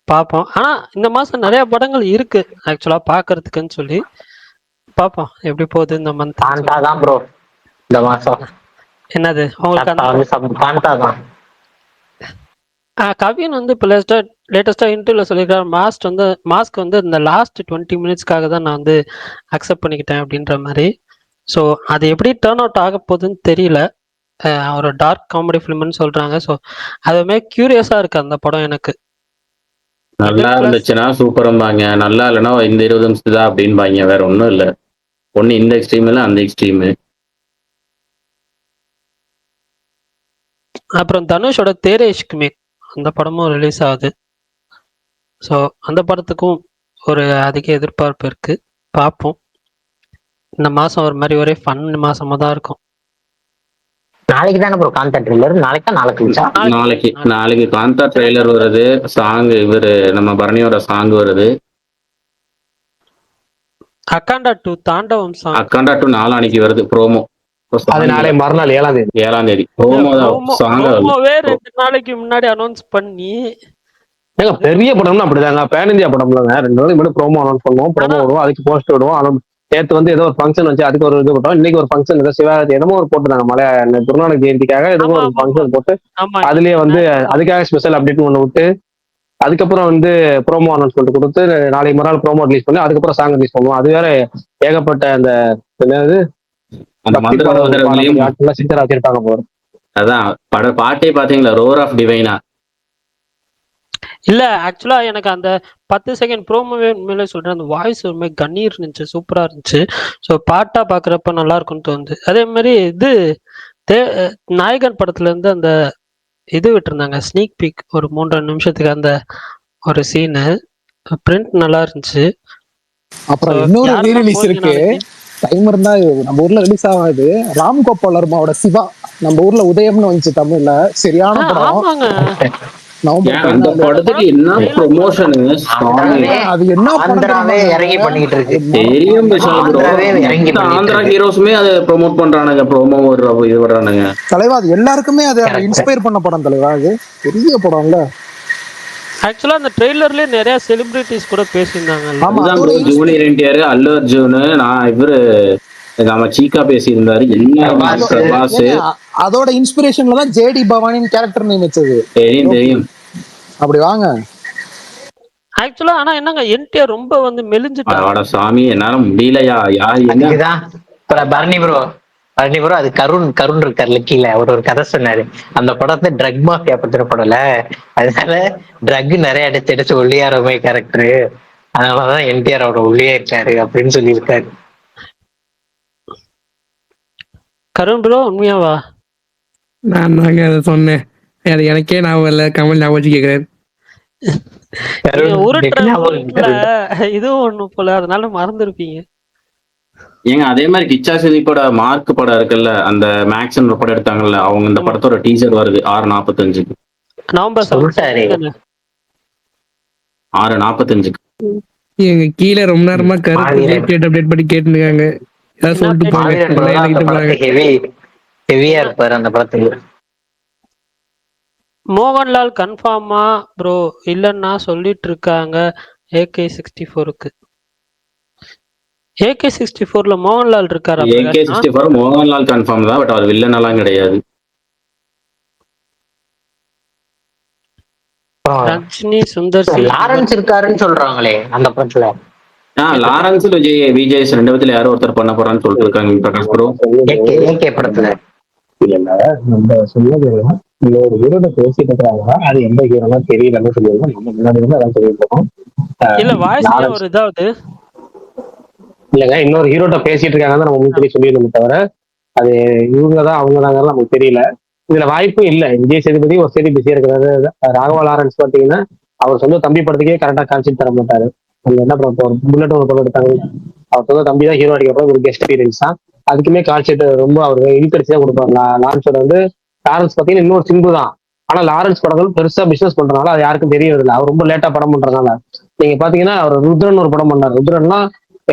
S5: பார்ப்போம். ஆனா இந்த மாசம் நிறைய படங்கள் இருக்கு ஆக்சுவலா பாக்குறதுக்குன்னு சொல்லி. பார்ப்போம் எப்படி போகுது இந்த மந்த்.
S6: தான் ப்ரோ இந்த மாசம்.
S5: என்னது உங்களுக்கு? கவின் வந்து இப்போ லேட்டஸ்டா இன்டர்வியூல சொல்லியிருக்காரு, மாஸ்க் வந்து இந்த லாஸ்ட் 20 மினிட்ஸ்க்காக தான் நான் வந்து அக்செப்ட் பண்ணிக்கிட்டேன் அப்படின்ற மாதிரி. ஸோ அது எப்படி டேர்ன் அவுட் ஆக போகுதுன்னு தெரியல. ஒரு டார்க் காமெடி ஃபிலிம்னு சொல்றாங்க. ஸோ அதுவுமே கியூரியஸா இருக்கு அந்த படம் எனக்கு.
S3: நல்லா இருந்துச்சுன்னா சூப்பர்ம்பாங்க, நல்லா இல்லைன்னா இந்த 20 நிமிஷம் தான் அப்படின்பாங்க. வேற ஒன்றும் இல்லை, ஒன்று இந்த எக்ஸ்ட்ரீம் இல்லை அந்த எக்ஸ்ட்ரீம்.
S5: அப்புறம் தனுஷோட தேரே இஷ்க் மே அந்த படமும் ரிலீஸ் ஆகுது. ஸோ அந்த படத்துக்கும் ஒரு அதிக எதிர்பார்ப்பு இருக்கு, பார்ப்போம். இந்த மாசம் ஒரு மாதிரி ஒரே ஃபன் மாசமா தான் இருக்கும்.
S6: நாளைக்கு தானே ப்ரோ காந்தா ட்ரெய்லர்?
S3: நாளைக்கு காந்தா ட்ரெய்லர் வருது. சாங் இவரு நம்ம பரணியோட சாங் வருது.
S5: அக்காண்டா 2 தாண்டவம் சாங்.
S3: அக்காண்டா 2 நாளானிக்கு வருது ப்ரோமோ.
S1: அது நாளை மறுநாள் 7ஆம் தேதி
S5: ப்ரோமோவே 2 நாளைக்கு முன்னாடி அனௌன்ஸ் பண்ணி.
S1: பெரிய படம்னா அப்படிதாங்க, பேன் இந்தியா படம்லங்க 2 நாளைக்கு முன்னாடி ப்ரோமோ அனௌன்ஸ் பண்ணுவோம், ப்ரோமோ விடுவோம், அதுக்கு போஸ்ட் விடுவோம். நேற்று வந்து ஏதோ ஒரு ஃபங்க்ஷன் வச்சு அதுக்கு ஒரு இது போட்டோம். இன்னைக்கு ஒரு ஃபங்க்ஷன் ஏதோ சிவாஜி என்னமோ ஒரு போட்டுருந்தாங்க, மலை குருநானக் ஜெயந்திக்காக ஏதோ ஒரு ஃபங்க்ஷன் போட்டு அதுலயே வந்து அதுக்காக ஸ்பெஷல் அப்டேட் ஒன்று விட்டு அதுக்கப்புறம் வந்து ப்ரோமோ அனௌன்ஸ்மெண்ட் கொடுத்து நாளைக்கு மறுநாள் ப்ரோமோ ரிலீஸ் பண்ணி அதுக்கப்புறம் சாங் ரிலீஸ் பண்ணுவோம். அது வேற ஏகப்பட்ட அந்த என்னது சித்தரா வச்சிருப்பாங்க போறோம்.
S3: அதான் பாட்டே பாத்தீங்களா, ரோர் ஆஃப் டிவைனா.
S5: இல்ல ஆக்சுவலா எனக்கு அந்த 10 செகண்ட் ப்ரோமோவே உண்மையிலே சொல்றேன், அந்த வாய்ஸ் ஒரு மாதிரி கண்ணீர் இருந்துச்சு, சூப்பரா இருந்துச்சு. ஸோ பாட்டா பாக்குறப்ப நல்லா இருக்கும்னு தோணுது. அதே மாதிரி இது நாயகன் படத்துல இருந்து அந்த இது விட்டுருந்தாங்க ஸ்னீக் பீக், ஒரு 3 நிமிஷத்துக்கு அந்த ஒரு சீனு பிரிண்ட் நல்லா இருந்துச்சு.
S2: அப்புறம் இன்னொரு ரீரிலீஸ் இருக்கு, டைம் இருந்தா நம்ம ஊர்ல ரிலீஸ் ஆகாது. ராம்கோபால் வர்மாவோட சிவா நம்ம ஊர்ல உதயம்னு வந்துச்சு தமிழ்ல, சரியான படம்.
S3: அந்த படத்துக்கு என்ன ப்ரொமோஷன்,
S2: அது என்ன
S6: ஆந்திராவே இறங்கி பண்ணிட்டு இருக்கு.
S3: தெரியும், ஆந்திரா ஹீரோஸுமே அதை ப்ரோமோட் பண்றானுங்க, ப்ரோமோ இது வர்றானுங்க
S2: தலைவா. அது எல்லாருக்குமே அதை இன்ஸ்பயர் பண்ண படம் தலைவா, அது பெரிய படம்ல.
S5: ஆக்சுவலா அந்த ட்ரெய்லர்லயே நிறைய செலிபிரிட்டிஸ் கூட பேசியிருந்தாங்க.
S3: ஜூனியர் என்டிஆர், அல்லு அர்ஜுன், நான் இவரு நம்ம சீக்கா பேசியிருந்தாரு.
S2: அதோட இன்ஸ்பிரேஷன்ல தான் ஜேடி பவானின் கேரக்டர் நேம் வச்சது.
S3: தெரியும்.
S2: அப்படி வாங்க.
S5: ஆக்சுவலா ஆனா என்னங்க என்டிஆர் ரொம்ப வந்து மெலிஞ்சிட்டாங்க.
S3: சாமி என்னால முடியலையா.
S6: பரணி ப்ரோ அது கருண் இருக்கார்ல கீழே ஒரு கதை சொன்னாரு. அந்த படத்தை ட்ரக் மாஃபியா பத்தின படம்ல, அதனால ட்ரக் நிறைய அடிச்சு ஒல்லியாரமே கேரக்டரு, அதனாலதான் என்டிஆர் அவரோட ஒல்லியா இருக்காரு அப்படின்னு சொல்லியிருக்காரு.
S5: கருண் ப்ரோ உண்மையாவா?
S11: நான் தாங்க அதை சொன்னேன், அது எனக்கே ஞாபகம் இல்லை, கமல் ஞாபகம் வச்சு கேட்கிறேன்.
S5: இதுவும் ஒண்ணு போல, அதனால மறந்துருப்பீங்க.
S3: ஏங்க அதே மாதிரி கிச்சா சுதீப்போட மார்க் படம் இருக்குல்ல, அந்த மேக்ஸன் படம் எடுத்தாங்கல்ல, அவங்க இந்த படத்தோட டீசர் வருது 6:45
S5: நவம்பர்
S3: 6:45.
S11: எங்க கீழே ரொம்ப நேரமா கருத்து அப்டேட் பண்ணி கேட்டுருக்காங்க, ஏதாவது சொல்லிட்டு போறாங்க.
S6: ஹெவியா இருப்பாரு அந்த படத்துல.
S5: மோகன்லால் கன்ஃபார்மா ப்ரோ இல்லன்னா சொல்லிட்டு இருக்காங்க AK-64க்கு. AK-64ல மோகன்லால் இருக்காரா
S3: AK
S5: பிரகாஷ்னா?
S3: 64 மோகன்லால் கன்ஃபார்ம் தான், பட் அவர் வில்லன் எல்லாம் கிடையாது.
S6: அப்புறம்
S5: ரஜினி, சுந்தர் சி,
S6: லாரன்ஸ் இருக்காருன்னு சொல்றாங்களே அந்த படத்துல.
S3: லாரன்ஸ் விஜய் ரெண்டு பேத்துல யாரோ ஒருத்தர் பண்ண போறான்னு சொல்லிட்டு இருக்காங்க பிரகாஷ் ப்ரோ.
S6: ஏகே படத்துல
S1: இல்ல நம்ம சொன்னது இன்னொரு ஹீரோட பேசிட்டு இருக்கிறாங்க, அது எந்த ஹீரோனா தெரியலன்னு சொல்லியிருக்கோம். நம்ம முன்னாடி இருந்து அதான் சொல்லியிருக்கோம்.
S5: இல்ல வாய்ஸ் ஏன் ஒரு இதாவது?
S1: இல்லைங்க, இன்னொரு ஹீரோட்ட பேசிட்டு இருக்காங்கன்னு நம்ம முன்னாடி சொல்லியிருந்தோம் தவிர அது இவங்க தான் அவங்க தாங்கன்னு நமக்கு தெரியல. இதுல வாய்ப்பும் இல்லை. விஜய் சேதுபதி ஒரு சைடு பிஸியா இருக்கிறாரு. ராகவா லாரன்ஸ் பாத்தீங்கன்னா அவர் சொந்த தம்பி படத்துக்கே கரெக்டா கான்செப்ட் தர மாட்டாரு. அவங்க என்ன பண்ண ஒரு புல்லட் ஒரு படம் எடுத்தாங்க, அவர் சொந்த தம்பி தான் ஹீரோ அடிக்கிறப்ப ஒரு கெஸ்ட் அப்பீரியன்ஸ் தான். அதுக்குமே கான்செப்ட் ரொம்ப அவர் இன்கரிச்சு தான் கொடுப்பாரு. லாரன்ஸோட வந்து லாரன்ஸ் பாத்தீங்கன்னா இன்னொரு சிம்பு தான். ஆனா லாரன்ஸ் படங்கள் பெருசா பிசினஸ் பண்றதுனால அது யாருக்கும் தெரியறது இல்லை. அவர் ரொம்ப லேட்டா படம் பண்றதுனால நீங்க பாத்தீங்கன்னா அவர் ருத்ரன் ஒரு படம் பண்ணார். ருத்ரன்னா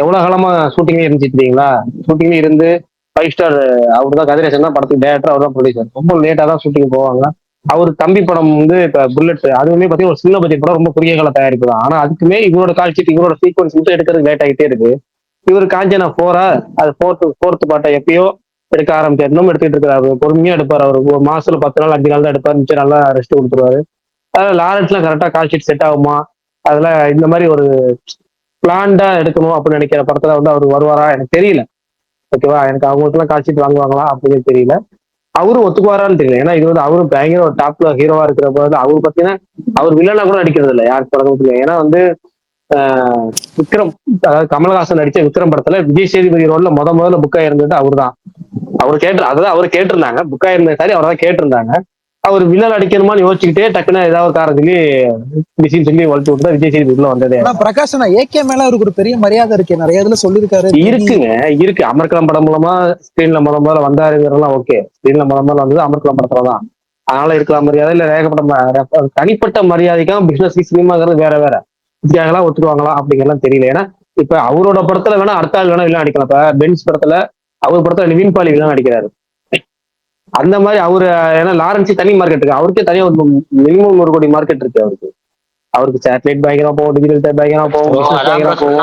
S1: எவ்வளவு காலமா ஷூட்டிங்கே இருந்துச்சு தெரியுங்களா? ஷூட்டிங்கே இருந்து 5 ஸ்டார் அவர் தான். கதிரேசன் தான் படத்துக்கு டேரக்டர், அவர் தான் ப்ரொடியூசர். ரொம்ப லேட்டா தான் ஷூட்டிங் போவாங்க. அவர் தம்பி படம் வந்து இப்ப புல்லட், அதுவுமே பாத்தீங்கன்னா ஒரு சின்ன பட்ஜெட் படம், ரொம்ப குறுகிய கால தயாரிப்பு தான். ஆனா அதுக்குமே இவரோட கால்ஷீட் இவரோட சீக்வன்ஸ் மட்டும் எடுக்கிறது லேட் ஆகிட்டே இருக்கு. இவர் காஞ்சனா 4 அது ஃபோர்த் பாட்டை எப்பயோ எடுக்க ஆரம்பிச்சார். இன்னும் எடுத்துட்டு இருக்காரு. பொறுமையா எடுப்பார். அவர் ஒரு மாசத்துல 10 நாள் 5 நாள் தான் எடுப்பார். மிச்சம் நல்லா ரெஸ்ட் கொடுத்துருவாரு. அதாவது லாரன்ஸ்லாம் கரெக்டா கால்ஷீட் செட் ஆகுமா, அதுல இந்த மாதிரி ஒரு பிளான்டா எடுக்கணும் அப்படின்னு நினைக்கிற படத்துல வந்து அவர் வருவாரா எனக்கு தெரியல. ஓகேவா, எனக்கு அவங்களுக்குலாம் கால்ஷீட் வாங்குவாங்களா அப்படின்னு தெரியல. அவரும் ஒத்துக்குவாரான்னு தெரியல. ஏன்னா இது வந்து அவரும் பயங்கர ஒரு டாப்ல ஹீரோவா இருக்கிற போது அவர் பாத்தீங்கன்னா அவர் வில்லனா கூட நடிக்கிறது இல்லை யாருக்கு படத்துல. ஏன்னா வந்து விக்ரம், அதாவது கமலஹாசன் நடிச்ச விக்ரம் படத்துல விஜய் சேதுபதி ரோல்ல முதல்ல புக் ஆயிருந்தது அவர் தான். அவர் அதாவது அவர் கேட்டிருந்தாங்க, புக் ஆயிருந்த சாரி அவர் தான் கேட்டிருந்தாங்க. அவர் வில்லன் அடிக்கணுமான்னு யோசிச்சுக்கிட்டே டக்குன்னு ஏதாவது ஒரு காரணம் சொல்லி பிஸின்னு சொல்லி வளர்த்து விட்டு விஜய் சேதுபதி உள்ள வந்ததே.
S2: ஆனா பிரகாஷ் ஏகே மேல அவருக்கு ஒரு பெரிய மரியாதை இருக்கு, நிறைய இதுல சொல்லியிருக்காரு.
S1: இருக்குங்க, இருக்கு. அமர்கலம் படம் மூலமா ஸ்கிரீன்ல முதல்ல வந்தாருங்கிறதெல்லாம் ஓகே. ஸ்கிரீன்ல முதல்ல வந்தது அமர்கலம் படத்துலதான். அதனால இருக்கலாம் மரியாதை, இல்ல ஏகப்பட்ட தனிப்பட்ட மரியாதைக்கும் பிசினஸ் சினிமாங்கிறது வேற வேற. இதுக்காகலாம் ஒத்துக்குவாங்களா அப்படிங்கலாம் தெரியல. ஏன்னா இப்ப அவரோட படத்துல வேணா அடுத்த ஆள் வேணா வில்லன் அடிக்கலாம். இப்ப பென்ஸ் படத்துல அவர் படத்துல நிவின் பாலி வில்லன் அடிக்கிறாரு. அந்த மாதிரி அவரு, ஏன்னா லாரன்ஸ் தனி மார்க்கெட் இருக்கு, அவருக்கே தனியா ஒரு மினிமம் 1 கோடி மார்க்கெட் இருக்கு அவருக்கு. அவருக்கு சேட்டலைட் பயங்கரமா போகும், டிஜிட்டல் பயங்கரமா போகும், பிசினஸ் பயங்கரமா போகும்.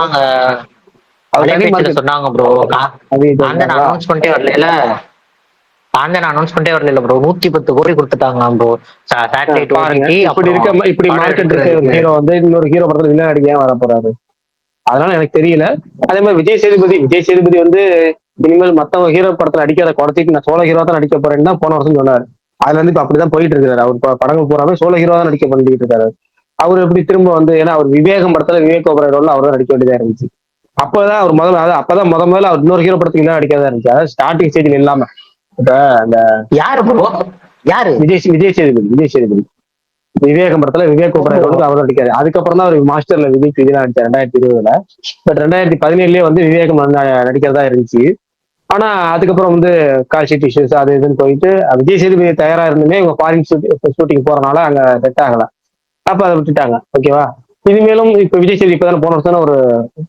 S1: அவர் தனி மார்க்கெட்
S6: சொன்னாங்க ப்ரோ. அனௌன்ஸ்மெண்டே வரல. அனௌன்ஸ்மெண்டே வரல ப்ரோ. 110 கோடி கொடுத்துட்டாங்களாம் ப்ரோ. சேட்டலைட்
S1: பாருங்க, இப்படி மார்க்கெட் இருக்க ஒரு ஹீரோ வந்து இன்னொரு ஹீரோ படத்துல வில்லன் அடிக்க வர போறாரு. அதனால எனக்கு தெரியல. அதே மாதிரி விஜய் சேதுபதி வந்து இனிமேல் மத்தவங்க ஹீரோ படத்துல அடிக்காத குறைச்சிட்டு நான் சோலோ ஹீரோ தான் நடிக்க போறேன்னு தான் போன வருஷம் சொன்னார். அதுல இருந்து இப்ப அப்படிதான் போயிட்டு இருக்காரு. அவர் படங்கள் பூராமே சோலோ ஹீரோ தான் நடிக்க பண்ணிட்டு இருக்காரு. அவர் எப்படி திரும்ப வந்து, ஏன்னா அவர் விவேகம் படத்துல விவேக் ஓபராய் ரோல்ல அவர் தான் நடிக்க வேண்டியதா இருந்துச்சு. அப்பதான் அவர் அப்பதான் முதல்ல அவர் இன்னொரு ஹீரோ படத்துக்கு எல்லாம் நடிக்காதா இருந்துச்சு. அதாவது ஸ்டார்டிங் ஸ்டேஜ்ல இல்லாம. இப்ப அந்த
S6: யாரு
S1: விஜய் சேதுபதி விவேகம் படத்துல விவேக் ஓபராய் ரோலுக்கு அவர் நடிக்காரு. அதுக்கப்புறம் தான் அவர் மாஸ்டர்ல விஜய் நடிச்சார் 2020. பட் 2017 வந்து விவேகம் நடிக்கிறதா இருந்துச்சு. ஆனா அதுக்கப்புறம் வந்து கால்ஷீட் இஷ்யூஸ் அது இதுன்னு போயிட்டு விஜய் சேதுபதி தயாரா இருந்துமே இவங்க ஃபாரின் ஷூட்டிங் போறதுனால அங்க செட் ஆகல. அப்ப அதை விட்டுட்டாங்க. ஓகேவா, இனிமேலும் இப்ப விஜய் சேதுபதி இப்பதான் போன வருஷம் ஒரு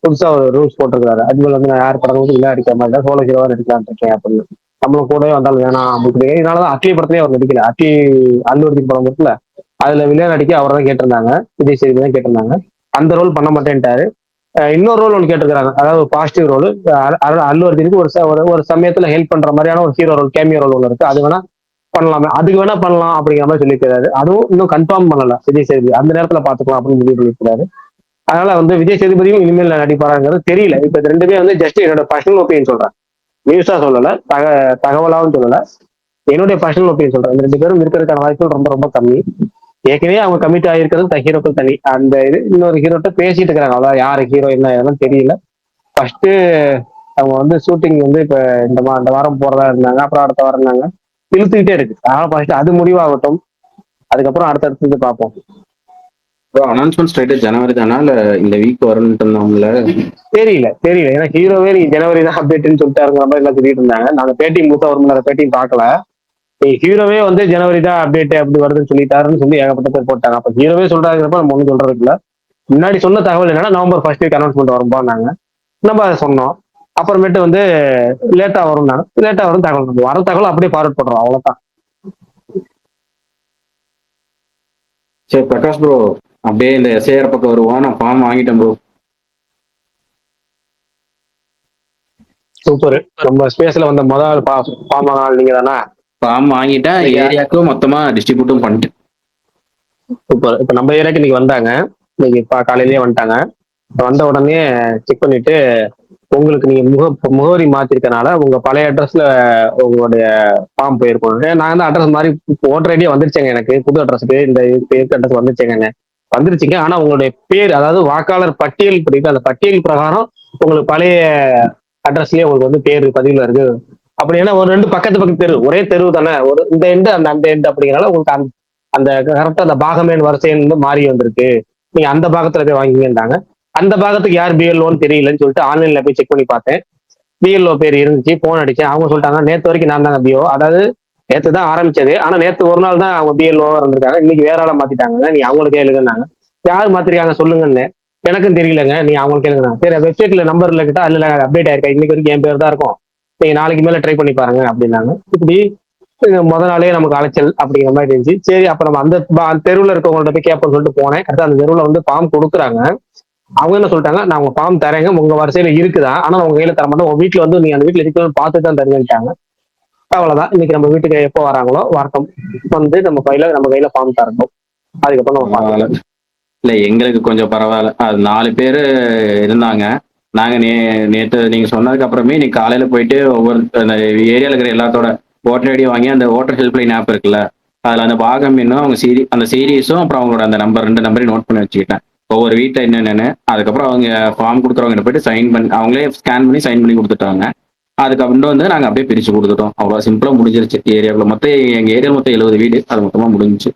S1: புதுசா ஒரு ரூல்ஸ் போட்டிருக்காரு. அதுமாதிரி வந்து நான் யார் படம் இல்லை அடிக்கிற மாதிரி தான் சோலோ ஹீரோவா நடிக்கலாம்னு இருக்கேன் அப்படின்னு. நம்மளும் கூடவே வந்தாலும் வேணாம் அப்படின்னு. இதனாலதான் அட்லி படத்துலயே அவர் நடிக்கல. அல்லு அர்ஜுன் படம் இருக்குல்ல, அதுல வில்லன் நடிக்க அவர் தான் கேட்டிருந்தாங்க, விஜய் சேதுபதி தான் கேட்டிருந்தாங்க. அந்த ரோல் பண்ண மாட்டேன்ட்டாரு. இன்னொரு ரோல் ஒன்று கேட்டிருக்காங்க, அதாவது பாசிட்டிவ் ரோல். அல்லு அர்ஜுனுக்கு ஒரு சமயத்துல ஹெல்ப் பண்ற மாதிரியான ஒரு ஹீரோ ரோல், கேமியோ ரோல் ஒன்று இருக்கு. அது வேணா பண்ணலாமே, அதுக்கு வேணா பண்ணலாம் அப்படிங்கிற மாதிரி சொல்லியிருக்காரு. அதுவும் இன்னும் கன்ஃபார்ம் பண்ணல விஜய் சேதுபதி. அந்த நேரத்துல பாத்துக்கலாம் அப்படின்னு சொல்லியிருக்காரு. அதனால வந்து விஜய் சேதுபதியும் இனிமேல் நடிப்பாராங்கிறது தெரியல. இப்ப இது ரெண்டுமே வந்து ஜஸ்ட் என்னோட பர்சனல் ஒப்பீனியன் சொல்றேன், நியூஸா சொல்லல, தகவலாவும் சொல்லல, என்னுடைய பர்சனல் ஒப்பீனியன் சொல்றேன். இந்த 2 பேரும் இருக்கிறதுக்கான வாய்ப்புகள் ரொம்ப ரொம்ப கம்மி. ஏற்கனவே அவங்க கமிட் ஆகிருக்கிறது ஹீரோக்கள் தனி. அந்த இது இன்னொரு ஹீரோட்ட பேசிட்டு இருக்கிறாங்க. அதான் யாரு ஹீரோ என்ன இதெல்லாம் தெரியல. ஃபர்ஸ்ட் அவங்க வந்து ஷூட்டிங் வந்து இப்ப இந்த வாரம் போறதா இருந்தாங்க, அப்புறம் அடுத்த வாரம் இருந்தாங்க, இழுத்துக்கிட்டே இருக்கு. அதனால ஃபர்ஸ்ட் அது முடிவாகட்டும், அதுக்கப்புறம் அடுத்தடுத்து பார்ப்போம்.
S3: அனௌன்ஸ்மெண்ட் ஸ்ட்ரைட்டா ஜனவரி தானா இல்ல இந்த வீக் வரும்னு
S1: தெரியல. ஏன்னா ஹீரோவே நீங்க ஜனவரி தான் அப்டேட்னு சொல்லிட்டாருங்கிற மாதிரி எல்லாம் சொல்லிட்டு இருந்தாங்க. நாங்க பேட்டிங் மூத்தா ஒரு மணி நேரம் பேட்டிங் பார்க்கல. ஹீரோவே வந்து ஜனவரி தான் அப்டேட் அப்படி வருதுன்னு சொல்லிட்டாருன்னு சொல்லி ஏகப்பட்ட பேர் போட்டாங்க. அப்ப ஹீரோவே சொல்றாங்கிறப்ப நம்ம ஒன்றும் சொல்றது இல்லை. முன்னாடி சொன்ன தகவல் என்னன்னா நவம்பர் 1 வீக் அனௌன்ஸ்மெண்ட் வரும்போது நம்ம அதை சொன்னோம். அப்புறமேட்டு வந்து லேட்டா வரும் தகவல், வர தகவல் அப்படியே ஃபார்வர்ட் பண்றோம், அவ்வளவுதான்.
S3: சரி பிரகாஷ் ப்ரோ, அப்படியே இந்த எஸ்ஐஆர் பக்கம் வருவோம். நான் ஃபார்ம் வாங்கிட்டேன் ப்ரோ.
S1: சூப்பர். நம்ம ஸ்பேஸ்ல வந்த முதல் பாம்பனால் நீங்க தானே?
S3: ஃபார்ம் வாங்கிட்டேன், ஏரியாவுக்கும் மொத்தமா டிஸ்ட்ரிபியூட்டும் பண்ணிட்டேன்.
S1: சூப்பர். இப்ப நம்ம ஏரியாக்கு இன்னைக்கு வந்தாங்க, இன்னைக்கு காலையிலேயே வந்துட்டாங்க. வந்த உடனே செக் பண்ணிட்டு உங்களுக்கு நீங்க முகவரி மாத்திருக்கனால உங்க பழைய அட்ரஸ்ல உங்களுடைய ஃபார்ம் போயிருக்கோம். நான் வந்து அட்ரஸ் மாதிரி ஓட்டர் ஐடியா வந்துருச்சேங்க, எனக்கு புது அட்ரஸுக்கு இந்த அட்ரஸ் வந்துருச்சேங்க, வந்துருச்சுங்க. ஆனா உங்களுடைய பேர், அதாவது வாக்காளர் பட்டியல் பிடிக்கும், அந்த பட்டியல் பிரகாரம் உங்களுக்கு பழைய அட்ரஸ்லயே உங்களுக்கு வந்து பேர் பதிவுல இருக்கு. அப்படி ஏன்னா ஒரு ரெண்டு பக்கத்து தெரு, ஒரே தெரு தானே, ஒரு இந்த எண்டு அந்த எண்டு அப்படிங்கிறனால உங்களுக்கு அந்த கரெக்டா அந்த பாகமேன் வரிசைன்னு வந்து மாறி வந்திருக்கு. நீங்க அந்த பாகத்துல போய் வாங்கிங்கன்றாங்க. அந்த பாகத்துக்கு யார் பிஎல்ஓன்னு தெரியலன்னு சொல்லிட்டு ஆன்லைன்ல போய் செக் பண்ணி பார்த்தேன். பிஎல்ஓ பேர் இருந்துச்சு, போன் அடிச்சேன். அவங்க சொல்லிட்டாங்க நேத்து வரைக்கும் நான் தாங்க பிஓ, அதாவது நேத்து தான் ஆரம்பிச்சது, ஆனா நேத்து ஒரு நாள் தான் அவங்க பிஎல்ஓ இருந்திருக்காங்க, இன்னைக்கு வேற ஆள மாத்திட்டாங்க, நீ அவங்களுக்கு கேளுங்கன்னாங்க. யார் மாத்திருக்காங்க சொல்லுங்கன்னு. எனக்கும் தெரியலங்க, நீ அவங்களுக்கு கேளுங்க. சரி வெப்சைட்ல நம்பர்ல கிட்ட அதுல அப்டேட் ஆயிருக்கா, இன்னைக்கு வரைக்கும் என் பேர் தான் இருக்கும், நீங்க நாளைக்கு மேல ட்ரை பண்ணி பாருங்க அப்படின்னாங்க. இப்படி முத நாளே நமக்கு அலைச்சல் அப்படிங்கிற மாதிரி இருந்துச்சு. சரி அப்ப நம்ம அந்த தெருவில் இருக்கவங்கள்ட்ட போய் கேட்போம்னு சொல்லிட்டு போனேன். கரெக்டா அந்த தெருவில் வந்து ஃபார்ம் கொடுக்குறாங்க. அவங்க என்ன சொல்லிட்டாங்க, நான் உங்க ஃபார்ம் தரேங்க, உங்க வரிசையில இருக்குதா, ஆனா உங்க கையில தர மாட்டோம், உங்க வீட்டுல வந்து நீங்க அந்த வீட்டுல இருக்கணும்னு பார்த்து தான் தருவேன்ட்டாங்க. அவ்வளவுதான். இன்னைக்கு நம்ம வீட்டுக்கு எப்போ வராங்களோ வரட்டும், வந்து நம்ம கையில ஃபார்ம் தரட்டும், அதுக்கப்புறம் நம்ம பார்க்கலாம்.
S3: இல்ல எங்களுக்கு கொஞ்சம் பரவாயில்ல, அது 4 பேர் இருந்தாங்க. நாங்க நேற்று நீங்க சொன்னதுக்கு அப்புறமே இன்னைக்கு காலையில போயிட்டு ஒவ்வொரு அந்த ஏரியால இருக்கிற எல்லாத்தோட ஓட்டர் ஐடி வாங்கி அந்த ஓட்டர் ஹெல்ப்லைன் ஆப் இருக்குல்ல, அதுல அந்த பாகம் இன்னும் அவங்க அந்த சீரீஸும் அப்புறம் அவங்களோட அந்த நம்பர் 2 நம்பரையும் நோட் பண்ணி வச்சுக்கிட்டேன். ஒவ்வொரு வீட்டில் என்னென்னு. அதுக்கப்புறம் அவங்க ஃபார்ம் கொடுக்குறவங்க போயிட்டு சைன் பண்ணி அவங்களே ஸ்கேன் பண்ணி சைன் பண்ணி கொடுத்துட்டாங்க. அதுக்கப்புறம் வந்து நாங்கள் அப்படியே பிரிச்சு கொடுத்துட்டோம். அவ்வளோ சிம்பிளா முடிஞ்சிருச்சு. ஏரியாவில் மொத்தம் எங்க ஏரியா மொத்தம் 70 வீடு, அது மொத்தமா முடிஞ்சிச்சு.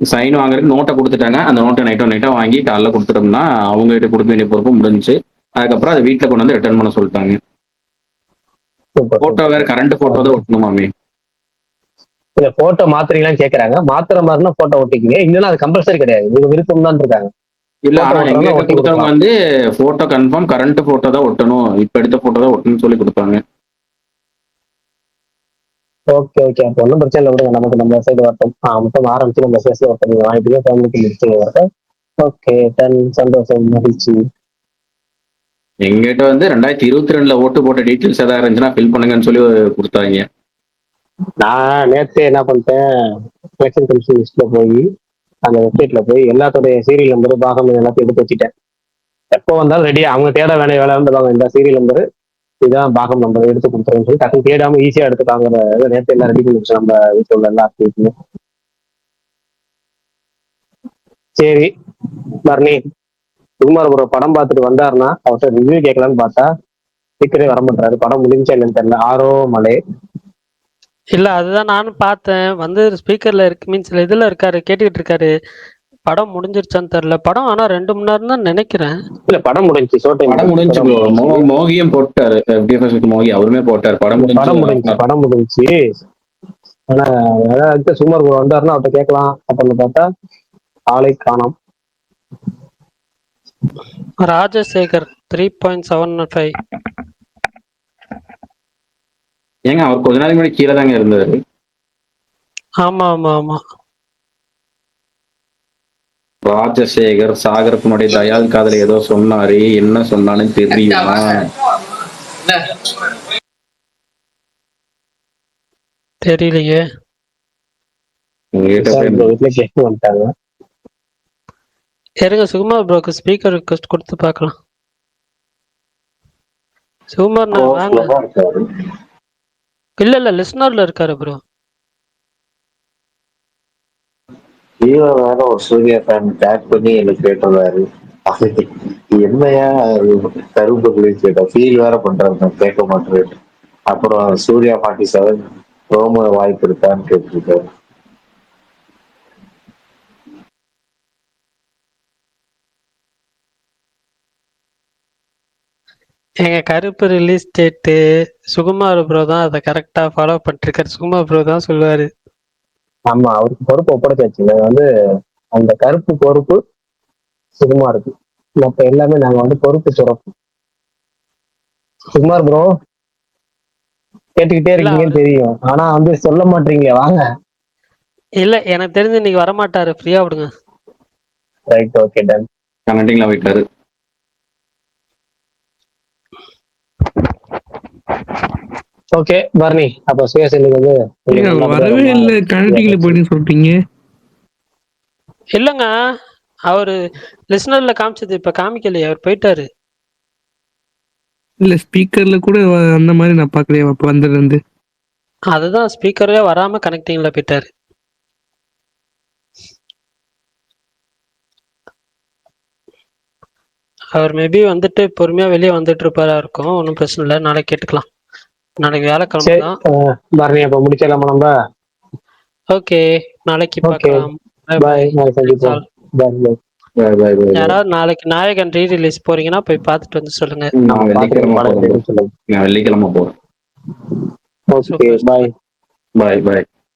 S3: சைன் வாங்குறதுக்கு நோட்டை கொடுத்துட்டாங்க. அந்த நோட்டை நைட்டா வாங்கி காலைல கொடுத்துட்டோம்னா அவங்க கிட்ட கொடுக்க வேண்டிய பொறுப்பு முடிஞ்சுச்சு. அதுக்கப்புறம் அதை வீட்டில் கொண்டு வந்து ரிட்டர்ன் பண்ண சொல்லிட்டாங்க. போட்டோ வேற கரண்ட் போட்டோ தான் ஒட்டணுமாமே.
S1: இல்ல போட்டோ மாத்திரீங்களான்னு கேக்குறாங்க. மாத்திர மாதிரினா போட்டோ ஒட்டிக்கிங்க, இல்லைன்னா அது கம்பல்சரி கிடையாது, உங்க விருப்பம் தான் இருக்காங்க.
S3: இல்ல ஆனா எங்க கொடுத்தவங்க வந்து போட்டோ கன்ஃபார்ம் கரண்ட் போட்டோ தான் ஒட்டணும், இப்ப எடுத்த போட்டோ தான் ஒட்டணும்னு சொல்லி கொடுத்தாங்க.
S1: ஓகே ஓகே, அப்போ ஒன்றும் பிரச்சனை இல்லை, விடுங்க, நமக்கு நம்ம சைடு வரட்டும். மொத்தம் ஆரம்பிச்சு நம்ம சேர்த்து ஒருத்தர் நீங்க வாங்கிட்டீங்க, ஃபேமிலிக்கு முடிச்சு வரட்டும். ஓகே டன், சந்தோஷம், மகிழ்ச்சி.
S3: எங்கிட்ட வந்து 2022 ஓட்டு போட்ட டீட்டெயில்ஸ் ஏதாவது இருந்துச்சுன்னா ஃபில் பண்ணுங்கன்னு சொல்லி கொடுத்தாங்க.
S1: நான் நேற்று என்ன பண்ணிட்டேன், எலெக்ஷன் கமிஷன் லிஸ்ட்ல போய் அந்த வெப்சைட்ல போய் எல்லாத்தோடைய சீரியல் நம்பர் பாகம் எல்லாத்தையும் எடுத்து வச்சுட்டேன். எப்போ வந்தாலும் ரெடியா அவங்க தேட வேண்டிய வேலை வந்துடுவாங்க, இந்த சீரியல் நம்பர் இதுதான் பாகம் நம்பர் எடுத்து கொடுத்துருன்னு சொல்லி டக்குன்னு தேடாம ஈஸியா எடுத்துக்காங்க. நேற்று எல்லாம் ரெடி பண்ணிடுச்சு நம்ம வீட்டில் உள்ள எல்லா ஆக்டிவிட்டியுமே. சரி பரணி, சுகுமார் ஒரு படம் பார்த்துட்டு வந்தாருன்னா அவர்கிட்ட ரிவ்யூ கேட்கலான்னு பார்த்தா சீக்கிரமே வர மாட்டாரு. படம் முடிஞ்சா என்னன்னு தெரியல. ஆரோ மலை
S5: இல்ல அதுதான் நானும் பார்த்தேன், வந்து ஸ்பீக்கர்ல இருக்கு, மீன்ஸ் இதுல இருக்காரு, கேட்டுக்கிட்டு இருக்காரு. படம் முடிஞ்சிருச்சான்னு தெரியல. படம் ஆனா 2 மணி நேரம் தான் நினைக்கிறேன்.
S1: இல்ல படம் முடிஞ்சு
S3: படம் முடிஞ்சு மோகியும் போட்டாரு, மோகி அவருமே போட்டாரு. படம்
S1: முடிஞ்சு. ஆனா அதாவது சுகுமார் வந்தாருன்னா அவர்கிட்ட கேட்கலாம் அப்படின்னு பார்த்தா ஆளை காணோம்.
S5: ராஜசேகர் 3.75.
S3: ஏங்க அவர் கொஞ்ச நாளைக்கு முன்னாடி கீழே தாங்க இருந்தாரு.
S5: ஆமா ஆமா ஆமா.
S3: ராஜசேகர் சாகருக்கு முன்னாடி தயால் காதல ஏதோ சொன்னாரு, என்ன சொன்னான்னு தெரியுமா?
S5: தெரியலையே. இருங்க சுகுமார் ப்ரோக்கு ஸ்பீக்கர் ரிக்வெஸ்ட் கொடுத்து பார்க்கலாம். சுகுமார் வாங்க. இல்ல லிஸ்னர்ல இருக்காரு ப்ரோ.
S4: ஹீரோ வேற ஒரு சூர்யா ஃபேன் டேக் பண்ணி எனக்கு கேட்டுறாரு. என்னையா கரும்பு கேட்டா ஃபீல் வேற பண்றாரு, கேட்க மாட்டேன். அப்புறம் சூர்யா 47 ப்ரோமோ வாய்ப்பு இருக்கான்னு கேட்டிருக்காரு.
S5: எங்க கருப்பு ரிலீஸ் டேட்டு சுகுமார் ப்ரோ தான் அதை கரெக்டா ஃபாலோ பண்ணிருக்காரு. சுகுமார் ப்ரோ தான் சொல்லுவாரு.
S1: ஆமா, அவருக்கு பொறுப்பு ஒப்படைச்சாச்சு. வந்து அந்த கருப்பு பொறுப்பு சுகுமாருக்கு, மற்ற எல்லாமே நாங்க வந்து பொறுப்பு சுரப்பு. சுகுமார் ப்ரோ கேட்டுக்கிட்டே இருக்கீங்கன்னு தெரியும், ஆனா வந்து சொல்ல மாட்டீங்க. வாங்க.
S5: இல்ல எனக்கு தெரிஞ்சு இன்னைக்கு வரமாட்டாரு, ஃப்ரீயா விடுங்க.
S1: Right, okay done.
S3: கமெண்டிங்ல போயிட்டாரு.
S1: ஓகே பரணி, அப்ப சுயசேலுக்கு வந்து
S11: ஏங்க, அவர் வரவே இல்லை, கனெக்டிங்ல போயிட்டு சொல்லிட்டீங்க.
S5: இல்லைங்க, அவரு லிசனர்ல காமிச்சது இப்ப காமிக்கலையே, அவர் போயிட்டாரு.
S11: இல்ல ஸ்பீக்கர்ல கூட அந்த மாதிரி நான் பாக்கலையே அப்ப வந்ததுல இருந்து.
S5: அதுதான் ஸ்பீக்கரே வராம கனெக்டிங்ல போயிட்டாரு. அவர் மேபி வந்துட்டு பொறுமையா வெளியே வந்துட்டு இருப்பாரா இருக்கும். ஒன்றும் பிரச்சனை இல்லை, நாளைக்கு கேட்டுக்கலாம். நாளைக்கு வேலைக்கிழமை தான்.
S1: பரணி, அப்ப முடிக்கலாமா நம்ம?
S5: ஓகே, நாளைக்கு
S1: ஓகே,
S5: பார்க்கலாம்.
S1: பாய். நாளைக்கு சந்திப்போம். பாய் பாய்.
S3: Bye, bye, bye, bye.
S5: யாராவது நாளைக்கு நாயகன் ரீ ரிலீஸ் போறீங்கன்னா போய் பார்த்துட்டு வந்து சொல்லுங்க.
S3: நான் வெள்ளிக்கிழமை போறேன்.
S1: சொல்லுங்க.
S3: நான் வெள்ளிக்கிழமை போறேன்.
S1: ஓகே, பாய்.
S3: பாய் பாய்.